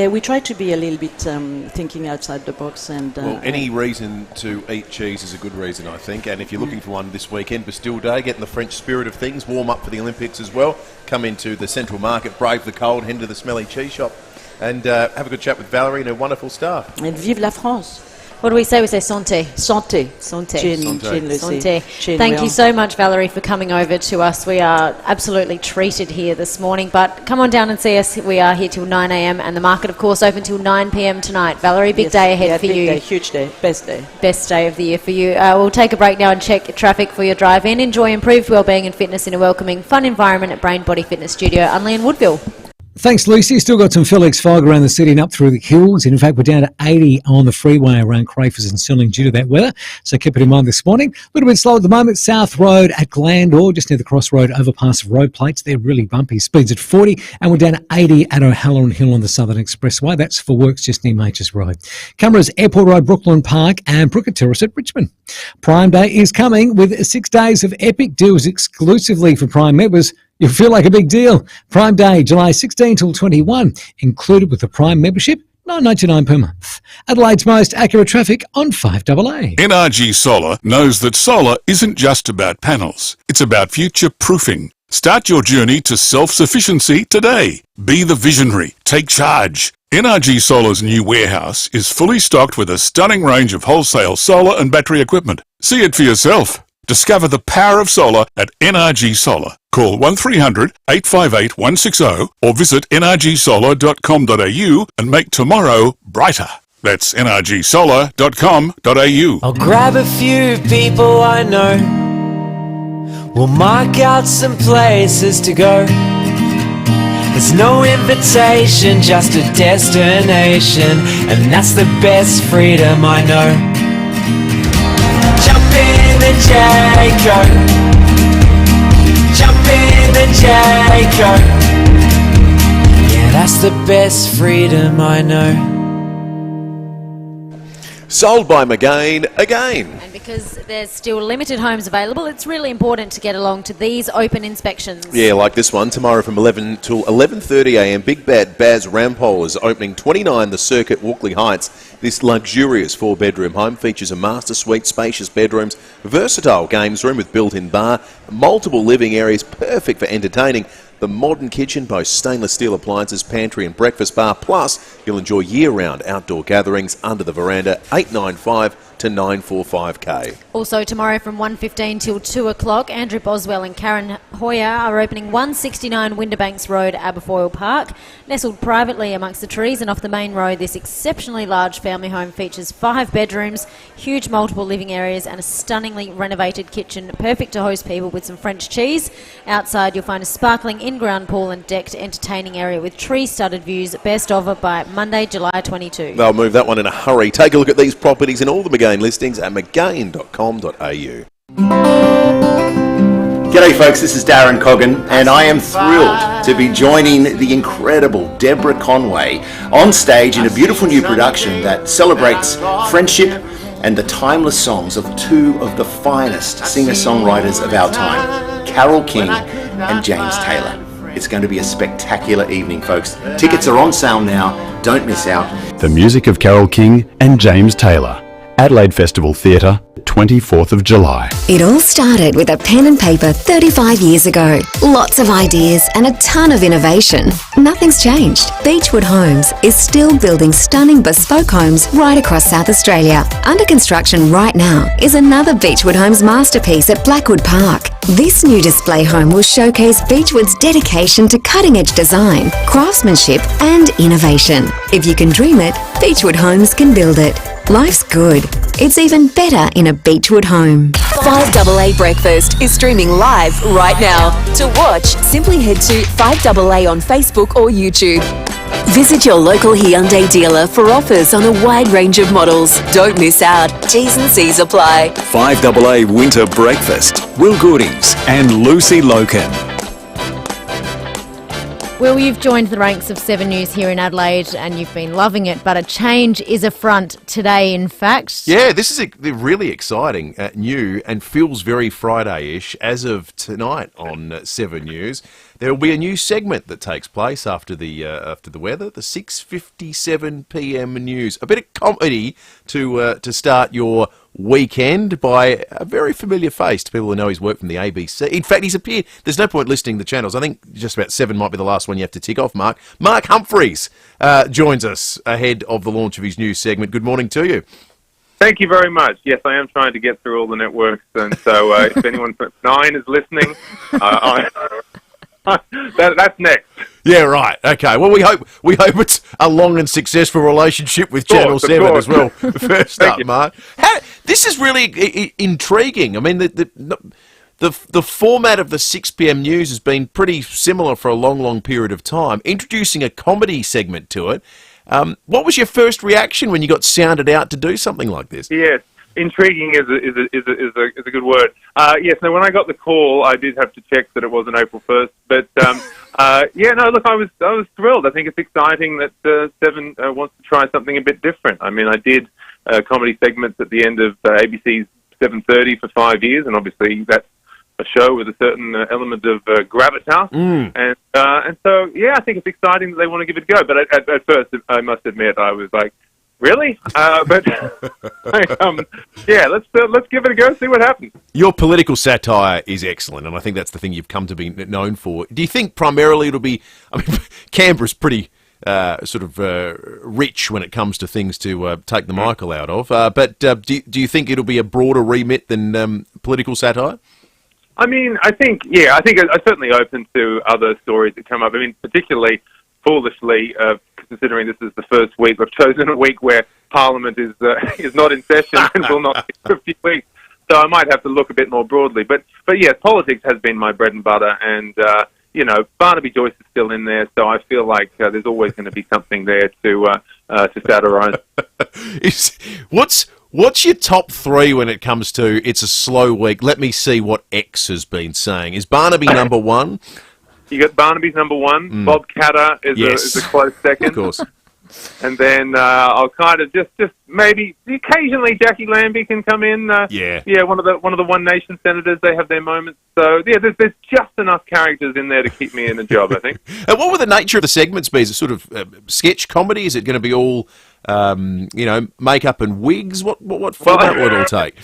we try to be a little bit thinking outside the box. And any reason to eat cheese is a good reason, I think. And if you're looking for one this weekend, Bastille Day, get in the French spirit of things, warm up for the Olympics as well. Come into the Central Market, brave the cold, head to the smelly cheese shop, and have a good chat with Valerie and her wonderful staff. And vive la France! What do we say? We say santé. Santé. Santé. Gin, Lucy. Santé. Thank you so much, Valerie, for coming over to us. We are absolutely treated here this morning. But come on down and see us. We are here till 9 a.m. and the market, of course, open till 9 p.m. tonight. Valerie, big day ahead for you. Big day, huge day, best day. Best day of the year for you. We'll take a break now and check traffic for your drive in. Enjoy improved wellbeing and fitness in a welcoming, fun environment at Brain Body Fitness Studio, Unley in Woodville. Thanks, Lucy. Still got some Felix fog around the city and up through the hills. In fact, we're down to 80 on the freeway around Crayford and Stirling due to that weather. So keep it in mind this morning. A little bit slow at the moment. South Road at Glandore, just near the crossroad overpass of road plates. They're really bumpy. Speeds at 40. And we're down to 80 at O'Halloran Hill on the Southern Expressway. That's for works just near Majors Road. Cameras, Airport Road, Brooklyn Park and Brooker Terrace at Richmond. Prime Day is coming with 6 days of epic deals exclusively for Prime members. You'll feel like a big deal. Prime Day, July 16 till 21, included with the Prime membership, $9.99 per month. Adelaide's most accurate traffic on 5AA. NRG Solar knows that solar isn't just about panels. It's about future-proofing. Start your journey to self-sufficiency today. Be the visionary. Take charge. NRG Solar's new warehouse is fully stocked with a stunning range of wholesale solar and battery equipment. See it for yourself. Discover the power of solar at NRG Solar. Call 1300 858 160 or visit nrgsolar.com.au and make tomorrow brighter. That's nrgsolar.com.au. I'll grab a few people I know. We'll mark out some places to go. There's no invitation, just a destination, and that's the best freedom I know. Jump in the Jayco. Jump in the Jayco. Yeah, that's the best freedom I know. Sold by McGain again. And because there's still limited homes available, it's really important to get along to these open inspections. Yeah, like this one, tomorrow from 11 till 11:30am, Big Bad Baz Rampole is opening 29 The Circuit, Walkley Heights. This luxurious 4-bedroom home features a master suite, spacious bedrooms, versatile games room with built-in bar, multiple living areas, perfect for entertaining. The modern kitchen boasts stainless steel appliances, pantry and breakfast bar, plus you'll enjoy year-round outdoor gatherings under the veranda. 895 to 945K. Also tomorrow from 1:15 till 2 o'clock, Andrew Boswell and Karen Hoyer are opening 169 Winterbanks Road, Aberfoyle Park. Nestled privately amongst the trees and off the main road, this exceptionally large family home features 5 bedrooms, huge multiple living areas and a stunningly renovated kitchen, perfect to host people with some French cheese. Outside you'll find a sparkling in-ground pool and decked entertaining area with tree-studded views. Best offer by Monday, July 22. They'll move that one in a hurry. Take a look at these properties and all the McGain listings at mcgain.com.au. G'day folks, this is Darren Coggan and I am thrilled to be joining the incredible Deborah Conway on stage in a beautiful new production that celebrates friendship and the timeless songs of 2 of the finest singer-songwriters of our time, Carole King and James Taylor. It's going to be a spectacular evening, folks. Tickets are on sale now. Don't miss out. The music of Carole King and James Taylor. Adelaide Festival Theatre, 24th of July. It all started with a pen and paper 35 years ago. Lots of ideas and a ton of innovation. Nothing's changed. Beechwood Homes is still building stunning bespoke homes right across South Australia. Under construction right now is another Beechwood Homes masterpiece at Blackwood Park. This new display home will showcase Beechwood's dedication to cutting-edge design, craftsmanship and innovation. If you can dream it, Beechwood Homes can build it. Life's good. It's even better in a Beechwood home. 5AA Breakfast is streaming live right now. To watch, simply head to 5AA on Facebook or YouTube. Visit your local Hyundai dealer for offers on a wide range of models. Don't miss out. T's and C's apply. 5AA Winter Breakfast. Will Goodings and Lucy Lokan. Will, you've joined the ranks of 7 News here in Adelaide and you've been loving it, but a change is afoot today, in fact. Yeah, this is really exciting, new, and feels very Friday-ish. As of tonight on 7 News, there will be a new segment that takes place after the weather, the 6:57 p.m. news. A bit of comedy to start your weekend by a very familiar face to people who know his work from the ABC. In fact, he's appeared. There's no point listing the channels. I think just about 7 might be the last one you have to tick off, Mark. Mark Humphreys joins us ahead of the launch of his new segment. Good morning to you. Thank you very much. Yes, I am trying to get through all the networks, and so if anyone from 9 is listening, that's next. Yeah, right. Okay. Well, we hope it's a long and successful relationship with Channel 7 as well. First up, Mark. This is really intriguing. I mean, the format of the 6 p.m. news has been pretty similar for a long period of time. Introducing a comedy segment to it. What was your first reaction when you got sounded out to do something like this? Yes. Intriguing is a good word. Yes, now when I got the call, I did have to check that it wasn't April 1st. But yeah, no, look, I was thrilled. I think it's exciting that 7 wants to try something a bit different. I mean, I did comedy segments at the end of ABC's 7:30 for 5 years, and obviously that's a show with a certain element of gravitas. And so yeah, I think it's exciting that they want to give it a go. But at first, I must admit, I was like, really? But yeah, let's give it a go, see what happens. Your political satire is excellent, and I think that's the thing you've come to be known for. Do you think primarily it'll be? I mean, Canberra's pretty rich when it comes to things to take the Michael out of. But do you think it'll be a broader remit than political satire? I mean, I think I'm certainly open to other stories that come up. I mean, particularly foolishly, considering this is the first week, we've chosen a week where Parliament is not in session and will not be for a few weeks. So I might have to look a bit more broadly. But yes, politics has been my bread and butter, and Barnaby Joyce is still in there, so I feel like there's always going to be something there to satirise. What's your top 3 when it comes to it's a slow week? Let me see what X has been saying. Is Barnaby number 1? You got Barnaby's number 1. Bob Catter is a close second. Of course. And then I'll kind of just maybe occasionally Jackie Lambie can come in. One of the One Nation senators. They have their moments. So yeah, there's just enough characters in there to keep me in a job, I think. And what will the nature of the segments be? Is it sort of sketch comedy? Is it going to be all makeup and wigs? What format will it all take?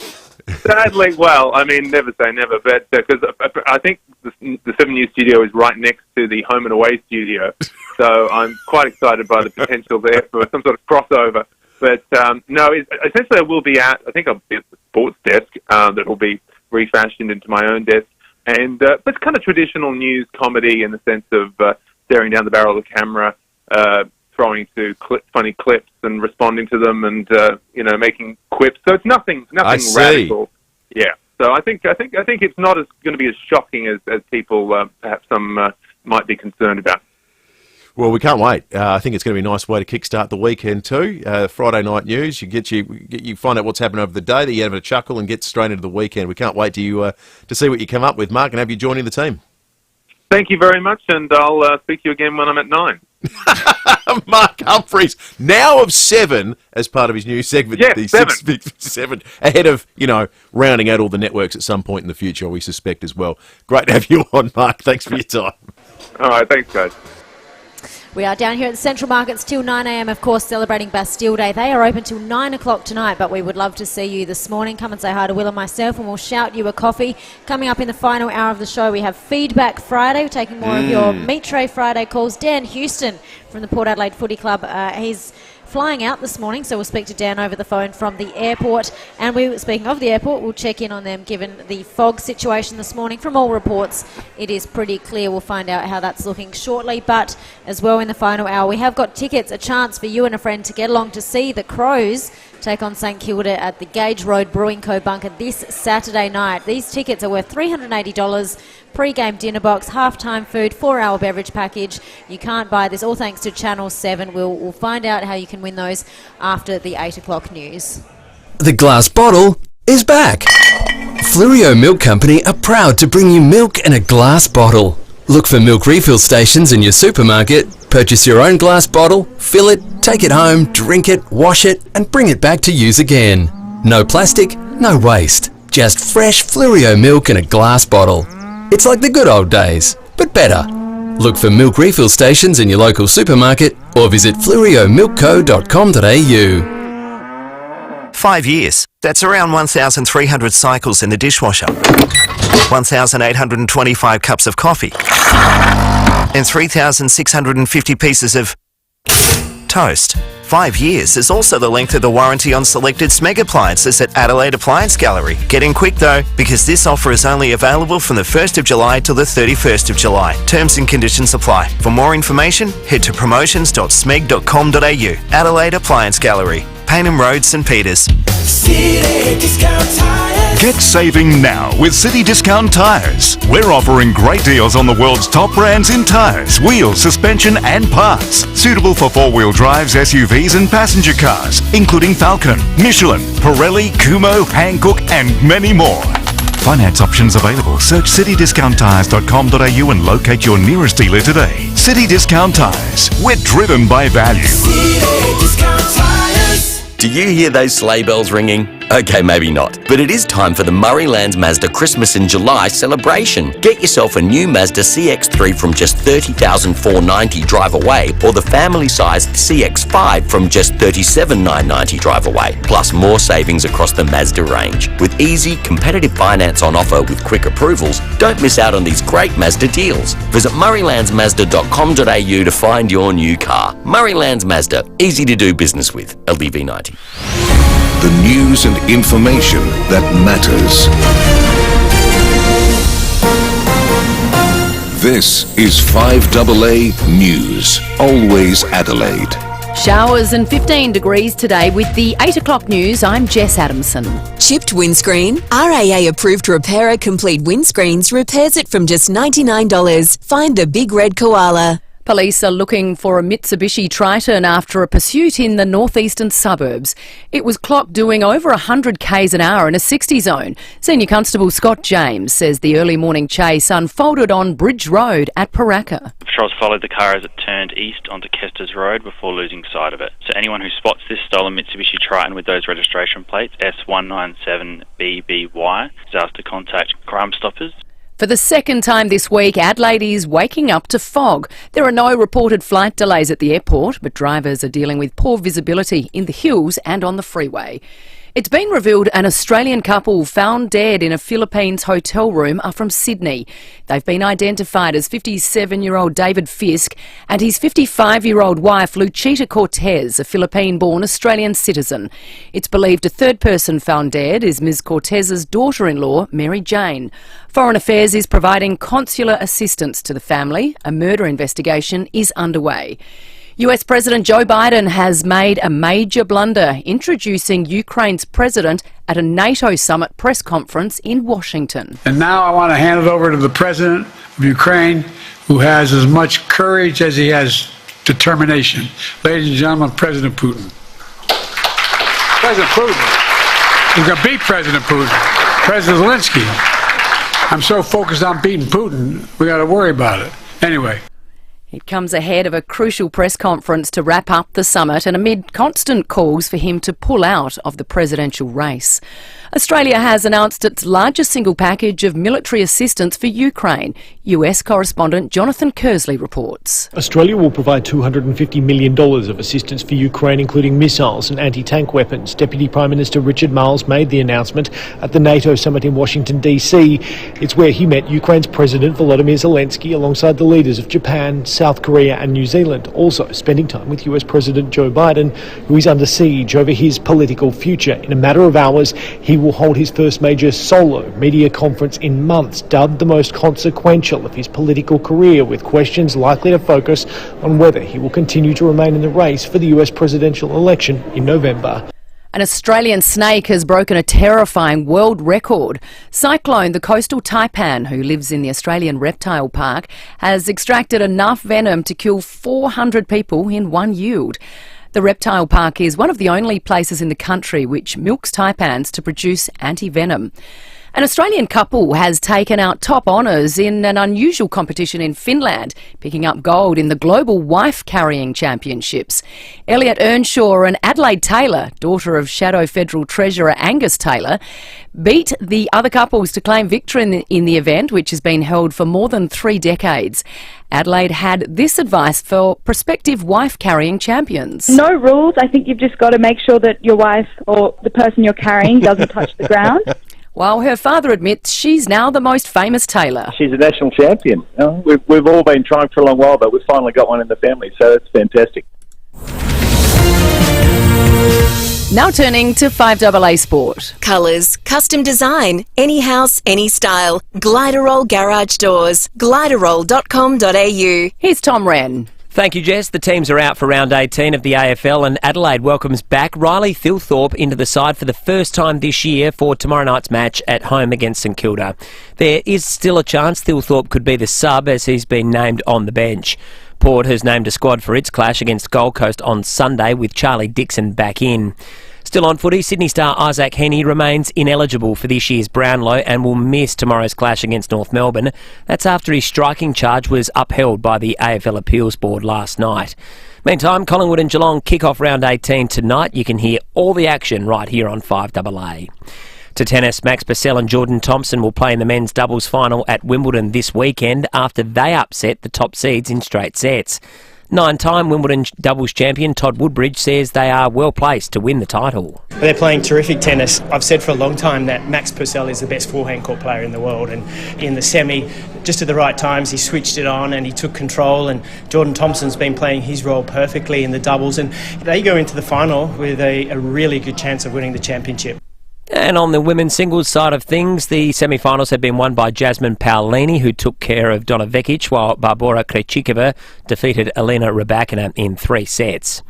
Sadly, well, I mean, never say never, but because I think the 7 News studio is right next to the Home and Away studio, so I'm quite excited by the potential there for some sort of crossover. But no, essentially I will be I think I'll be at the sports desk that will be refashioned into my own desk. And but it's kind of traditional news comedy in the sense of staring down the barrel of the camera, throwing to funny clips and responding to them, and making quips. So it's nothing radical. Yeah. So I think it's not going to be as shocking as people perhaps some might be concerned about. Well, we can't wait. I think it's going to be a nice way to kickstart the weekend too. Friday night news, you find out what's happened over the day, that you have a chuckle and get straight into the weekend. We can't wait to see what you come up with, Mark, and have you joining the team. Thank you very much, and I'll speak to you again when I'm at 9. Mark Humphries, now of 7 as part of his new segment. Yeah, the 7. 7 ahead of, rounding out all the networks at some point in the future, we suspect as well. Great to have you on, Mark. Thanks for your time. All right, thanks, guys. We are down here at the Central Markets till 9 a.m, of course, celebrating Bastille Day. They are open till 9 o'clock tonight, but we would love to see you this morning. Come and say hi to Will and myself, and we'll shout you a coffee. Coming up in the final hour of the show, we have Feedback Friday. We're taking more of your Meat Tray Friday calls. Dan Houston from the Port Adelaide Footy Club, he's flying out this morning, so we'll speak to Dan over the phone from the airport. And speaking of the airport, we'll check in on them given the fog situation this morning. From all reports, it is pretty clear. We'll find out how that's looking shortly. But as well, in the final hour, we have got tickets, a chance for you and a friend to get along to see the Crows take on St Kilda at the Gage Road Brewing Co bunker this Saturday night. These tickets are worth $380. Pre-game dinner box, half-time food, 4-hour beverage package. You can't buy this, all thanks to Channel 7. We'll find out how you can win those after the 8 o'clock news. The glass bottle is back. FIVEAA Milk Company are proud to bring you milk in a glass bottle. Look for milk refill stations in your supermarket. Purchase your own glass bottle, fill it, take it home, drink it, wash it, and bring it back to use again. No plastic, no waste. Just fresh FIVEAA milk in a glass bottle. It's like the good old days, but better. Look for milk refill stations in your local supermarket or visit fluoromilkco.com.au. 5 years. That's around 1,300 cycles in the dishwasher, 1,825 cups of coffee, and 3,650 pieces of toast. 5 years is also the length of the warranty on selected Smeg appliances at Adelaide Appliance Gallery. Get in quick though, because this offer is only available from the 1st of July till the 31st of July. Terms and conditions apply. For more information, head to promotions.smeg.com.au. Adelaide Appliance Gallery, Paynham Road, St Peters. Get saving now with City Discount Tyres. We're offering great deals on the world's top brands in tyres, wheels, suspension and parts. Suitable for four-wheel drives, SUVs and passenger cars, including Falcon, Michelin, Pirelli, Kumho, Hankook and many more. Finance options available. Search citydiscounttyres.com.au and locate your nearest dealer today. City Discount Tyres. We're driven by value. Do you hear those sleigh bells ringing? Okay, maybe not. But it is time for the Murraylands Mazda Christmas in July celebration. Get yourself a new Mazda CX-3 from just $30,490 drive away, or the family-sized CX-5 from just $37,990 drive away. Plus more savings across the Mazda range. With easy, competitive finance on offer with quick approvals, don't miss out on these great Mazda deals. Visit murraylandsmazda.com.au to find your new car. Murraylands Mazda, easy to do business with. LDV90. The news and information that matters. This is 5AA News, always Adelaide. Showers and 15 degrees today with the 8 o'clock news. I'm Jess Adamson. Chipped windscreen. RAA approved repairer Complete Windscreens repairs it from just $99. Find the big red koala. Police are looking for a Mitsubishi Triton after a pursuit in the northeastern suburbs. It was clocked doing over 100 k's an hour in a 60 zone. Senior Constable Scott James says the early morning chase unfolded on Bridge Road at Paraka. The patrols followed the car as it turned east onto Kester's Road before losing sight of it. So anyone who spots this stolen Mitsubishi Triton with those registration plates, S197BBY, is asked to contact Crime Stoppers. For the second time this week, Adelaide is waking up to fog. There are no reported flight delays at the airport, but drivers are dealing with poor visibility in the hills and on the freeway. It's been revealed an Australian couple found dead in a Philippines hotel room are from Sydney. They've been identified as 57-year-old David Fisk and his 55-year-old wife Luchita Cortez, a Philippine-born Australian citizen. It's believed a third person found dead is Ms Cortez's daughter-in-law, Mary Jane. Foreign Affairs is providing consular assistance to the family. A murder investigation is underway. US President Joe Biden has made a major blunder introducing Ukraine's president at a NATO summit press conference in Washington. And now I want to hand it over to the president of Ukraine, who has as much courage as he has determination. Ladies and gentlemen, President Putin. President Putin. We're going to beat President Putin. President Zelensky. I'm so focused on beating Putin, we got to worry about it. Anyway. It comes ahead of a crucial press conference to wrap up the summit and amid constant calls for him to pull out of the presidential race. Australia has announced its largest single package of military assistance for Ukraine. US correspondent Jonathan Kersley reports. Australia will provide $250 million of assistance for Ukraine, including missiles and anti-tank weapons. Deputy Prime Minister Richard Marles made the announcement at the NATO summit in Washington, D.C. It's where he met Ukraine's President Volodymyr Zelensky alongside the leaders of Japan, South Korea and New Zealand, also spending time with US President Joe Biden, who is under siege over his political future. In a matter of hours, he will hold his first major solo media conference in months, dubbed the most consequential of his political career, with questions likely to focus on whether he will continue to remain in the race for the US presidential election in November. An Australian snake has broken a terrifying world record. Cyclone, the coastal taipan, who lives in the Australian Reptile Park, has extracted enough venom to kill 400 people in one yield. The Reptile Park is one of the only places in the country which milks taipans to produce anti-venom. An Australian couple has taken out top honours in an unusual competition in Finland, picking up gold in the Global Wife Carrying Championships. Elliot Earnshaw and Adelaide Taylor, daughter of Shadow Federal Treasurer Angus Taylor, beat the other couples to claim victory in the event, which has been held for more than 3 decades. Adelaide had this advice for prospective wife-carrying champions. No rules. I think you've just got to make sure that your wife or the person you're carrying doesn't touch the ground. While her father admits she's now the most famous Taylor. She's a national champion. You know, we've all been trying for a long while, but we've finally got one in the family, so it's fantastic. Now turning to 5AA Sport. Colours, custom design, any house, any style. Gliderol Garage Doors. Gliderol.com.au. Here's Tom Wren. Thank you, Jess. The teams are out for round 18 of the AFL and Adelaide welcomes back Riley Thilthorpe into the side for the first time this year for tomorrow night's match at home against St Kilda. There is still a chance Thilthorpe could be the sub as he's been named on the bench. Port has named a squad for its clash against Gold Coast on Sunday with Charlie Dixon back in. Still on footy, Sydney star Isaac Heeney remains ineligible for this year's Brownlow and will miss tomorrow's clash against North Melbourne. That's after his striking charge was upheld by the AFL Appeals Board last night. Meantime, Collingwood and Geelong kick off round 18 tonight. You can hear all the action right here on 5AA. To tennis, Max Purcell and Jordan Thompson will play in the men's doubles final at Wimbledon this weekend after they upset the top seeds in straight sets. 9-time Wimbledon doubles champion Todd Woodbridge says they are well placed to win the title. They're playing terrific tennis. I've said for a long time that Max Purcell is the best forehand court player in the world, and in the semi, just at the right times, he switched it on and he took control, and Jordan Thompson's been playing his role perfectly in the doubles, and they go into the final with a really good chance of winning the championship. And on the women's singles side of things, the semi-finals have been won by Jasmine Paolini, who took care of Donna Vekic, while Barbora Krejcikova defeated Elena Rybakina in 3 sets.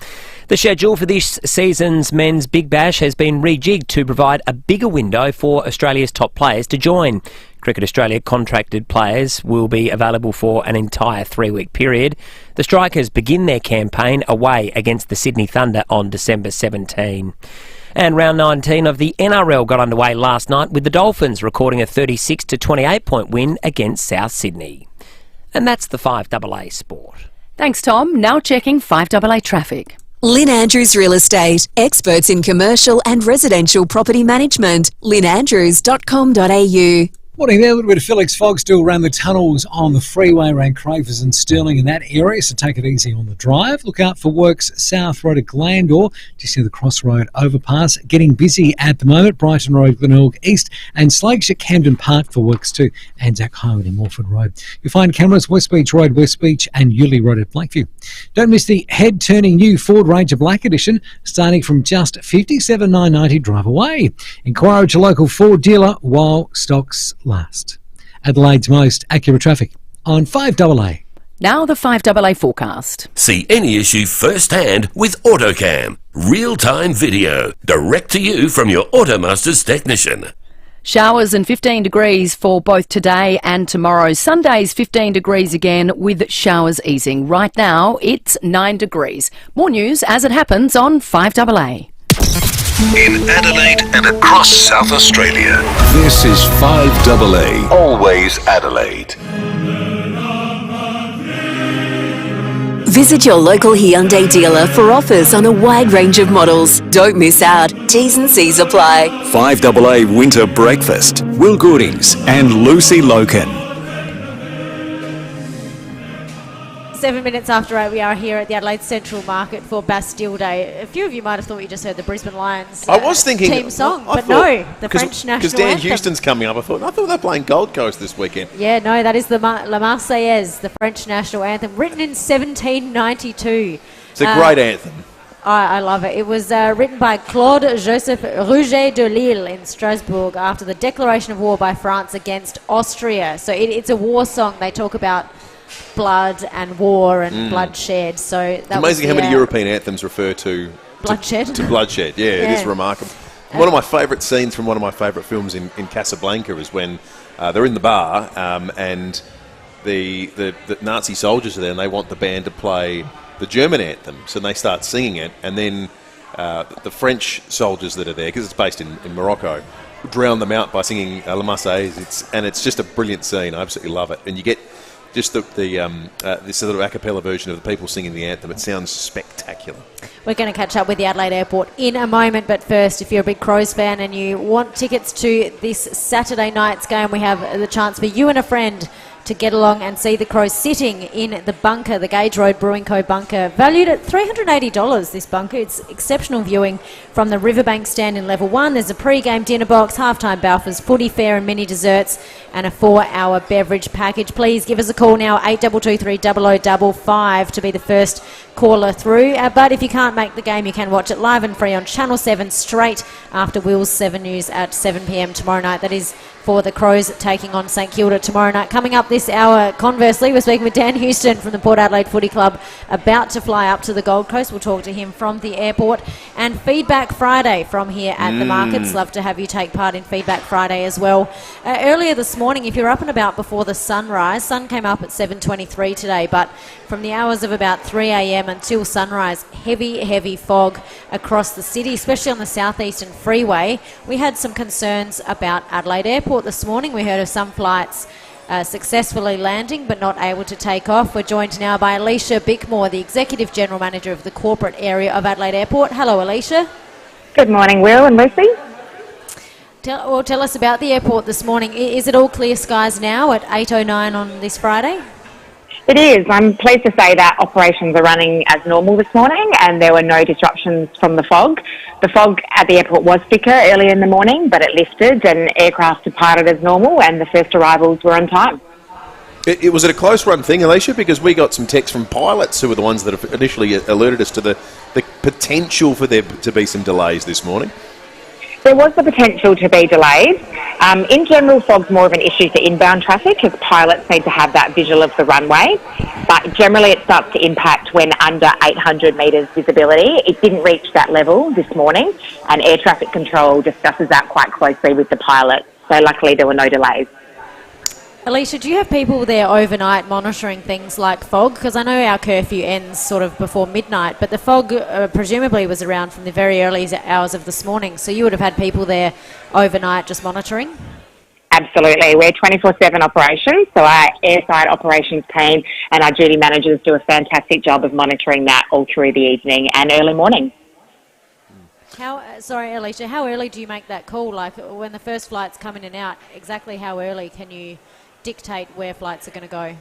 The schedule for this season's men's Big Bash has been rejigged to provide a bigger window for Australia's top players to join. Cricket Australia contracted players will be available for an entire 3-week period. The Strikers begin their campaign away against the Sydney Thunder on December 17. And round 19 of the NRL got underway last night with the Dolphins recording a 36 to 28 point win against South Sydney. And that's the 5AA Sport. Thanks, Tom. Now checking 5AA traffic. Lynn Andrews Real Estate, experts in commercial and residential property management. lynnandrews.com.au. Morning there, a little bit of Felix fog still around the tunnels on the freeway around Crafers and Stirling in that area, so take it easy on the drive. Look out for works South Road at Glandore, just near the Crossroad overpass. Getting busy at the moment, Brighton Road, Glenelg East, and Slakes at Camden Park for works too, Anzac Highway and Morford Road. You'll find cameras West Beach Road, West Beach and Yulee Road at Blakeview. Don't miss the head-turning new Ford Ranger Black Edition, starting from just $57,990 drive away. Inquire at your local Ford dealer while stocks last. Adelaide's most accurate traffic on 5AA. Now the 5AA forecast. See any issue firsthand with AutoCam. Real-time video, direct to you from your Automasters technician. Showers and 15 degrees for both today and tomorrow. Sunday's 15 degrees again with showers easing. Right now it's 9 degrees. More news as it happens on 5AA. In Adelaide and across South Australia, this is 5AA, always Adelaide. Visit your local Hyundai dealer for offers on a wide range of models. Don't miss out. T's and C's apply. 5AA Winter Breakfast. Will Goodings and Lucy Lokan. 7 minutes after 8, we are here at the Adelaide Central Market for Bastille Day. A few of you might have thought you just heard the Brisbane Lions I was thinking team song, I but thought, no, the French national because Dan anthem. Houston's coming up. I thought they're playing Gold Coast this weekend. Yeah, no, that is the La Marseillaise, the French national anthem, written in 1792. It's a great anthem. I love it. It was written by Claude Joseph Rouget de Lille in Strasbourg after the declaration of war by France against Austria. So it's a war song. They talk about blood and war and bloodshed. So It's that amazing was how many European anthems refer to bloodshed. To bloodshed, yeah, it is remarkable. One of my favourite scenes from one of my favourite films in Casablanca is when they're in the bar and the Nazi soldiers are there and they want the band to play the German anthem, so they start singing it, and then the French soldiers that are there, because it's based in Morocco, drown them out by singing La Marseillaise. It's just a brilliant scene. I absolutely love it, and you get just this sort of a cappella version of the people singing the anthem. It sounds spectacular. We're going to catch up with the Adelaide Airport in a moment, but first, if you're a big Crows fan and you want tickets to this Saturday night's game, we have the chance for you and a friend to get along and see the Crows sitting in the bunker, the Gage Road Brewing Co. bunker, valued at $380, this bunker. It's exceptional viewing from the Riverbank stand in level 1. There's a pre-game dinner box, halftime Balfours, footy fair and mini desserts, and a 4-hour beverage package. Please give us a call now, 8223 0055 to be the first caller through. But if you can't make the game, you can watch it live and free on Channel 7 straight after Will's 7 News at 7 p.m. tomorrow night. That is for the Crows taking on St Kilda tomorrow night. Coming up this hour, conversely, we're speaking with Dan Houston from the Port Adelaide Footy Club, about to fly up to the Gold Coast. We'll talk to him from the airport. And Feedback Friday from here at the markets. Love to have you take part in Feedback Friday as well. Earlier this morning, if you're up and about before the sunrise, sun came up at 7:23 today, but from the hours of about 3 a.m. until sunrise, heavy fog across the city, especially on the southeastern freeway. We had some concerns about Adelaide Airport this morning. We heard of some flights successfully landing but not able to take off. We're joined now by Alicia Bickmore, the Executive General Manager of the corporate area of Adelaide Airport. Hello, Alicia. Good morning, Will and Lucy. Tell us about the airport this morning. Is it all clear skies now at 8:09 on this Friday? It is. I'm pleased to say that operations are running as normal this morning and there were no disruptions from the fog. The fog at the airport was thicker early in the morning, but it lifted and aircraft departed as normal and the first arrivals were on time. Was it a close run thing, Alicia? Because we got some texts from pilots who were the ones that have initially alerted us to the potential for there to be some delays this morning. There was the potential to be delayed. In general, fog's more of an issue for inbound traffic as pilots need to have that visual of the runway. But generally it starts to impact when under 800 metres visibility. It didn't reach that level this morning and air traffic control discusses that quite closely with the pilots. So luckily there were no delays. Alicia, do you have people there overnight monitoring things like fog? Because I know our curfew ends sort of before midnight, but the fog presumably was around from the very early hours of this morning. So you would have had people there overnight just monitoring? Absolutely. We're 24/7 operations, so our airside operations team and our duty managers do a fantastic job of monitoring that all through the evening and early morning. Sorry, Alicia, how early do you make that call? Like when the first flights come in and out, exactly how early can you dictate where flights are going to go?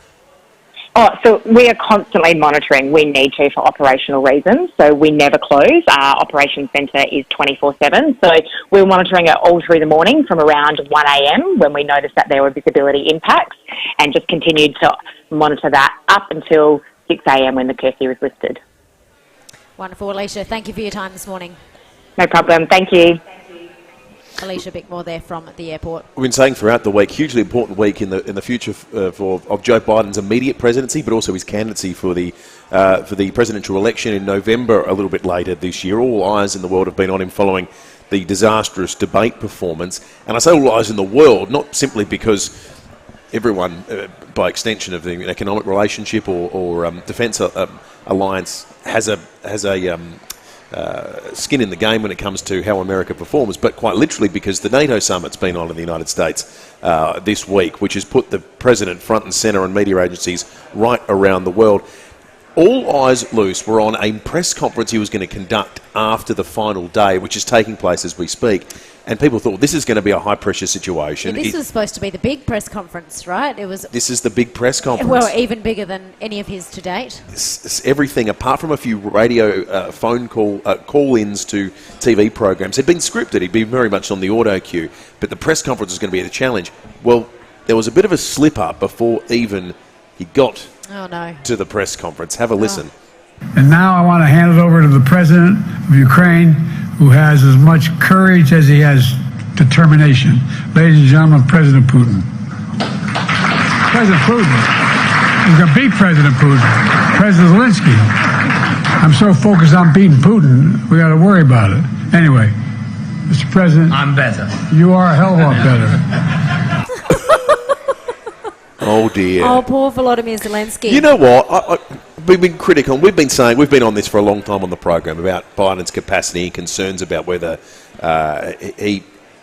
Oh, so we are constantly monitoring. We need to for operational reasons. So we never close. Our operations centre is 24/7. So we're monitoring it all through the morning from around 1 a.m. when we noticed that there were visibility impacts, and just continued to monitor that up until 6 a.m. when the curfew was lifted. Wonderful, Alicia. Thank you for your time this morning. No problem. Thank you. Alicia Bickmore there from the airport. We've been saying throughout the week, hugely important week in the future of Joe Biden's immediate presidency, but also his candidacy for the presidential election in November a little bit later this year. All eyes in the world have been on him following the disastrous debate performance. And I say all eyes in the world, not simply because everyone, by extension of the economic relationship or defence alliance, has a skin in the game when it comes to how America performs, but quite literally because the NATO summit's been on in the United States this week, which has put the president front and centre and media agencies right around the world. All eyes loose were on a press conference he was going to conduct after the final day, which is taking place as we speak. And people thought this is going to be a high-pressure situation. Yeah, this was supposed to be the big press conference, right? This is the big press conference. Well, even bigger than any of his to date. It's everything, apart from a few radio phone call-ins to TV programs, had been scripted. He'd been very much on the auto cue. But the press conference was going to be the challenge. Well, there was a bit of a slip-up before even he got to the press conference. Have a listen. And now I want to hand it over to the President of Ukraine, who has as much courage as he has determination. Ladies and gentlemen, President Putin. President Putin. He's going to beat President Putin. President Zelensky. I'm so focused on beating Putin, we got to worry about it. Anyway, Mr. President. I'm better. You are a hell of a lot better. Oh, dear. Oh, poor Volodymyr Zelensky. You know what? We've been critical, and we've been saying, we've been on this for a long time on the program about Biden's capacity and concerns about whether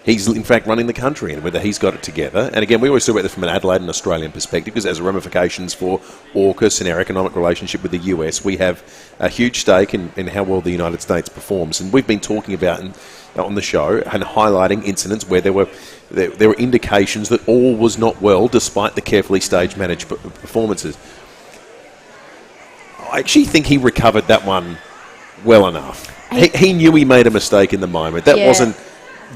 he's in fact running the country and whether he's got it together. And again, we always talk about this from an Adelaide and Australian perspective because as ramifications for AUKUS and our economic relationship with the US, we have a huge stake in how well the United States performs. And we've been talking about on the show and highlighting incidents where there were indications that all was not well despite the carefully staged managed performances. I actually think he recovered that one well enough. He knew he made a mistake in the moment. That wasn't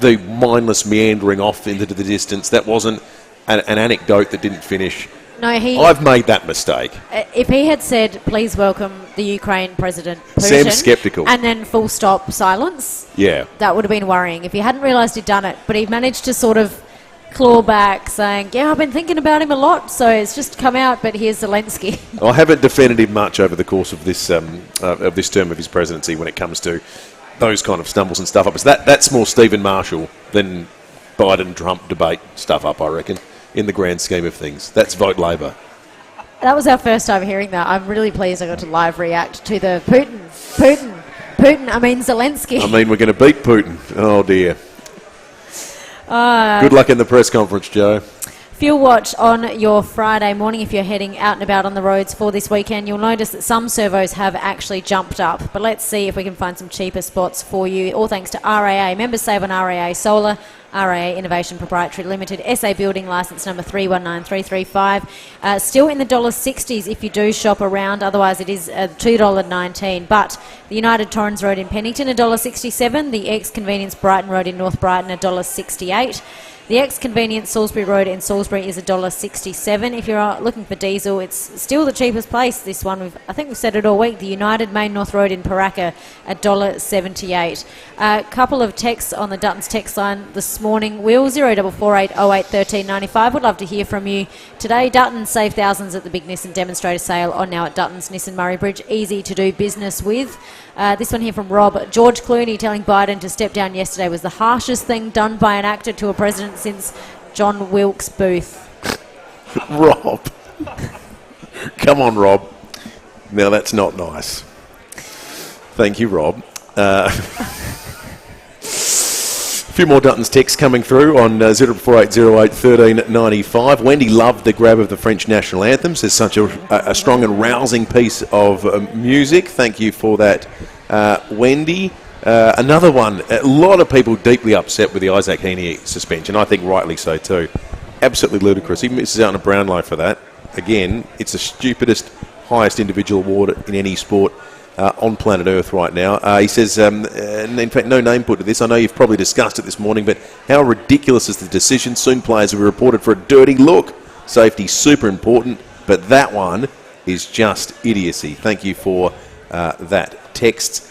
the mindless meandering off into the distance. That wasn't an anecdote that didn't finish. No, I've made that mistake. If he had said, please welcome the Ukraine President Putin, Sam's sceptical. And then full stop silence, that would have been worrying if he hadn't realised he'd done it. But he managed to sort of claw back saying, I've been thinking about him a lot, so it's just come out, but here's Zelensky. I haven't defended him much over the course of this term of his presidency when it comes to those kind of stumbles and stuff-ups. That's more Stephen Marshall than Biden-Trump debate stuff-up, I reckon, in the grand scheme of things. That's vote Labor. That was our first time hearing that. I'm really pleased I got to live react to the Zelensky. I mean, we're going to beat Putin. Oh, dear. Good luck in the press conference, Joe. Fuel Watch on your Friday morning. If you're heading out and about on the roads for this weekend, you'll notice that some servos have actually jumped up. But let's see if we can find some cheaper spots for you. All thanks to RAA. Members save on RAA Solar, RAA Innovation Proprietary Limited, SA Building Licence number 319335. Still in the $60s if you do shop around. Otherwise, it is $2.19. But the United Torrens Road in Pennington, $1.67. The ex-Convenience Brighton Road in North Brighton, $1.68. The ex-Convenience Salisbury Road in Salisbury is $1.67. If you're looking for diesel, it's still the cheapest place, this one. I think we've said it all week. The United Main North Road in Paraka, $1.78. A couple of texts on the Dutton's text line this morning. Will 0448 08 1395. Would love to hear from you today. Dutton save thousands at the big Nissan demonstrator sale on now at Dutton's Nissan Murray Bridge. Easy to do business with. This one here from Rob. George Clooney telling Biden to step down yesterday was the harshest thing done by an actor to a president since John Wilkes Booth. Rob. Come on, Rob. Now that's not nice. Thank you, Rob. A few more Dutton's texts coming through on 0480 1395. Wendy loved the grab of the French national anthem. Says such a strong and rousing piece of music. Thank you for that, Wendy. Another one, a lot of people deeply upset with the Isaac Heaney suspension. I think rightly so too. Absolutely ludicrous. He misses out on a Brownlow for that. Again, it's the stupidest, highest individual award in any sport on planet Earth right now. He says, and in fact, no name put to this. I know you've probably discussed it this morning, but how ridiculous is the decision? Soon players will be reported for a dirty look. Safety super important, but that one is just idiocy. Thank you for that text.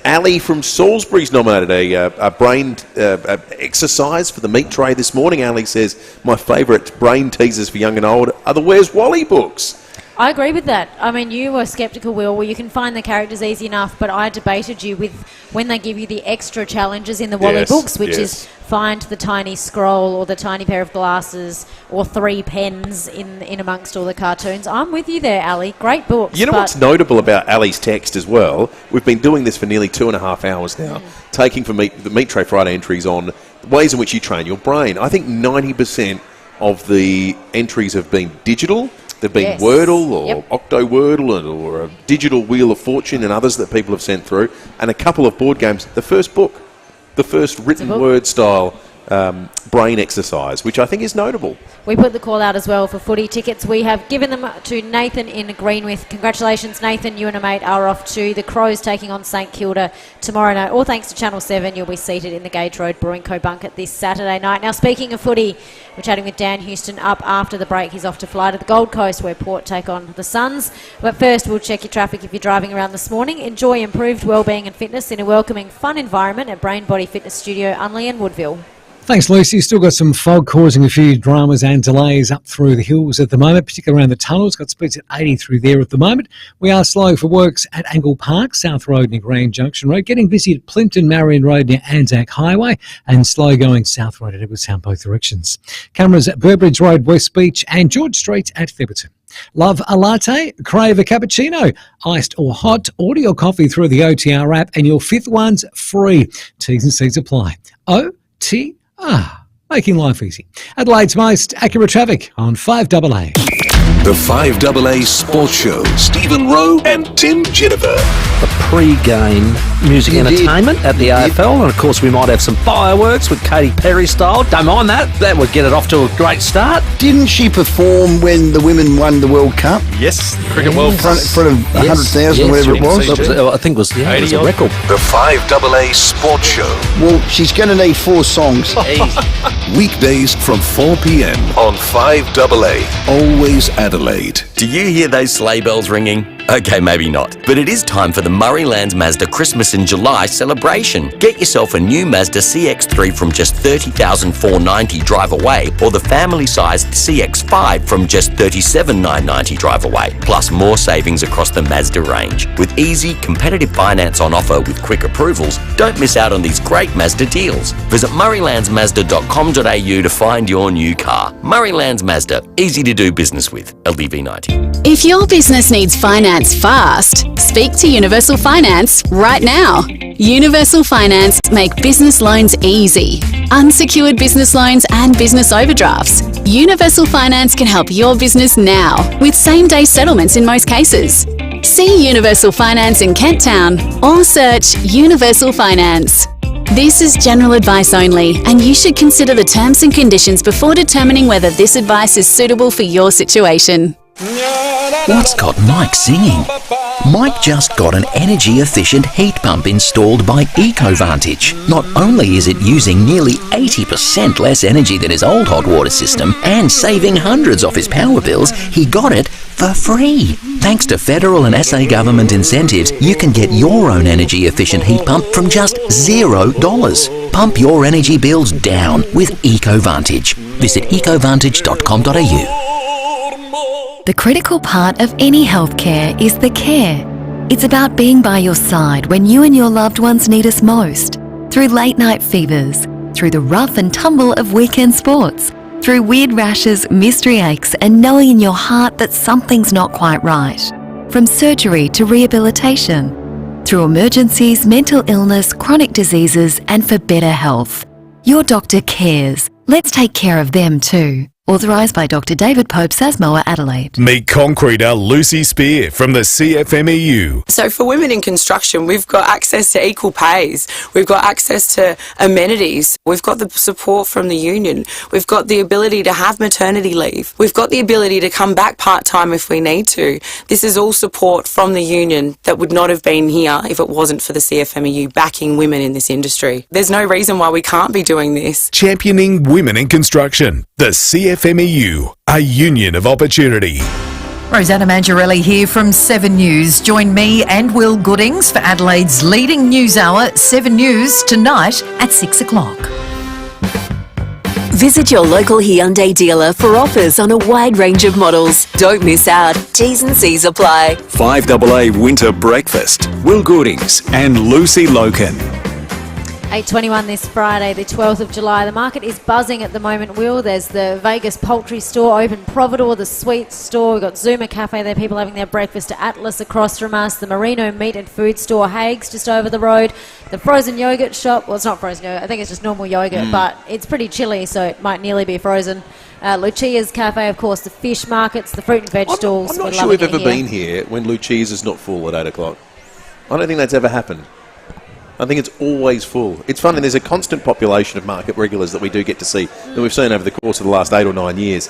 Ali from Salisbury's nominated a brain exercise for the meat tray this morning. Ali says, my favourite brain teasers for young and old are the Where's Wally books. I agree with that. I mean, you were sceptical, Will. Well, you can find the characters easy enough, but I debated you with when they give you the extra challenges in the Wally books, which is find the tiny scroll or the tiny pair of glasses or 3 pens in amongst all the cartoons. I'm with you there, Ali. Great books. You know what's notable about Ali's text as well? We've been doing this for nearly 2.5 hours now, taking the Meat Tray Friday entries on ways in which you train your brain. I think 90% of the entries have been digital. They've been Wordle or Octo-Wordle or a digital Wheel of Fortune and others that people have sent through, and a couple of board games. The first book, the first written word style brain exercise, which I think is notable. We put the call out as well for footy tickets. We have given them to Nathan in Greenwith. Congratulations, Nathan. You and a mate are off to the Crows taking on St Kilda tomorrow night. All thanks to Channel 7. You'll be seated in the Gage Road Brewing Co bunker this Saturday night. Now, speaking of footy, we're chatting with Dan Houston up after the break. He's off to fly to the Gold Coast where Port take on the Suns. But first, we'll check your traffic if you're driving around this morning. Enjoy improved wellbeing and fitness in a welcoming, fun environment at Brain Body Fitness Studio, Unley and Woodville. Thanks, Lucy. Still got some fog causing a few dramas and delays up through the hills at the moment, particularly around the tunnels. Got speeds at 80 through there at the moment. We are slow for works at Angle Park, South Road near Grand Junction Road. Getting busy at Plimpton Marion Road near Anzac Highway, and slow going South Road at Edwardstown both directions. Cameras at Burbridge Road, West Beach, and George Street at Theberton. Love a latte? Crave a cappuccino? Iced or hot? Order your coffee through the OTR app and your 5th one's free. T's and C's apply. OTR. Making life easy. Adelaide's most accurate traffic on 5AA. The 5AA Sports Show. Stephen Rowe and Tim Jennifer. The pre-game music entertainment at the AFL, and of course we might have some fireworks with Katy Perry style. Don't mind that. That would get it off to a great start. Didn't she perform when the women won the World Cup? Yes, Cricket World Cup. In front of 100,000, whatever it was. I think it was, it was a record. The 5AA Sports Show. Well, she's going to need 4 songs. Weekdays from 4 p.m. on 5AA. Always Adelaide. Do you hear those sleigh bells ringing? Okay, maybe not. But it is time for the Murraylands Mazda Christmas in July celebration. Get yourself a new Mazda CX-3 from just $30,490 drive away, or the family-sized CX-5 from just $37,990 drive away. Plus more savings across the Mazda range. With easy, competitive finance on offer with quick approvals, don't miss out on these great Mazda deals. Visit murraylandsmazda.com.au to find your new car. Murraylands Mazda, easy to do business with. LDV 90. If your business needs finance fast, speak to Universal Finance right now. Universal Finance make business loans easy. Unsecured business loans and business overdrafts. Universal Finance can help your business now with same-day settlements in most cases. See Universal Finance in Kent Town or search Universal Finance. This is general advice only, and you should consider the terms and conditions before determining whether this advice is suitable for your situation. What's got Mike singing? Mike just got an energy-efficient heat pump installed by EcoVantage. Not only is it using nearly 80% less energy than his old hot water system and saving hundreds off his power bills, he got it for free. Thanks to federal and SA government incentives, you can get your own energy-efficient heat pump from just $0. Pump your energy bills down with EcoVantage. Visit ecovantage.com.au. The critical part of any healthcare is the care. It's about being by your side when you and your loved ones need us most. Through late night fevers, through the rough and tumble of weekend sports, through weird rashes, mystery aches, and knowing in your heart that something's not quite right. From surgery to rehabilitation, through emergencies, mental illness, chronic diseases, and for better health. Your doctor cares. Let's take care of them too. Authorised by Dr. David Pope, Sasmoa, Adelaide. Meet concreter Lucy Spear from the CFMEU. So for women in construction, we've got access to equal pays. We've got access to amenities. We've got the support from the union. We've got the ability to have maternity leave. We've got the ability to come back part-time if we need to. This is all support from the union that would not have been here if it wasn't for the CFMEU backing women in this industry. There's no reason why we can't be doing this. Championing women in construction. The CFMEU, a union of opportunity. Rosanna Mangiarelli here from 7 News. Join me and Will Goodings for Adelaide's leading news hour, 7 News, tonight at 6 o'clock. Visit your local Hyundai dealer for offers on a wide range of models. Don't miss out. T's and C's apply. 5AA Winter Breakfast. Will Goodings and Lucy Lokan. 8:21 this Friday, the 12th of July. The market is buzzing at the moment, Will. There's the Vegas Poultry Store open, Providore, the Sweets Store. We've got Zuma Cafe there, people having their breakfast at Atlas across from us. The Merino Meat and Food Store, Hague's just over the road. The frozen yogurt shop, well, it's not frozen yogurt, I think it's just normal yogurt, but it's pretty chilly, so it might nearly be frozen. Lucia's Cafe, of course, the fish markets, the fruit and veg stalls. I'm not sure we've ever been here when Lucia's is not full at 8 o'clock. I don't think that's ever happened. I think it's always full. It's fun, and there's a constant population of market regulars that we do get to see that we've seen over the course of the last 8 or 9 years,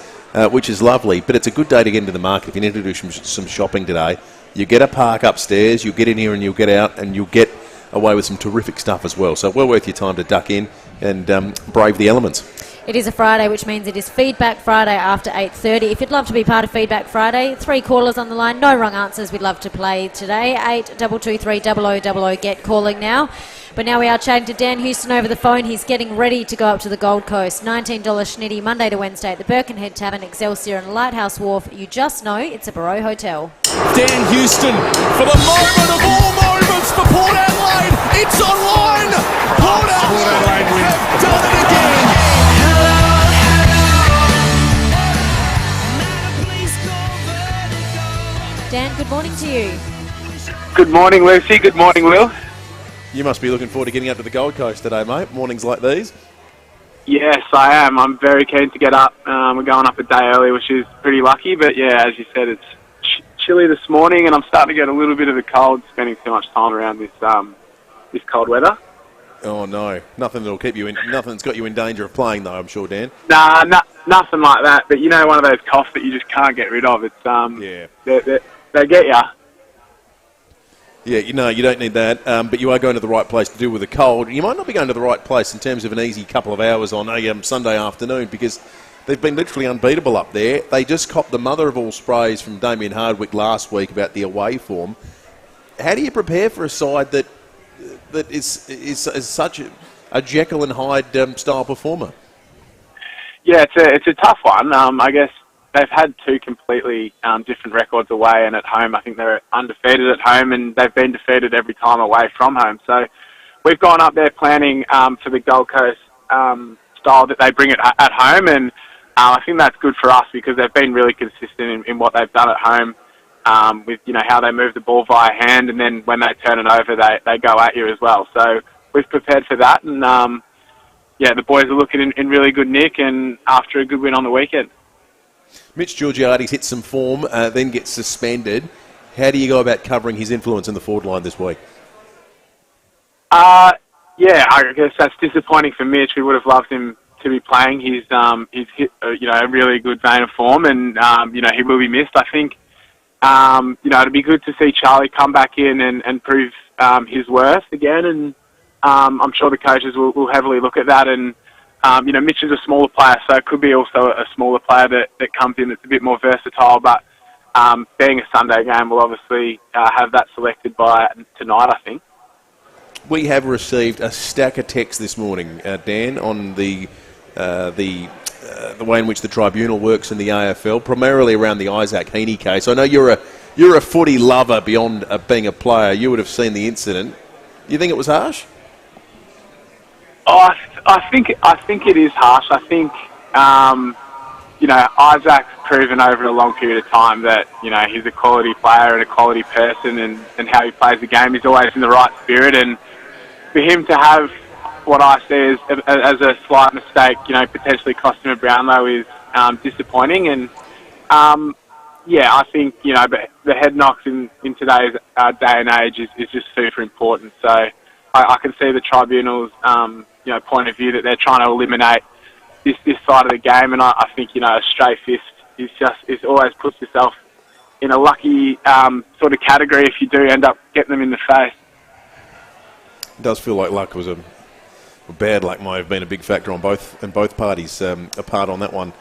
which is lovely. But it's a good day to get into the market. If you need to do some shopping today, you get a park upstairs, you get in here and you'll get out, and you'll get away with some terrific stuff as well. So well worth your time to duck in and brave the elements. It is a Friday, which means it is Feedback Friday after 8:30. If you'd love to be part of Feedback Friday, 3 callers on the line, no wrong answers. We'd love to play today. 8223 0000. Get calling now. But now we are chatting to Dan Houston over the phone. He's getting ready to go up to the Gold Coast. $19 schnitty Monday to Wednesday at the Birkenhead Tavern, Excelsior and Lighthouse Wharf. You just know it's a Barreau Hotel. Dan Houston for the moment of all moments for Port Adelaide. It's online. Port Adelaide have done it again. Dan, good morning to you. Good morning, Lucy. Good morning, Will. You must be looking forward to getting up to the Gold Coast today, mate. Mornings like these. Yes, I am. I'm very keen to get up. We're going up a day early, which is pretty lucky. But yeah, as you said, it's chilly this morning, and I'm starting to get a little bit of a cold, spending too much time around this cold weather. Oh no, nothing that'll keep you in. Nothing that's got you in danger of playing, though. I'm sure, Dan. Nah, nothing like that. But you know, one of those coughs that you just can't get rid of. It's yeah. They get you. Yeah, you know, you don't need that, but you are going to the right place to deal with the cold. You might not be going to the right place in terms of an easy couple of hours on a Sunday afternoon, because they've been literally unbeatable up there. They just copped the mother of all sprays from Damien Hardwick last week about the away form. How do you prepare for a side that is such a Jekyll and Hyde style performer? Yeah, it's a tough one. I guess they've had 2 completely different records away and at home. I think they're undefeated at home, and they've been defeated every time away from home. So we've gone up there planning for the Gold Coast style that they bring it at home, and I think that's good for us because they've been really consistent in what they've done at home with how they move the ball via hand, and then when they turn it over, they go at you as well. So we've prepared for that, and the boys are looking in really good nick, and after a good win on the weekend. Mitch Georgiades hit some form, then gets suspended. How do you go about covering his influence in the forward line this week? I guess that's disappointing for Mitch. We would have loved him to be playing. He's hit a really good vein of form, and he will be missed. I think it'd be good to see Charlie come back in and prove his worth again, and I'm sure the coaches will heavily look at that. And Mitch is a smaller player, so it could be also a smaller player that comes in that's a bit more versatile. But being a Sunday game, we'll obviously have that selected by tonight, I think. We have received a stack of texts this morning, Dan, on the way in which the tribunal works in the AFL, primarily around the Isaac Heaney case. I know you're a footy lover beyond being a player. You would have seen the incident. You think it was harsh? Oh, I think it is harsh. I think Isaac's proven over a long period of time that he's a quality player and a quality person, and how he plays the game. He's always in the right spirit, and for him to have what I see as a slight mistake, potentially cost him a Brownlow disappointing. And yeah, I think but the head knocks in today's day and age is just super important. So I can see the tribunal's point of view that they're trying to eliminate this side of the game, and I think a stray fist is always puts yourself in a lucky sort of category if you do end up getting them in the face. It does feel like luck was bad luck might have been a big factor on both parties apart on that one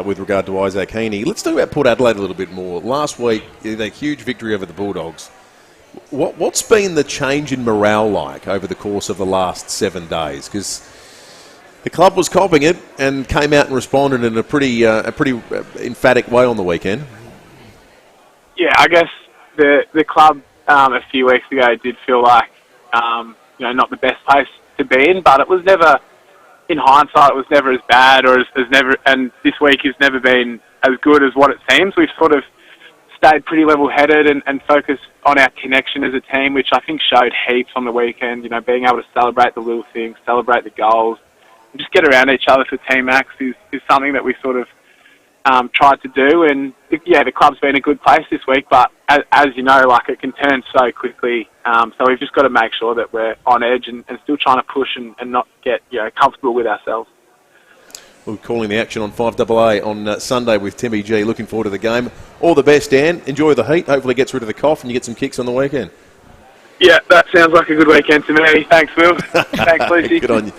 with regard to Isaac Heaney. Let's talk about Port Adelaide a little bit more. Last week, a huge victory over the Bulldogs. What's been the change in morale like over the course of the last 7 days? Because the club was copping it and came out and responded in a pretty emphatic way on the weekend. Yeah, I guess the club a few weeks ago did feel like not the best place to be in, but it was never, in hindsight, it was never as bad or as never. And this week has never been as good as what it seems. We've sort of stayed pretty level-headed and focused on our connection as a team, which I think showed heaps on the weekend. Being able to celebrate the little things, celebrate the goals, and just get around each other for Team Max is something that we sort of tried to do. And yeah, the club's been a good place this week, but as you know, it can turn so quickly. So we've just got to make sure that we're on edge and still trying to push and not get comfortable with ourselves. We're calling the action on 5AA on Sunday with Timmy G. Looking forward to the game. All the best, Dan. Enjoy the heat. Hopefully it gets rid of the cough and you get some kicks on the weekend. Yeah, that sounds like a good weekend to me. Thanks, Will. Thanks, Lucy. Good on you.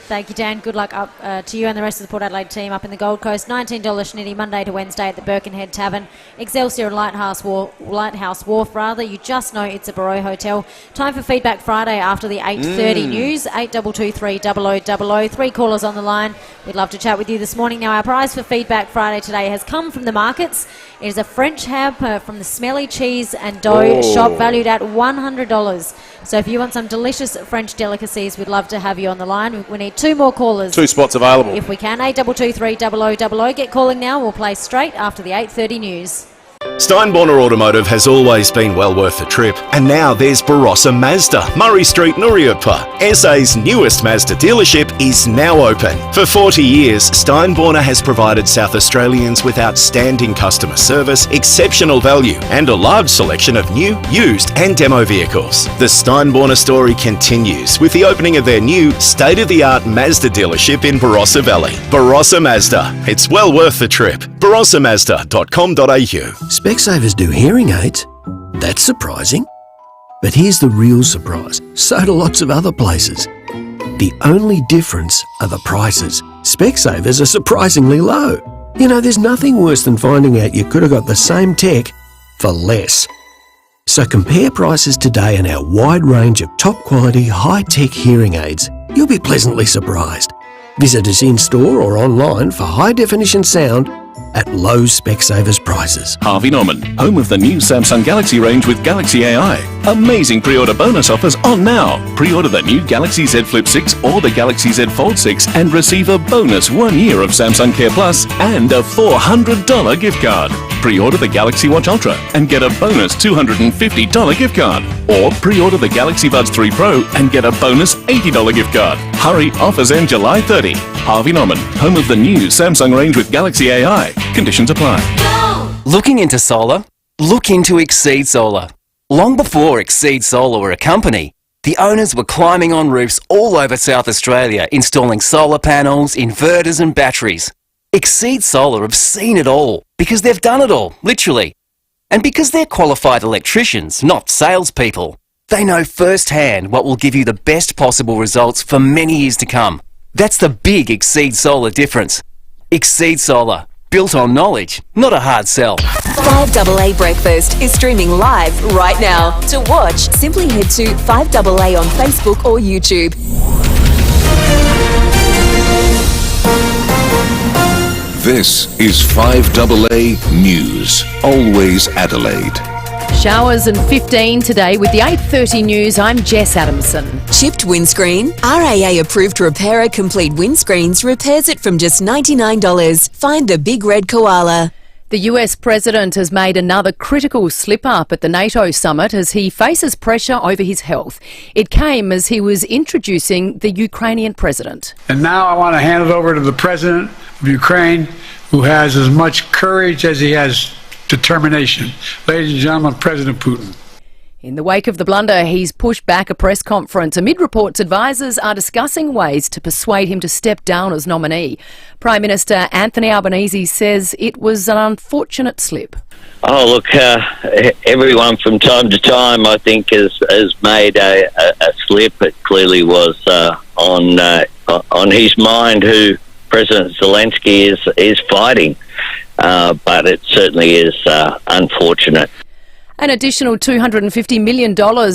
Thank you, Dan. Good luck up to you and the rest of the Port Adelaide team up in the Gold Coast. $19 Schnitty, Monday to Wednesday at the Birkenhead Tavern. Excelsior and Lighthouse Wharf. You just know it's a Barrow Hotel. Time for Feedback Friday after the 8:30 news. 8223 0000. 3 callers on the line. We'd love to chat with you this morning. Now, our prize for Feedback Friday today has come from the markets. It is a French hamper from the Smelly Cheese and Dough shop, valued at $100. So if you want some delicious French delicacies, we'd love to have you on the line. We need 2 more callers. 2 spots available. If we can. 8223 0000. Get calling now. We'll play straight after the 8:30 news. Steinborner Automotive has always been well worth the trip, and now there's Barossa Mazda, Murray Street, Nuriutpa. SA's newest Mazda dealership is now open. For 40 years, Steinborner has provided South Australians with outstanding customer service, exceptional value, and a large selection of new, used, and demo vehicles. The Steinborner story continues with the opening of their new, state-of-the-art Mazda dealership in Barossa Valley. Barossa Mazda. It's well worth the trip. barossamazda.com.au. Specsavers do hearing aids? That's surprising. But here's the real surprise. So do lots of other places. The only difference are the prices. Specsavers are surprisingly low. There's nothing worse than finding out you could have got the same tech for less. So compare prices today on our wide range of top quality, high-tech hearing aids. You'll be pleasantly surprised. Visit us in-store or online for high-definition sound at low Specsavers prices. Harvey Norman, home of the new Samsung Galaxy range with Galaxy AI. Amazing pre-order bonus offers on now. Pre-order the new Galaxy Z Flip 6 or the Galaxy Z Fold 6 and receive a bonus 1 year of Samsung Care Plus and a $400 gift card. Pre-order the Galaxy Watch Ultra and get a bonus $250 gift card. Or pre-order the Galaxy Buds 3 Pro and get a bonus $80 gift card. Hurry, offers end July 30. Harvey Norman, home of the new Samsung range with Galaxy AI. Conditions apply. Looking into solar? Look into Exceed Solar. Long before Exceed Solar were a company, the owners were climbing on roofs all over South Australia, installing solar panels, inverters and batteries. Exceed Solar have seen it all, because they've done it all, literally. And because they're qualified electricians, not salespeople, they know firsthand what will give you the best possible results for many years to come. That's the big Exceed Solar difference. Exceed Solar. Built on knowledge, not a hard sell. 5AA Breakfast is streaming live right now. To watch, simply head to 5AA on Facebook or YouTube. This is 5AA News. Always Adelaide. Showers and 15 today with the 8:30 news. I'm Jess Adamson. Chipped windscreen. RAA approved repairer Complete Windscreens repairs it from just $99. Find the big red koala. The US president has made another critical slip-up at the NATO summit as he faces pressure over his health. It came as he was introducing the Ukrainian president. And now I want to hand it over to the President of Ukraine, who has as much courage as he has determination. Ladies and gentlemen, President Putin. In the wake of the blunder, he's pushed back a press conference. Amid reports, advisers are discussing ways to persuade him to step down as nominee. Prime Minister Anthony Albanese says it was an unfortunate slip. Oh, look, everyone from time to time, I think, has made a slip. It clearly was on his mind who President Zelensky is fighting, but it certainly is unfortunate. An additional $250 million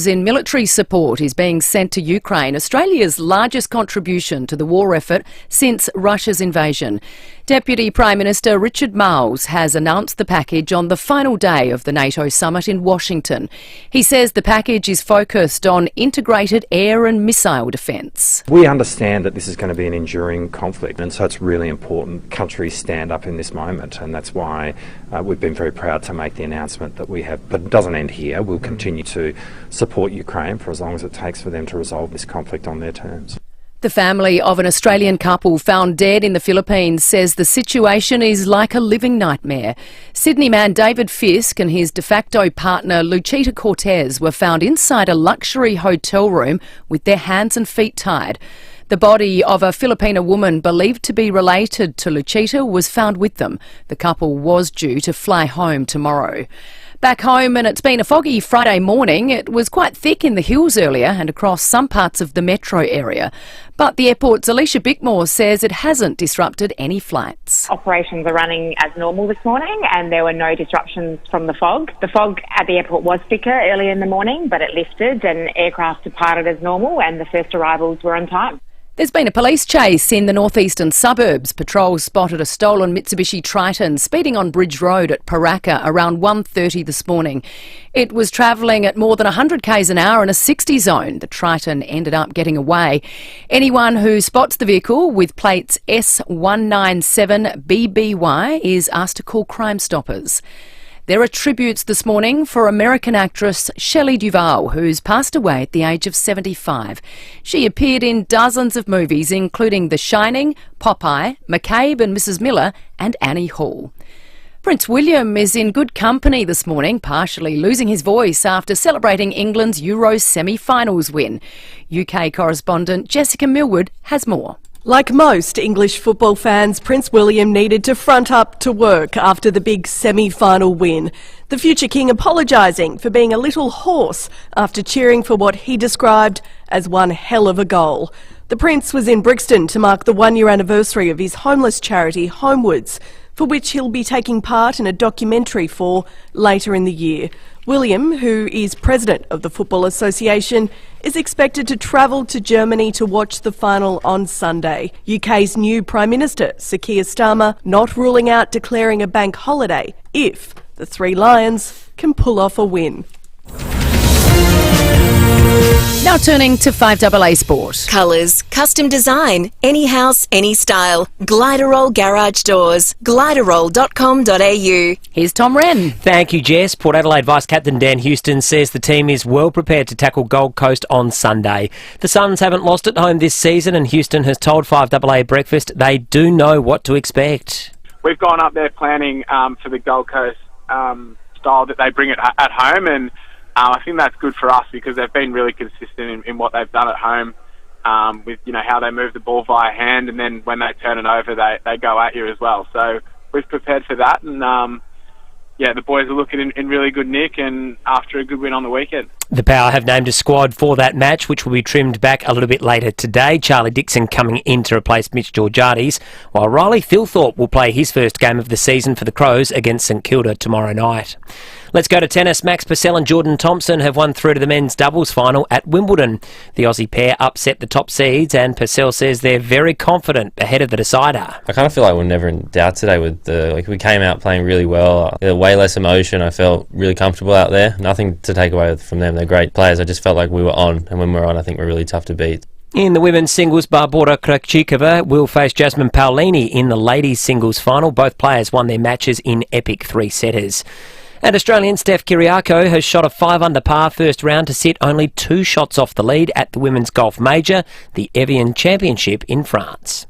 in military support is being sent to Ukraine, Australia's largest contribution to the war effort since Russia's invasion. Deputy Prime Minister Richard Marles has announced the package on the final day of the NATO summit in Washington. He says the package is focused on integrated air and missile defence. We understand that this is going to be an enduring conflict, and so it's really important countries stand up in this moment, and that's why we've been very proud to make the announcement that we have. But it doesn't end here. We'll continue to support Ukraine for as long as it takes for them to resolve this conflict on their terms. The family of an Australian couple found dead in the Philippines says the situation is like a living nightmare. Sydney man David Fisk and his de facto partner Luchita Cortez were found inside a luxury hotel room with their hands and feet tied. The body of a Filipino woman believed to be related to Luchita was found with them. The couple was due to fly home tomorrow. Back home, and it's been a foggy Friday morning. It was quite thick in the hills earlier and across some parts of the metro area. But the airport's Alicia Bickmore says it hasn't disrupted any flights. Operations are running as normal this morning and there were no disruptions from the fog. The fog at the airport was thicker early in the morning, but it lifted and aircraft departed as normal and the first arrivals were on time. There's been a police chase in the northeastern suburbs. Patrols spotted a stolen Mitsubishi Triton speeding on Bridge Road at Paraka around 1:30 this morning. It was travelling at more than 100 k's an hour in a 60 zone. The Triton ended up getting away. Anyone who spots the vehicle with plates S197BBY is asked to call Crime Stoppers. There are tributes this morning for American actress Shelley Duvall, who's passed away at the age of 75. She appeared in dozens of movies, including The Shining, Popeye, McCabe and Mrs. Miller, and Annie Hall. Prince William is in good company this morning, partially losing his voice after celebrating England's Euro semi-finals win. UK correspondent Jessica Millwood has more. Like most English football fans, Prince William needed to front up to work after the big semi-final win. The future king apologising for being a little hoarse after cheering for what he described as one hell of a goal. The Prince was in Brixton to mark the 1-year anniversary of his homeless charity Homewards, for which he'll be taking part in a documentary for later in the year. William, who is president of the Football Association, is expected to travel to Germany to watch the final on Sunday. UK's new Prime Minister, Sir Keir Starmer, not ruling out declaring a bank holiday if the Three Lions can pull off a win. Now turning to 5AA Sport. Colours, custom design, any house, any style. Gliderol Garage Doors. Gliderol.com.au. Here's Tom Wren. Thank you, Jess. Port Adelaide Vice-Captain Dan Houston says the team is well prepared to tackle Gold Coast on Sunday. The Suns haven't lost at home this season and Houston has told 5AA Breakfast they do know what to expect. We've gone up there planning for the Gold Coast style that they bring it at home, and I think that's good for us because they've been really consistent in what they've done at home with, how they move the ball via hand, and then when they turn it over, they go at you as well. So we've prepared for that, and the boys are looking in really good nick and after a good win on the weekend. The Power have named a squad for that match, which will be trimmed back a little bit later today. Charlie Dixon coming in to replace Mitch Georgiades, while Riley Thilthorpe will play his first game of the season for the Crows against St Kilda tomorrow night. Let's go to tennis. Max Purcell and Jordan Thompson have won through to the men's doubles final at Wimbledon. The Aussie pair upset the top seeds, and Purcell says they're very confident ahead of the decider. I kind of feel like we're never in doubt today. We came out playing really well. Way less emotion. I felt really comfortable out there. Nothing to take away from them. They're great players. I just felt like we were on, and when we're on, I think we're really tough to beat. In the women's singles, Barbora Krejcikova will face Jasmine Paolini in the ladies' singles final. Both players won their matches in epic three-setters. And Australian Steph Kyriacou has shot a 5-under par first round to sit only 2 shots off the lead at the Women's Golf Major, the Evian Championship in France.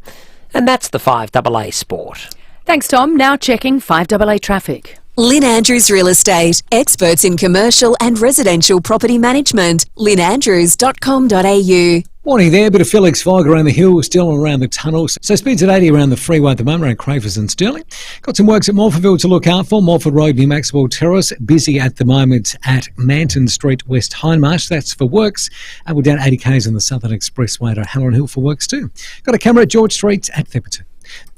And that's the 5AA Sport. Thanks, Tom. Now checking 5AA traffic. Lynn Andrews Real Estate, experts in commercial and residential property management. lynnandrews.com.au. Morning there, bit of Felix fog around the hill, still around the tunnels. So speeds at 80 around the freeway at the moment, around Crafers and Stirling. Got some works at Morpheville to look out for. Morford Road near Maxwell Terrace. Busy at the moment at Manton Street, West Hindmarsh. That's for works. And we're down 80 k's on the Southern Expressway to Halloran Hill for works too. Got a camera at George Street at Thepperton.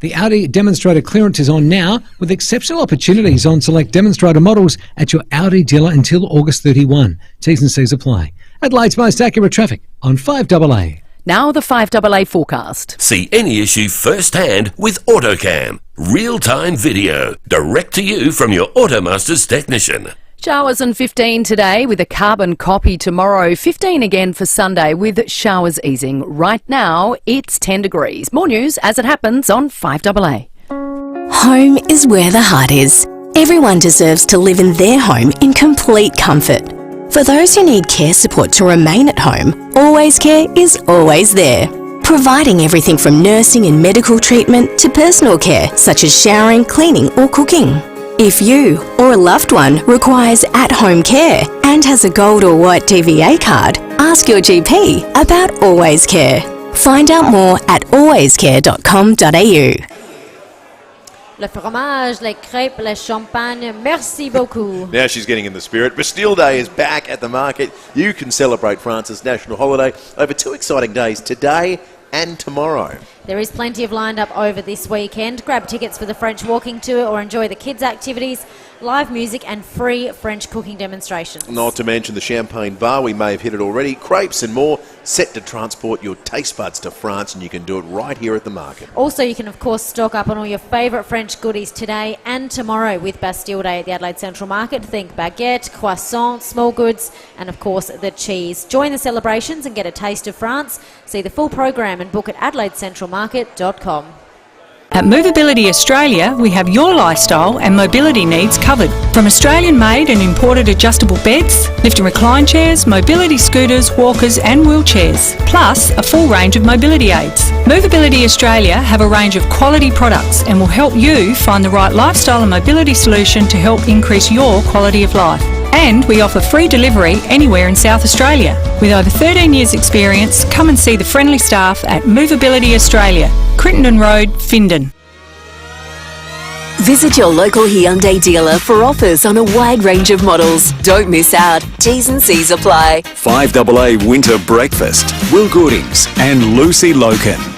The Audi demonstrator clearance is on now with exceptional opportunities on select demonstrator models at your Audi dealer until August 31. T's and C's apply. Adelaide's most accurate traffic on 5AA. Now the 5AA forecast. See any issue firsthand with AutoCam. Real-time video, direct to you from your Automasters technician. Showers and 15 today with a carbon copy tomorrow. 15 again for Sunday with showers easing. Right now, it's 10 degrees. More news as it happens on 5AA. Home is where the heart is. Everyone deserves to live in their home in complete comfort. For those who need care support to remain at home, Always Care is always there, providing everything from nursing and medical treatment to personal care such as showering, cleaning or cooking. If you or a loved one requires at-home care and has a gold or white DVA card, ask your GP about Always Care. Find out more at alwayscare.com.au. Le fromage, les crêpes, le champagne, merci beaucoup. Now she's getting in the spirit. Bastille Day is back at the market. You can celebrate France's national holiday over 2 exciting days, today and tomorrow. There is plenty of lined up over this weekend. Grab tickets for the French walking tour or enjoy the kids' activities, live music and free French cooking demonstrations. Not to mention the champagne bar, we may have hit it already, crepes and more, set to transport your taste buds to France, and you can do it right here at the market. Also, you can of course stock up on all your favourite French goodies today and tomorrow with Bastille Day at the Adelaide Central Market. Think baguette, croissant, small goods and of course the cheese. Join the celebrations and get a taste of France. See the full program and book at AdelaideCentralMarket.com. At Movability Australia, we have your lifestyle and mobility needs covered. From Australian-made and imported adjustable beds, lift and recline chairs, mobility scooters, walkers and wheelchairs, plus a full range of mobility aids. Movability Australia have a range of quality products and will help you find the right lifestyle and mobility solution to help increase your quality of life. And we offer free delivery anywhere in South Australia. With over 13 years experience, come and see the friendly staff at Movability Australia, Crittenden Road, Findon. Visit your local Hyundai dealer for offers on a wide range of models. Don't miss out. T's and C's apply. 5AA Winter Breakfast. Will Goodings and Lucy Lokan.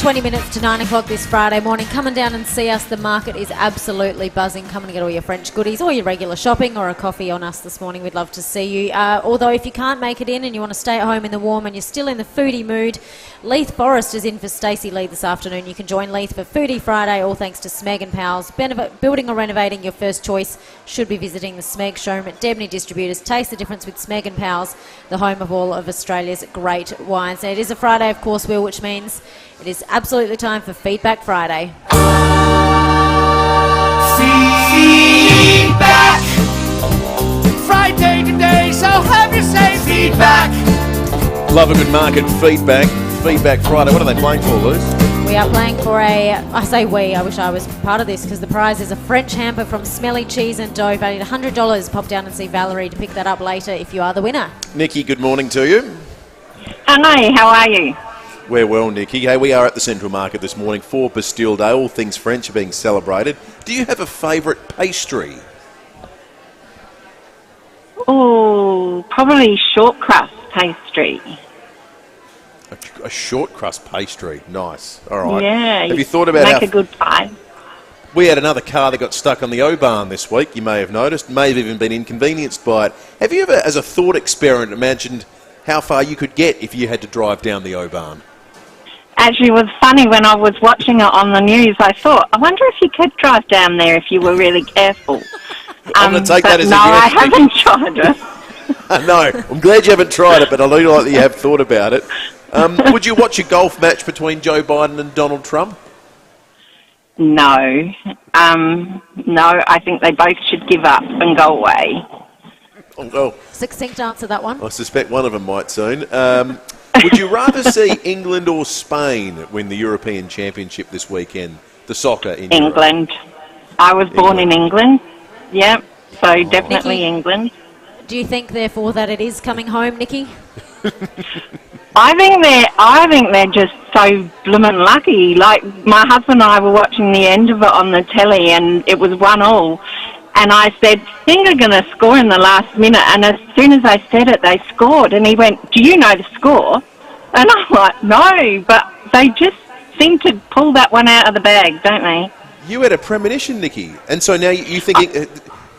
20 minutes to 9 o'clock this Friday morning. Come on down and see us. The market is absolutely buzzing. Come and get all your French goodies or your regular shopping or a coffee on us this morning. We'd love to see you. Although if you can't make it in and you want to stay at home in the warm and you're still in the foodie mood, Leith Forest is in for Stacey Lee this afternoon. You can join Leith for Foodie Friday, all thanks to Smeg and Powell's. Building or renovating, your first choice should be visiting the Smeg showroom at Debney Distributors. Taste the difference with Smeg and Powell's, the home of all of Australia's great wines. And it is a Friday, of course, Will, which means it is absolutely time for Feedback Friday. Feedback Friday today, so have you say feedback. Love a good market feedback. Feedback Friday. What are they playing for, Luz? We are playing for I wish I was part of this because the prize is a French hamper from Smelly Cheese and Dough valued $100. Pop down and see Valerie to pick that up later if you are the winner. Nikki, good morning to you. Hi, how are you? We're well, Nikki. Hey, we are at the Central Market this morning for Bastille Day. All things French are being celebrated. Do you have a favourite pastry? Oh, probably short crust pastry. A short crust pastry. Nice. All right. Yeah. Have you thought about make a good pie? We had another car that got stuck on the O-Bahn this week, you may have noticed, may have even been inconvenienced by it. Have you ever, as a thought experiment, imagined how far you could get if you had to drive down the O-Bahn? Actually, it was funny when I was watching it on the news. I thought, I wonder if you could drive down there if you were really careful. I'm going to take that as a yes. No, I haven't tried it. No, I'm glad you haven't tried it, but I do like that you have thought about it. Would you watch a golf match between Joe Biden and Donald Trump? No. No, I think they both should give up and go away. Oh, well, Succinct answer, that one. I suspect one of them might soon. Would you rather see England or Spain win the European Championship this weekend? The soccer in Europe? England. I was born in England. Yep. So definitely Nikki? England. Do you think, therefore, that it is coming home, Nikki? I think they're just so bloomin' lucky. Like, my husband and I were watching the end of it on the telly, and it was 1-1. And I said, England are going to score in the last minute. And as soon as I said it, they scored. And he went, do you know the score? And I'm like, no, but they just seem to pull that one out of the bag, don't they? You had a premonition, Nikki. And so now you think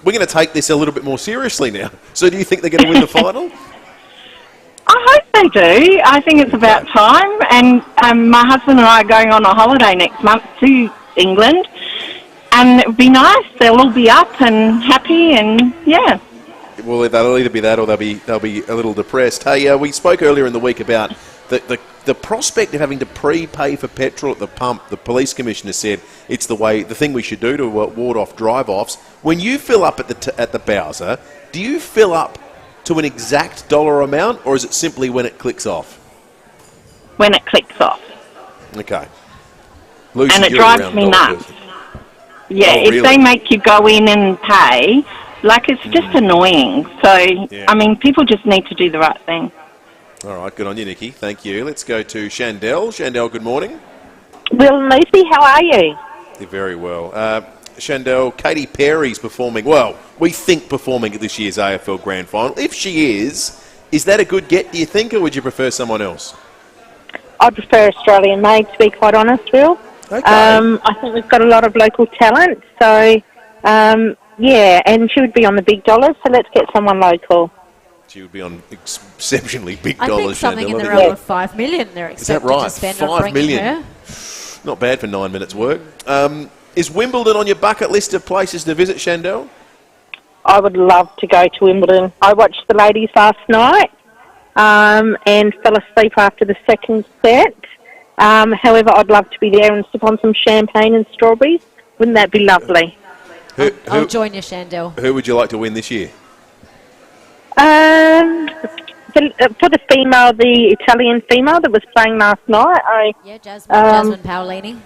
we're going to take this a little bit more seriously now. So do you think they're going to win the final? I hope they do. I think it's about time. And my husband and I are going on a holiday next month to England. And it would be nice. They'll all be up and happy and, yeah. Well, they'll either be that or they'll be a little depressed. Hey, we spoke earlier in the week about the prospect of having to prepay for petrol at the pump. The police commissioner said it's the thing we should do to ward off drive-offs. When you fill up at the Bowser, do you fill up to an exact dollar amount, or is it simply when it clicks off? When it clicks off. Okay. Lucy, and it drives me nuts. Yeah, Oh, if really? they make you go in and pay, like, it's just annoying. So, Yeah. I mean, people just need to do the right thing. All right, good on you, Nikki. Thank you. Let's go to Shandell. Shandell, good morning. Will and Lucy, how are you? You're very well. Shandell, Katy Perry's performing, well, we think performing at this year's AFL Grand Final. If she is that a good get, do you think, or would you prefer someone else? I'd prefer Australian-made, to be quite honest, Will. Okay. I think we've got a lot of local talent, so, yeah, and she would be on the big dollars, so let's get someone local. She would be on exceptionally big I dollars, think something Shandell. in the realm of $5 million they're Is that expected right? to spend on $5 bringing million. her. Not bad for 9 minutes' work. Is Wimbledon on your bucket list of places to visit, Shandell? I would love to go to Wimbledon. I watched the ladies last night and fell asleep after the second set. However, I'd love to be there and sip on some champagne and strawberries. Wouldn't that be lovely? I'll join you, Shandell. Who would you like to win this year? For the female, the Italian female that was playing last night. Jasmine Paolini.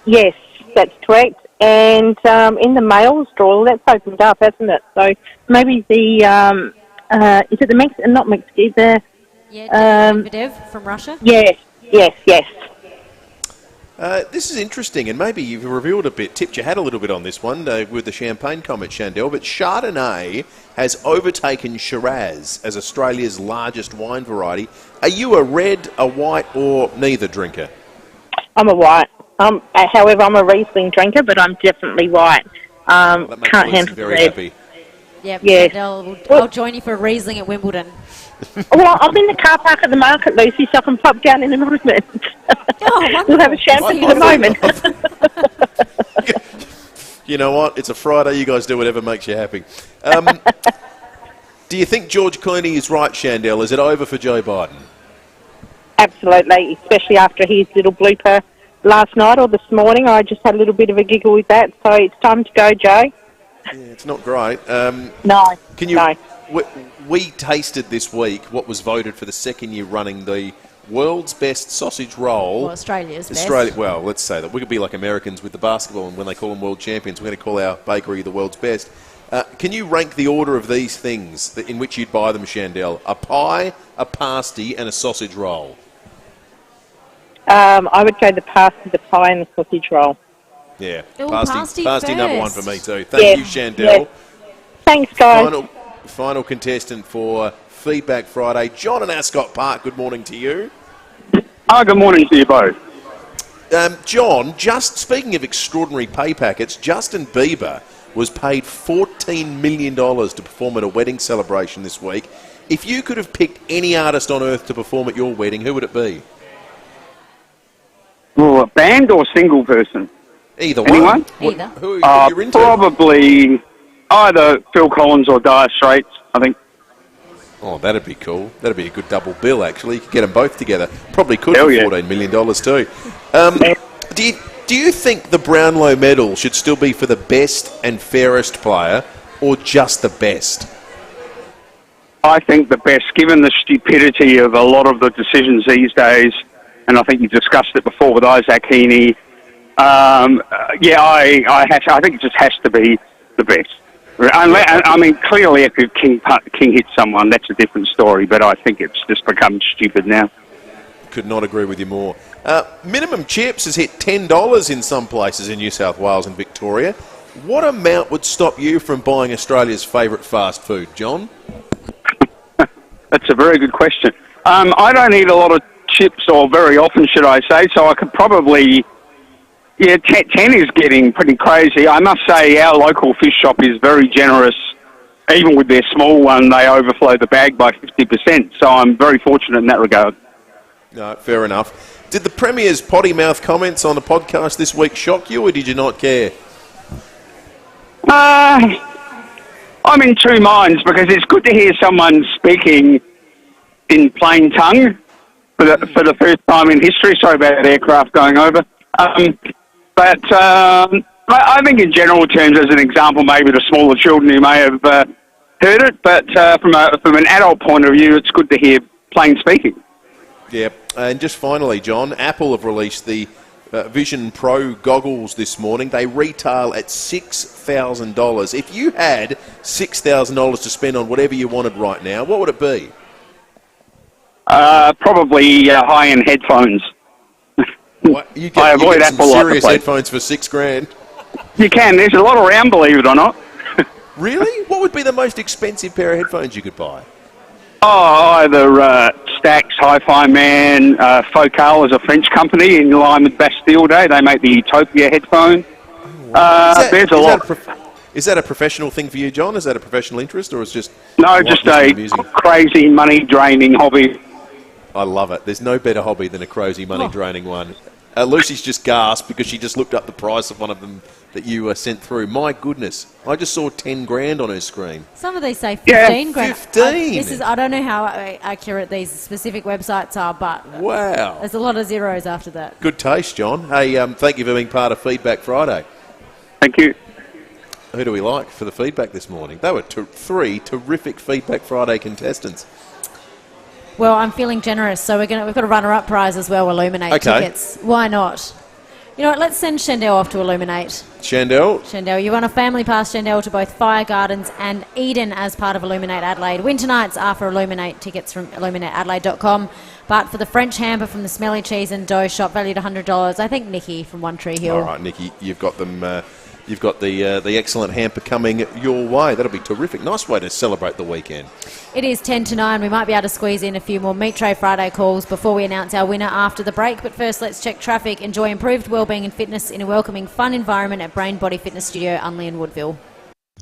Yes, that's correct. And in the males draw, that's opened up, hasn't it? So maybe the is it the not Mexican, the Medvedev from Russia. Yes. This is interesting, and maybe you've revealed a bit, tipped your hat a little bit on this one with the champagne comment, Shandell, but Chardonnay has overtaken Shiraz as Australia's largest wine variety. Are you a red, a white, or neither drinker? I'm a white. However, I'm a Riesling drinker, but I'm definitely white. That makes Can't Lucy handle very red. happy. Yep, Yes. I'll join you for a Riesling at Wimbledon. Well, I'm in the car park at the market, Lucy, so I can pop down in a moment. We'll have a champagne in a moment. You know what? It's a Friday. You guys do whatever makes you happy. Do you think George Clooney is right, Shandell? Is it over for Joe Biden? Absolutely, especially after his little blooper last night or this morning. I just had a little bit of a giggle with that, so it's time to go, Joe. Yeah, it's not great. No. Can you? We tasted this week what was voted for the second year running the world's best sausage roll. Well, Australia's best. Well, let's say that. We could be like Americans with the basketball, and when they call them world champions, we're going to call our bakery the world's best. Can you rank the order of these things in which you'd buy them, Shandell? A pie, a pasty, and a sausage roll. I would go the pasty, the pie, and the sausage roll. Yeah, Ooh, pasty pasty number one first. for me too. Thank you, Shandell. Yes. Thanks, guys. Final contestant for Feedback Friday, John in Ascot Park. Good morning to you. Good morning to you both. John, just speaking of extraordinary pay packets, Justin Bieber was paid $14 million to perform at a wedding celebration this week. If you could have picked any artist on earth to perform at your wedding, who would it be? Well, a band or single person? Either Anyone? one. Either. Who are you into? Probably either Phil Collins or Dire Straits, I think. Oh, that'd be cool. That'd be a good double bill, actually. You could get them both together. Probably could Hell for yeah. $14 million too. Do you think the Brownlow medal should still be for the best and fairest player, or just the best? I think the best, given the stupidity of a lot of the decisions these days, and I think you discussed it before with Isaac Heaney. I think it just has to be the best. I mean, clearly, if King hits someone, that's a different story. But I think it's just become stupid now. Could not agree with you more. Minimum chips has hit $10 in some places in New South Wales and Victoria. What amount would stop you from buying Australia's favourite fast food, John? That's a very good question. I don't eat a lot of chips, or very often, should I say, so I could probably... Yeah, 10 is getting pretty crazy. I must say our local fish shop is very generous. Even with their small one, they overflow the bag by 50%, so I'm very fortunate in that regard. No, fair enough. Did the Premier's potty mouth comments on the podcast this week shock you, or did you not care? I'm in two minds, because it's good to hear someone speaking in plain tongue for the first time in history. Sorry about that aircraft going over. But I think in general terms, as an example, maybe the smaller children who may have heard it, but from an adult point of view, it's good to hear plain speaking. Yeah, and just finally, John, Apple have released the Vision Pro goggles this morning. They retail at $6,000. If you had $6,000 to spend on whatever you wanted right now, what would it be? Probably high-end headphones. What? I avoid Apple some serious headphones for $6,000. You can. There's a lot around, believe it or not. Really? What would be the most expensive pair of headphones you could buy? Oh, either Stax, Hi-Fi Man, Focal is a French company in line with Bastille Day. They make the Utopia headphone. There's a lot. Is that a professional thing for you, John? Is that a professional interest, or is it just... No, just a crazy money-draining hobby. I love it. There's no better hobby than a crazy money-draining one. Lucy's just gasped because she just looked up the price of one of them that you sent through. My goodness. I just saw $10,000 on her screen. Some of these say 15 grand. 15? I don't know how accurate these specific websites are, but wow, there's a lot of zeros after that. Good taste, John. Hey, thank you for being part of Feedback Friday. Thank you. Who do we like for the feedback this morning? They were three terrific Feedback Friday contestants. Well, I'm feeling generous, so we've got a runner-up prize as well, Illuminate tickets. Why not? You know what, let's send Shandell off to Illuminate. Shandell, you won a family pass, Shandell, to both Fire Gardens and Eden as part of Illuminate Adelaide. Winter nights are for Illuminate tickets from illuminateadelaide.com. But for the French hamper from the Smelly Cheese and Dough shop, valued $100, I think Nikki from One Tree Hill. All right, Nikki, you've got them... You've got the excellent hamper coming your way. That'll be terrific. Nice way to celebrate the weekend. It is 10 to 9. We might be able to squeeze in a few more Meat Tray Friday calls before we announce our winner after the break. But first, let's check traffic. Enjoy improved wellbeing and fitness in a welcoming, fun environment at Brain Body Fitness Studio, Unley and Woodville.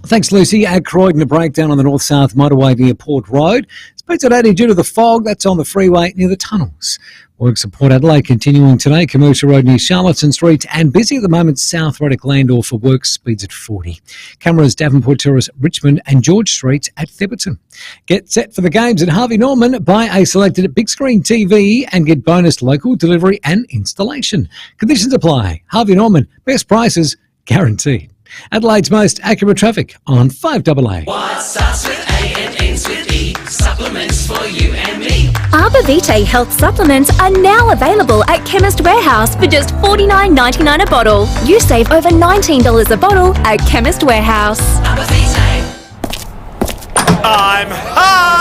Thanks, Lucy. At Croydon, a breakdown on the north-south motorway near Port Road. Speeds at 80 due to the fog. That's on the freeway near the tunnels. Works at Port Adelaide continuing today. Commercial Road near Charlottetown Street, and busy at the moment South Radic Landor for work, speeds at 40. Cameras Davenport Terrace, Richmond and George Street at Theberton. Get set for the games at Harvey Norman. Buy a selected big screen TV and get bonus local delivery and installation. Conditions apply. Harvey Norman, best prices guaranteed. Adelaide's most accurate traffic on 5AA. What starts with A and ends with E? Supplements for you and me. Arbor Vitae health supplements are now available at Chemist Warehouse for just $49.99 a bottle. You save over $19 a bottle at Chemist Warehouse. Arbor Vitae. I'm high!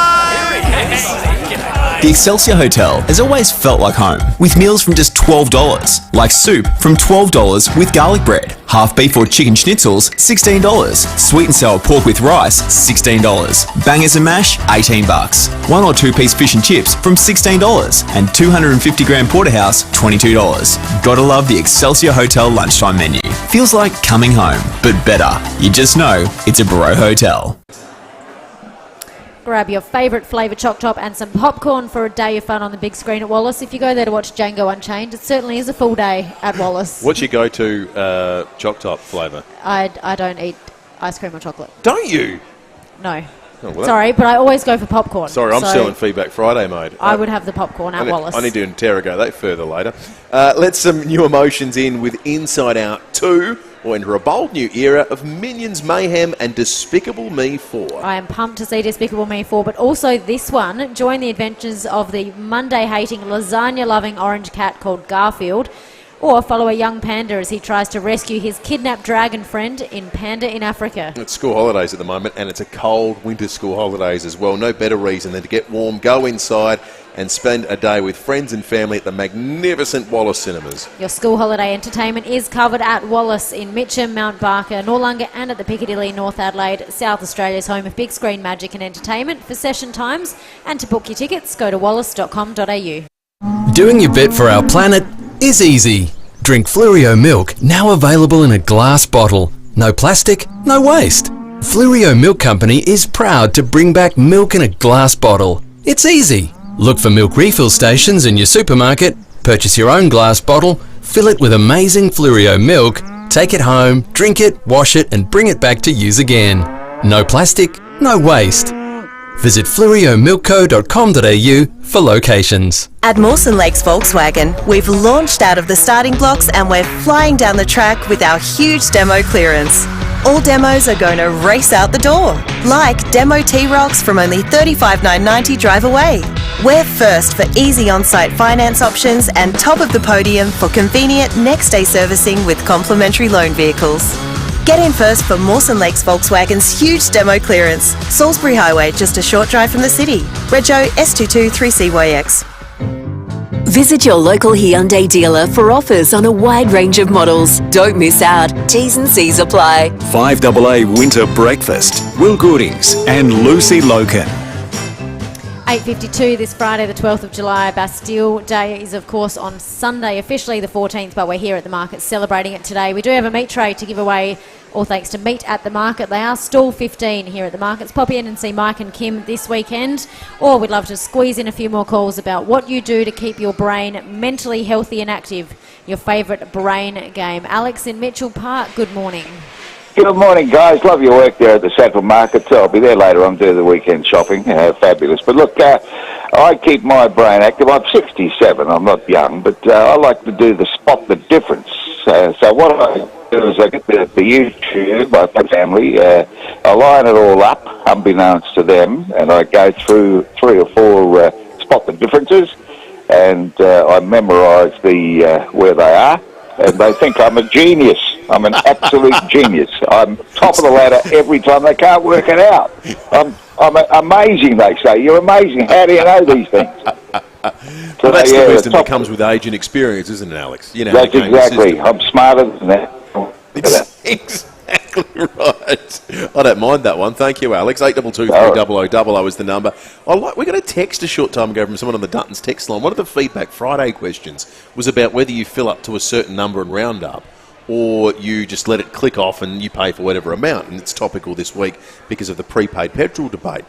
The Excelsior Hotel has always felt like home, with meals from just $12, like soup from $12 with garlic bread, half beef or chicken schnitzels $16, sweet and sour pork with rice $16, bangers and mash $18, 1 or 2 piece fish and chips from $16, and 250 gram porterhouse $22. Gotta love the Excelsior Hotel lunchtime menu. Feels like coming home, but better. You just know it's a Barreau Hotel. Grab your favourite flavour choc top and some popcorn for a day of fun on the big screen at Wallace. If you go there to watch Django Unchained, it certainly is a full day at Wallace. What's your go-to choc top flavour? I don't eat ice cream or chocolate. Don't you? No. Oh, well. Sorry, but I always go for popcorn. Sorry, I'm still in Feedback Friday mode. I would have the popcorn at Wallace. I need to interrogate that further later. Let's some new emotions in with Inside Out 2. or enter a bold new era of Minions, Mayhem and Despicable Me 4. I am pumped to see Despicable Me 4, but also this one. Join the adventures of the Monday-hating, lasagna-loving orange cat called Garfield, or follow a young panda as he tries to rescue his kidnapped dragon friend in Panda in Africa. It's school holidays at the moment, and it's a cold winter school holidays as well. No better reason than to get warm, go inside and spend a day with friends and family at the magnificent Wallace Cinemas. Your school holiday entertainment is covered at Wallace in Mitcham, Mount Barker, Noarlunga and at the Piccadilly, North Adelaide, South Australia's home of big screen magic and entertainment. For session times and to book your tickets, go to wallace.com.au. Doing your bit for our planet is easy. Drink Fluorio milk, now available in a glass bottle. No plastic, no waste. Fluorio Milk Company is proud to bring back milk in a glass bottle. It's easy. Look for milk refill stations in your supermarket, purchase your own glass bottle, fill it with amazing Fluorio milk, take it home, drink it, wash it and bring it back to use again. No plastic, no waste. Visit fluoriomilkco.com.au for locations. At Mawson Lakes Volkswagen, we've launched out of the starting blocks and we're flying down the track with our huge demo clearance. All demos are going to race out the door, like Demo T-Rocks from only $35,990 drive away. We're first for easy on-site finance options and top of the podium for convenient next-day servicing with complimentary loan vehicles. Get in first for Mawson Lakes Volkswagen's huge demo clearance. Salisbury Highway, just a short drive from the city. Rego S22 3CYX. Visit your local Hyundai dealer for offers on a wide range of models. Don't miss out. T's and C's apply. FIVEAA Winter Breakfast. Will Goodings and Lucy Lokan. 8:52 this Friday, the 12th of July. Bastille Day is, of course, on Sunday, officially the 14th, but we're here at the market celebrating it today. We do have a meat tray to give away, all thanks to Meat at the Market. They are stall 15 here at the markets. Pop in and see Mike and Kim this weekend, or we'd love to squeeze in a few more calls about what you do to keep your brain mentally healthy and active. Your favourite brain game. Alex in Mitchell Park, good morning. Good morning, guys. Love your work there at the Central Market. I'll be there later on, do the weekend shopping. Fabulous. But look, I keep my brain active. I'm 67. I'm not young, but I like to do the spot the difference. So what I do is I get the YouTube, my family, I line it all up, unbeknownst to them, and I go through 3 or 4 spot the differences, and I memorise where they are, and they think I'm a genius. I'm an absolute genius. I'm top of the ladder every time. They can't work it out. I'm amazing, they say. You're amazing. How do you know these things? So well, that's the wisdom that comes with age and experience, isn't it, Alex? You know, that's exactly. I'm smarter than that. Exactly right. I don't mind that one. Thank you, Alex. 8223000 is the number. We got a text a short time ago from someone on the Duttons text line. One of the Feedback Friday questions was about whether you fill up to a certain number and round up, or you just let it click off and you pay for whatever amount. And it's topical this week because of the prepaid petrol debate.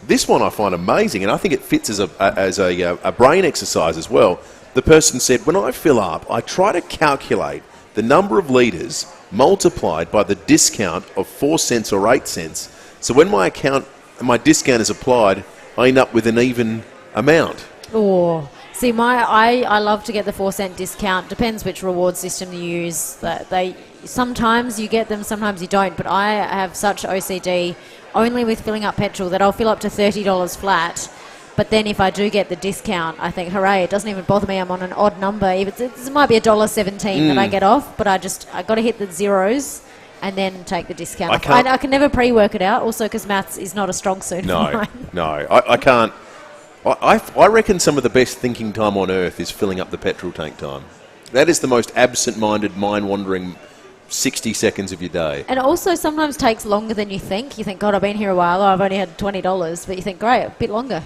This one I find amazing, and I think it fits as a brain exercise as well. The person said, when I fill up, I try to calculate the number of litres multiplied by the discount of 4 cents or 8 cents. So when my discount is applied, I end up with an even amount. Oh, see, I love to get the 4 cent discount. Depends which reward system you use. Sometimes you get them, sometimes you don't. But I have such OCD only with filling up petrol that I'll fill up to $30 flat. But then if I do get the discount, I think, hooray, it doesn't even bother me. I'm on an odd number. It might be $1.17 that I get off, but I got to hit the zeros and then take the discount. I can never pre-work it out, also because maths is not a strong suit of mine. No, I can't. I reckon some of the best thinking time on earth is filling up the petrol tank time. That is the most absent-minded, mind-wandering 60 seconds of your day. And also sometimes takes longer than you think. You think, God, I've been here a while. I've only had $20. But you think, great, a bit longer.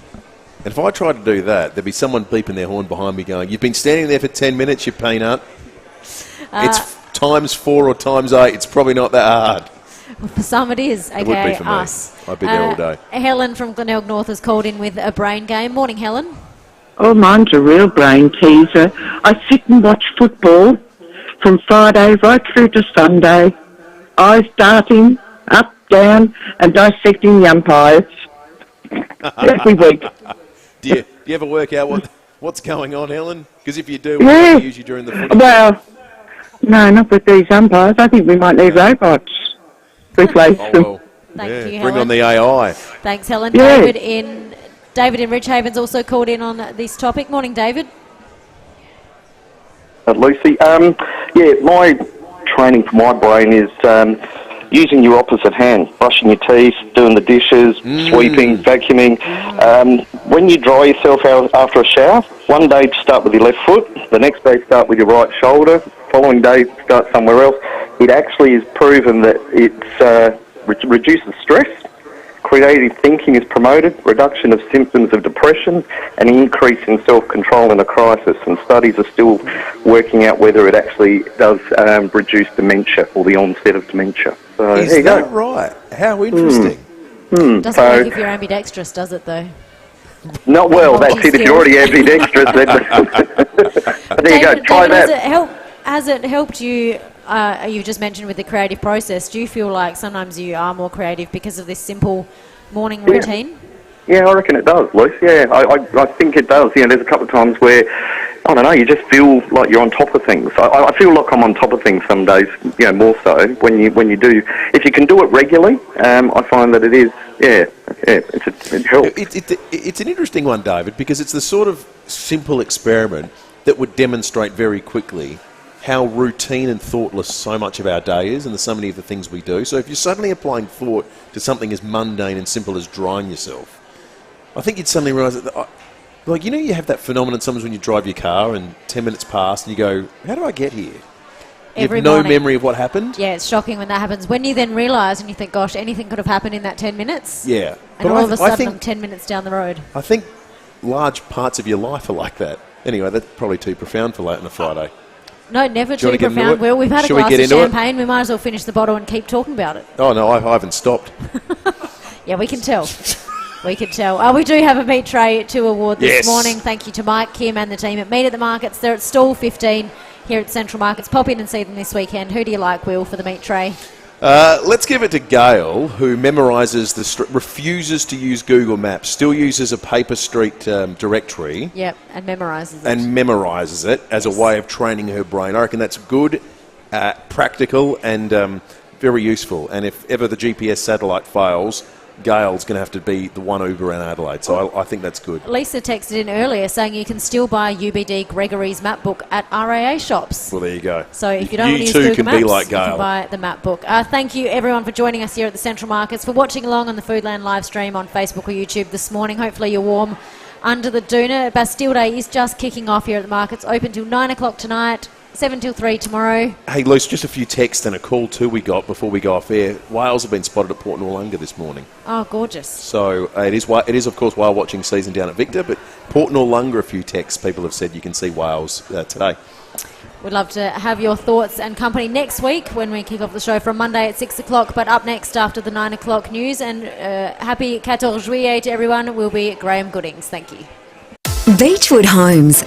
And if I tried to do that, there'd be someone beeping their horn behind me going, you've been standing there for 10 minutes, you peanut. It's times 4 or times 8. It's probably not that hard. Well, for some it is, it would be for us. Me. I'd be there all day. Helen from Glenelg North has called in with a brain game. Morning, Helen. Oh, mine's a real brain teaser. I sit and watch football from Friday right through to Sunday. Eyes darting up, down, and dissecting the umpires every week. Do you ever work out what's going on, Helen? Because if you do, we usually during the football. Well, No, not with these umpires. I think we might need robots to replace them. Well, Thank you, bring Helen. on the AI. Thanks, Helen. Yeah. David in Ridgehaven's also called in on this topic. Morning, David. Lucy. My training for my brain is using your opposite hand, brushing your teeth, doing the dishes, sweeping, vacuuming. When you dry yourself out after a shower, one day start with your left foot, the next day start with your right shoulder, following day start somewhere else. It actually is proven that it reduces stress, creative thinking is promoted, reduction of symptoms of depression, and increase in self-control in a crisis. And studies are still working out whether it actually does reduce dementia or the onset of dementia. So Is there you that go. right? How interesting. Doesn't work if you're ambidextrous, does it, though? Not well, that's it. If you're already ambidextrous, then there you go. David, Try that. Has it helped you? You just mentioned with the creative process. Do you feel like sometimes you are more creative because of this simple morning routine? Yeah, I reckon it does, Luce. Yeah, I think it does. There's a couple of times where, I don't know, you just feel like you're on top of things. I feel like I'm on top of things some days, more so when you do. If you can do it regularly, I find that it is, it helps. It's an interesting one, David, because it's the sort of simple experiment that would demonstrate very quickly how routine and thoughtless so much of our day is and so many of the things we do. So if you're suddenly applying thought to something as mundane and simple as drying yourself, I think you'd suddenly realise that, you have that phenomenon sometimes when you drive your car and 10 minutes pass and you go, how do I get here? You have no memory of what happened? Yeah, it's shocking when that happens. When you then realise and you think, gosh, anything could have happened in that 10 minutes. Yeah. And all of a sudden I'm 10 minutes down the road. I think large parts of your life are like that. Anyway, that's probably too profound for late on a Friday. No, never Do you too wanna get into profound. it? Well, we've had Shall a we glass get of into it? champagne. We might as well finish the bottle and keep talking about it. Oh, no, I haven't stopped. Yeah, we can tell. We can tell. We do have a meat tray to award this Yes. morning. Thank you to Mike, Kim and the team at Meat at the Markets. They're at stall 15 here at Central Markets. Pop in and see them this weekend. Who do you like, Will, for the meat tray? Let's give it to Gail, who refuses to use Google Maps, still uses a paper street directory. Yep, and memorises it. And memorises it as a way of training her brain. I reckon that's good, practical, and very useful. And if ever the GPS satellite fails, Gail's going to have to be the one Uber in Adelaide. So I think that's good. Lisa texted in earlier saying you can still buy UBD Gregory's map book at RAA shops. Well, there you go. So if you don't want to use too Google can Maps, be like you Gail. can buy the map book. Thank you, everyone, for joining us here at the Central Markets, for watching along on the Foodland live stream on Facebook or YouTube this morning. Hopefully you're warm under the doona. Bastille Day is just kicking off here at the Markets, open till 9 o'clock tonight, 7 till 3 tomorrow. Hey, Luce, just a few texts and a call too we got before we go off air. Whales have been spotted at Port Noarlunga this morning. Oh, gorgeous. So it is of course whale watching season down at Victor, but Port Noarlunga, a few texts people have said you can see whales today. We'd love to have your thoughts and company next week when we kick off the show from Monday at 6 o'clock. But up next after the 9 o'clock news, and happy 14 Juillet to everyone, will be Graham Goodings. Thank you. Beechwood Homes.